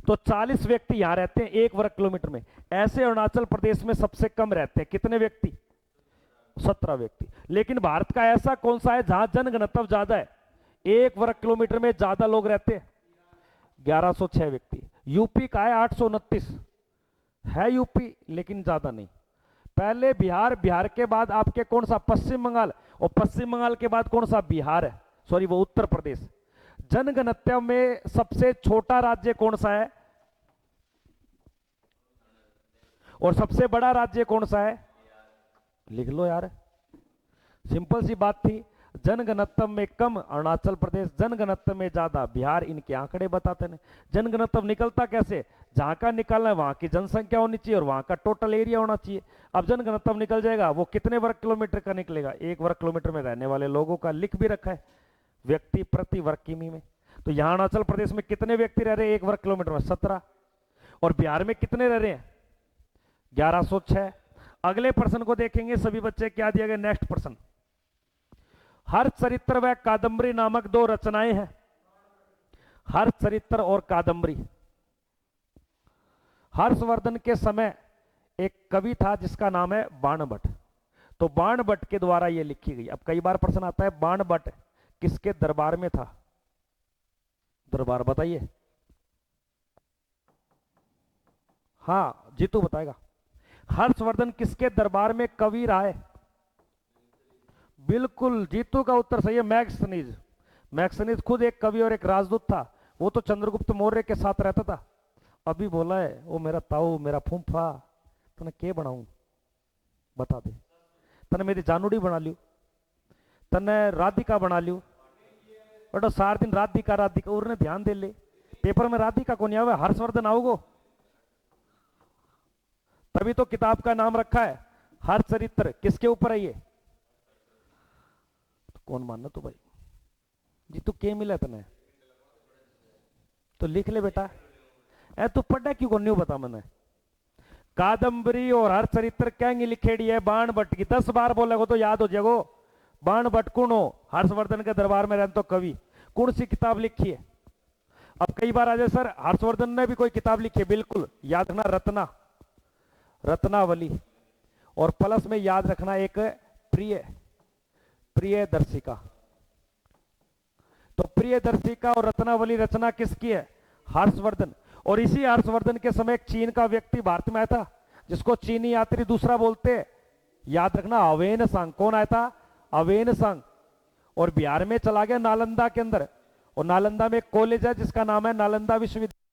तो 40 व्यक्ति यहां रहते हैं 1 वर्ग किलोमीटर में। ऐसे अरुणाचल प्रदेश में सबसे कम रहते हैं, कितने व्यक्ति? 17 व्यक्ति। लेकिन भारत का ऐसा कौन सा है जहां जनघनत्व ज्यादा है, 1 वर्ग किलोमीटर में ज्यादा लोग रहते हैं? 1106 व्यक्ति। यूपी का है 829 है यूपी, लेकिन ज्यादा नहीं। पहले बिहार, बिहार के बाद आपके कौन सा? पश्चिम बंगाल, और पश्चिम बंगाल के बाद कौन सा? बिहार है, सॉरी वो उत्तर प्रदेश। जनघनत्व में सबसे छोटा राज्य कौन सा है? और सबसे बड़ा राज्य कौन सा है? लिख लो यार, सिंपल सी बात थी। जनघनत्व में कम अरुणाचल प्रदेश, जनघनत्व में ज्यादा बिहार, इनके आंकड़े बताते हैं। जनघनत्व निकलता कैसे? जहां का निकलना है वहां की जनसंख्या होनी चाहिए और वहां का टोटल एरिया होना चाहिए। अब जनघनत्व निकल जाएगा, वो कितने वर्ग किलोमीटर का निकलेगा? 1 वर्ग किलोमीटर में रहने वाले लोगों का लिख भी रखा है, व्यक्ति प्रति वर्ग किमी में। तो यहां अरुणाचल प्रदेश में कितने व्यक्ति रह रहे हैं 1 वर्ग किलोमीटर में? 17। और बिहार में कितने रह रहे हैं? 1106। अगले प्रश्न को देखेंगे सभी बच्चे, क्या दिया गया नेक्स्ट प्रश्न। हर्षचरित्र व कादंबरी नामक 2 रचनाएं हैं। हर्षचरित्र और कादंबरी। हर्षवर्धन के समय एक कवि था जिसका नाम है बाणभट्ट। तो बाणभट्ट के द्वारा यह लिखी गई। अब कई बार प्रश्न आता है बाणभट्ट किसके दरबार में था? दरबार बताइए। हाँ जीतू बताएगा। हर्षवर्धन किसके दरबार में कवि रहा है? बिल्कुल जीतू का उत्तर सही है, मैक्सनीज। मैक्सनीज खुद एक कवि और एक राजदूत था। वो तो चंद्रगुप्त मौर्य के साथ रहता था। अभी बोला है वो मेरा ताऊ मेरा फूफा, तने के बनाऊं बता दे। तने मेरी जानूड़ी बना लियो, तने राधिका बना लियो, बटो सार दिन राधिका राधिका उन्हें ध्यान दे ले। पेपर में राधिका को नहीं आवे, हर्षवर्धन आओगो। तभी तो किताब का नाम रखा है हरचरित्र। किसके ऊपर है ये? तो कौन मानना तू भाई जी, तू के मिला तने तो लिख ले बेटा। ए तू पढ़ा क्यों को नहीं बता मैंने। कादंबरी और हरचरित्र कहेंगे लिखेड़ी है बाण भट्ट की। 10 बार बोलेगो तो याद हो जाएगो। बाण भट्ट कौन हो? हर्षवर्धन के दरबार में रहने तो कवि। कौन सी किताब लिखी है? अब कई बार आ जाए सर हर्षवर्धन ने भी कोई किताब लिखी है, बिल्कुल याद रखना, रत्ना रत्नावली। और प्लस में याद रखना एक प्रिय प्रियदर्शिका। तो प्रियदर्शिका और रत्नावली रचना किसकी है? हर्षवर्धन। और इसी हर्षवर्धन के समय एक चीन का व्यक्ति भारत में आया था जिसको चीनी यात्री दूसरा बोलते, याद रखना अवेन सांग। कौन आया था? अवेन सांग। और बिहार में चला गया नालंदा के अंदर, और नालंदा में एक कॉलेज है जिसका नाम है नालंदा विश्वविद्यालय।